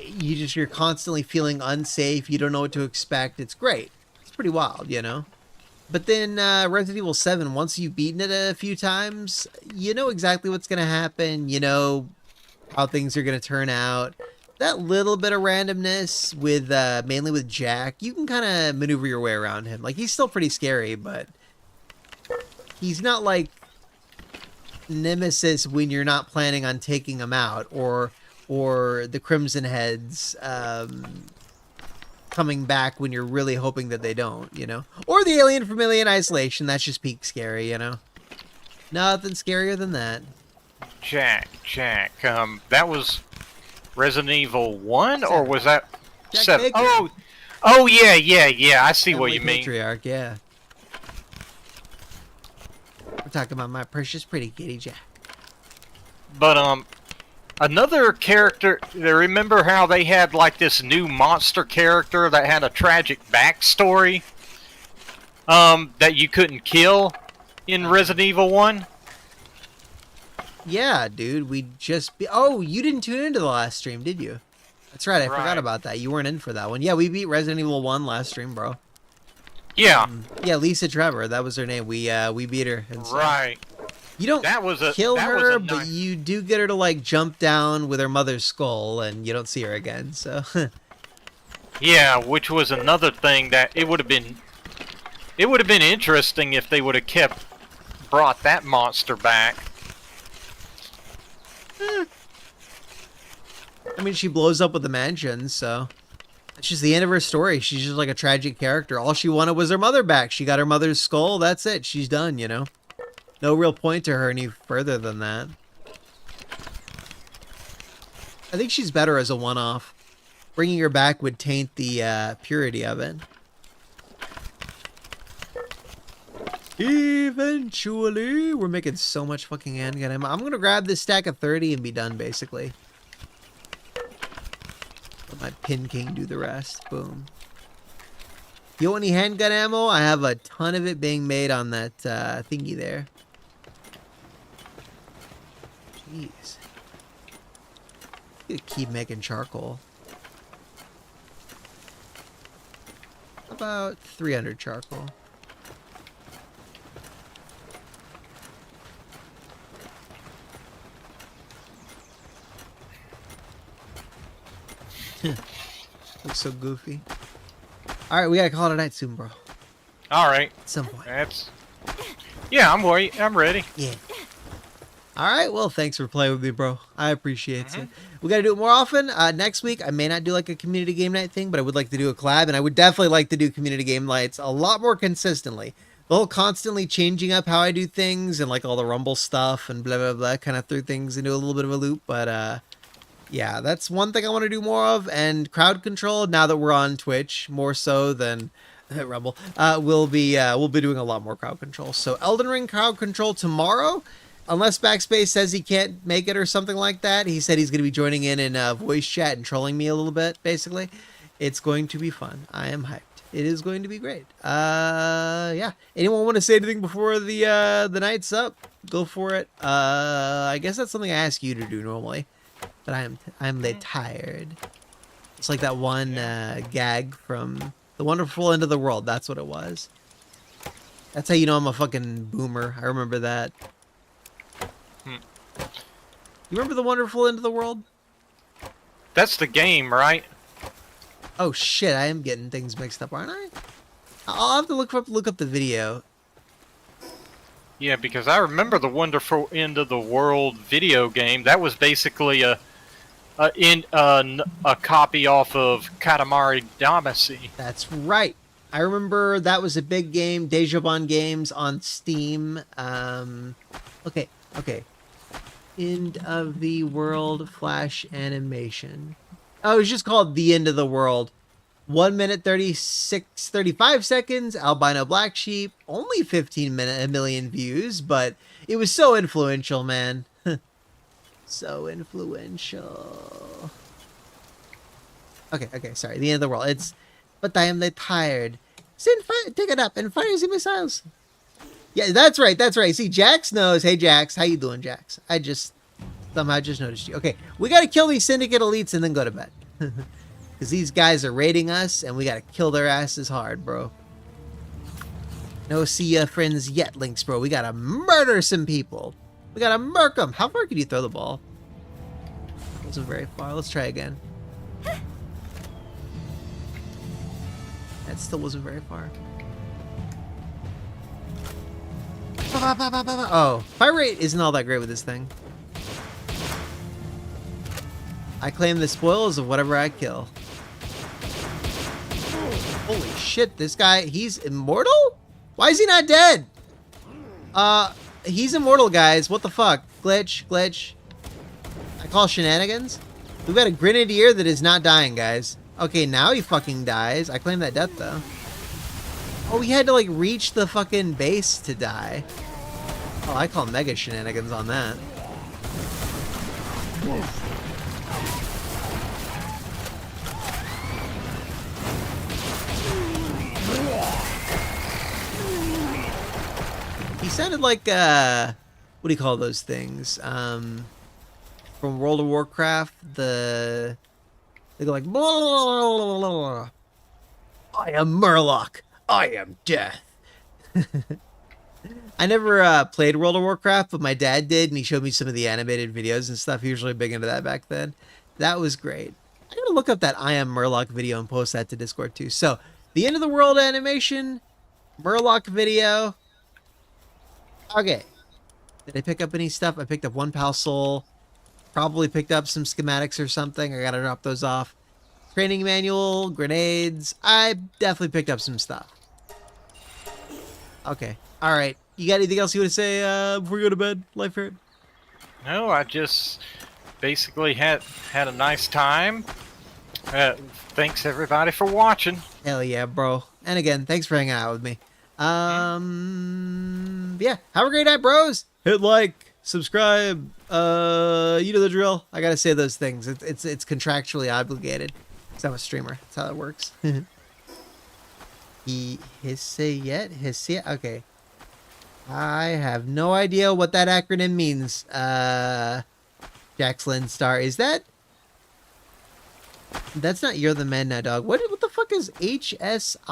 You're constantly feeling unsafe. You don't know what to expect. It's great. It's pretty wild, you know? But then Resident Evil 7, once you've beaten it a few times, you know exactly what's going to happen. You know how things are going to turn out. That little bit of randomness with mainly with Jack, you can kind of maneuver your way around him. Like, he's still pretty scary, but he's not like Nemesis when you're not planning on taking him out, or the Crimson Heads coming back when you're really hoping that they don't, you know? Or the alien from Alien Isolation, that's just peak scary, you know? Nothing scarier than that. Jack. That was Resident Evil 1, or was that Jack 7? Baker. Oh yeah. I see what Family you mean. Patriarch, yeah. We're talking about my precious pretty kitty Jack. But another character. Remember how they had like this new monster character that had a tragic backstory? That you couldn't kill in Resident Evil 1. Yeah, dude, oh, you didn't tune into the last stream, did you? That's right, I forgot Right. about that. You weren't in for that one. Yeah, we beat Resident Evil 1 last stream, bro. Yeah. Yeah, Lisa Trevor, that was her name. We beat her. And so Right. You don't That was a kill that was her, a but nice- you do get her to like jump down with her mother's skull, and you don't see her again. So Yeah, which was another thing that it would have been interesting if they would have brought that monster back. I mean, she blows up with the mansion, so that's just the end of her story. She's just like a tragic character. All she wanted was her mother back. She got her mother's skull. That's it. She's done, you know? No real point to her any further than that. I think she's better as a one-off. Bringing her back would taint the purity of it. Eventually, we're making so much fucking handgun ammo. I'm gonna grab this stack of 30 and be done, basically. Let my Pin King do the rest. Boom. You want any handgun ammo? I have a ton of it being made on that thingy there. Jeez. Gonna keep making charcoal. About 300 charcoal. Looks so goofy. Alright, we gotta call it a night soon, bro. Alright. At some point. Yeah, I'm ready. Yeah. Alright, well, thanks for playing with me, bro. I appreciate it. We gotta do it more often. Next week, I may not do like a community game night thing, but I would like to do a collab, and I would definitely like to do community game nights a lot more consistently. The whole constantly changing up how I do things and like all the Rumble stuff and blah, blah, blah kind of threw things into a little bit of a loop, but yeah, that's one thing I want to do more of. And crowd control, now that we're on Twitch, more so than Rumble, we'll be doing a lot more crowd control. So Elden Ring crowd control tomorrow, unless Backspace says he can't make it or something like that. He said he's going to be joining in voice chat and trolling me a little bit, basically. It's going to be fun. I am hyped. It is going to be great. Yeah. Anyone want to say anything before the night's up? Go for it. I guess that's something I ask you to do normally. But I'm tired. It's like that one gag from The Wonderful End of the World. That's what it was. That's how you know I'm a fucking boomer. I remember that. You remember The Wonderful End of the World? That's the game, right? Oh shit, I am getting things mixed up, aren't I? I'll have to look up the video. Yeah, because I remember the Wonderful End of the World video game. That was basically a copy off of Katamari Damacy. That's right. I remember that was a big game. Dejaban Games on Steam. Okay, okay. End of the World Flash animation. Oh, it was just called The End of the World. 1 minute 35 seconds. Albino Black Sheep. Only 15 million views, but it was so influential, man. So influential. Okay, sorry. The End of the World. But I am tired. Send fire, take it up and fire the missiles. Yeah, that's right. See, Jax knows. Hey, Jax, how you doing, Jax? I just somehow just noticed you. Okay, we gotta kill these syndicate elites and then go to bed. Because these guys are raiding us, and we gotta kill their asses hard, bro. No see ya friends yet, Lynx, bro. We gotta murder some people. We gotta murk them. How far can you throw the ball? Wasn't very far. Let's try again. That still wasn't very far. Oh, fire rate isn't all that great with this thing. I claim the spoils of whatever I kill. Holy shit, this guy, he's immortal? Why is he not dead? He's immortal, guys. What the fuck? Glitch. I call shenanigans. We've got a grenadier that is not dying, guys. Okay, now he fucking dies. I claim that death, though. Oh, he had to, like, reach the fucking base to die. Oh, I call mega shenanigans on that. He sounded like, what do you call those things? From World of Warcraft, they go like, blah, blah, blah, blah, blah. I am Murloc. I am death. I never played World of Warcraft, but my dad did, and he showed me some of the animated videos and stuff. He was really big into that back then. That was great. I gotta look up that I am Murloc video and post that to Discord too. So, the End of the World animation, Murloc video. Okay. Did I pick up any stuff? I picked up one Pal Soul. Probably picked up some schematics or something. I gotta drop those off. Training manual, grenades. I definitely picked up some stuff. Okay. Alright. You got anything else you want to say before you go to bed, Life Ferret? No, I just basically had a nice time. Thanks everybody for watching. Hell yeah, bro. And again, thanks for hanging out with me. Yeah. Have a great night, bros. Hit like, subscribe. You know the drill. I gotta say those things. It's contractually obligated. Cause I'm a streamer. That's how it works. Hisse yet? Okay. I have no idea what that acronym means. Jaxlyn Star. Is that? That's not You're the Man Now, dog. What the fuck is HSIYET?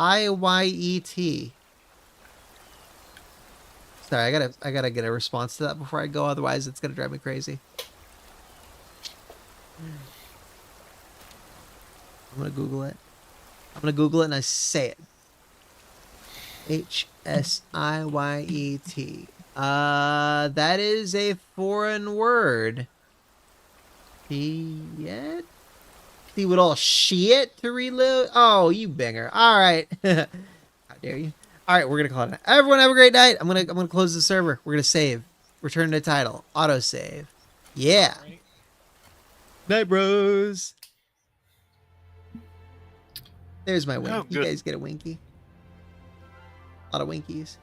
Sorry, I gotta get a response to that before I go, otherwise it's gonna drive me crazy. I'm gonna Google it. And I say it. HSIYET. That is a foreign word. Yet? See what all shit to reload? Oh, you banger. Alright. How dare you? Alright, we're gonna call it. Everyone have a great night. I'm gonna close the server. We're gonna save. Return to title. Autosave. Yeah. Night, bros. There's my wink. Oh, you guys get a winky. A lot of winkies.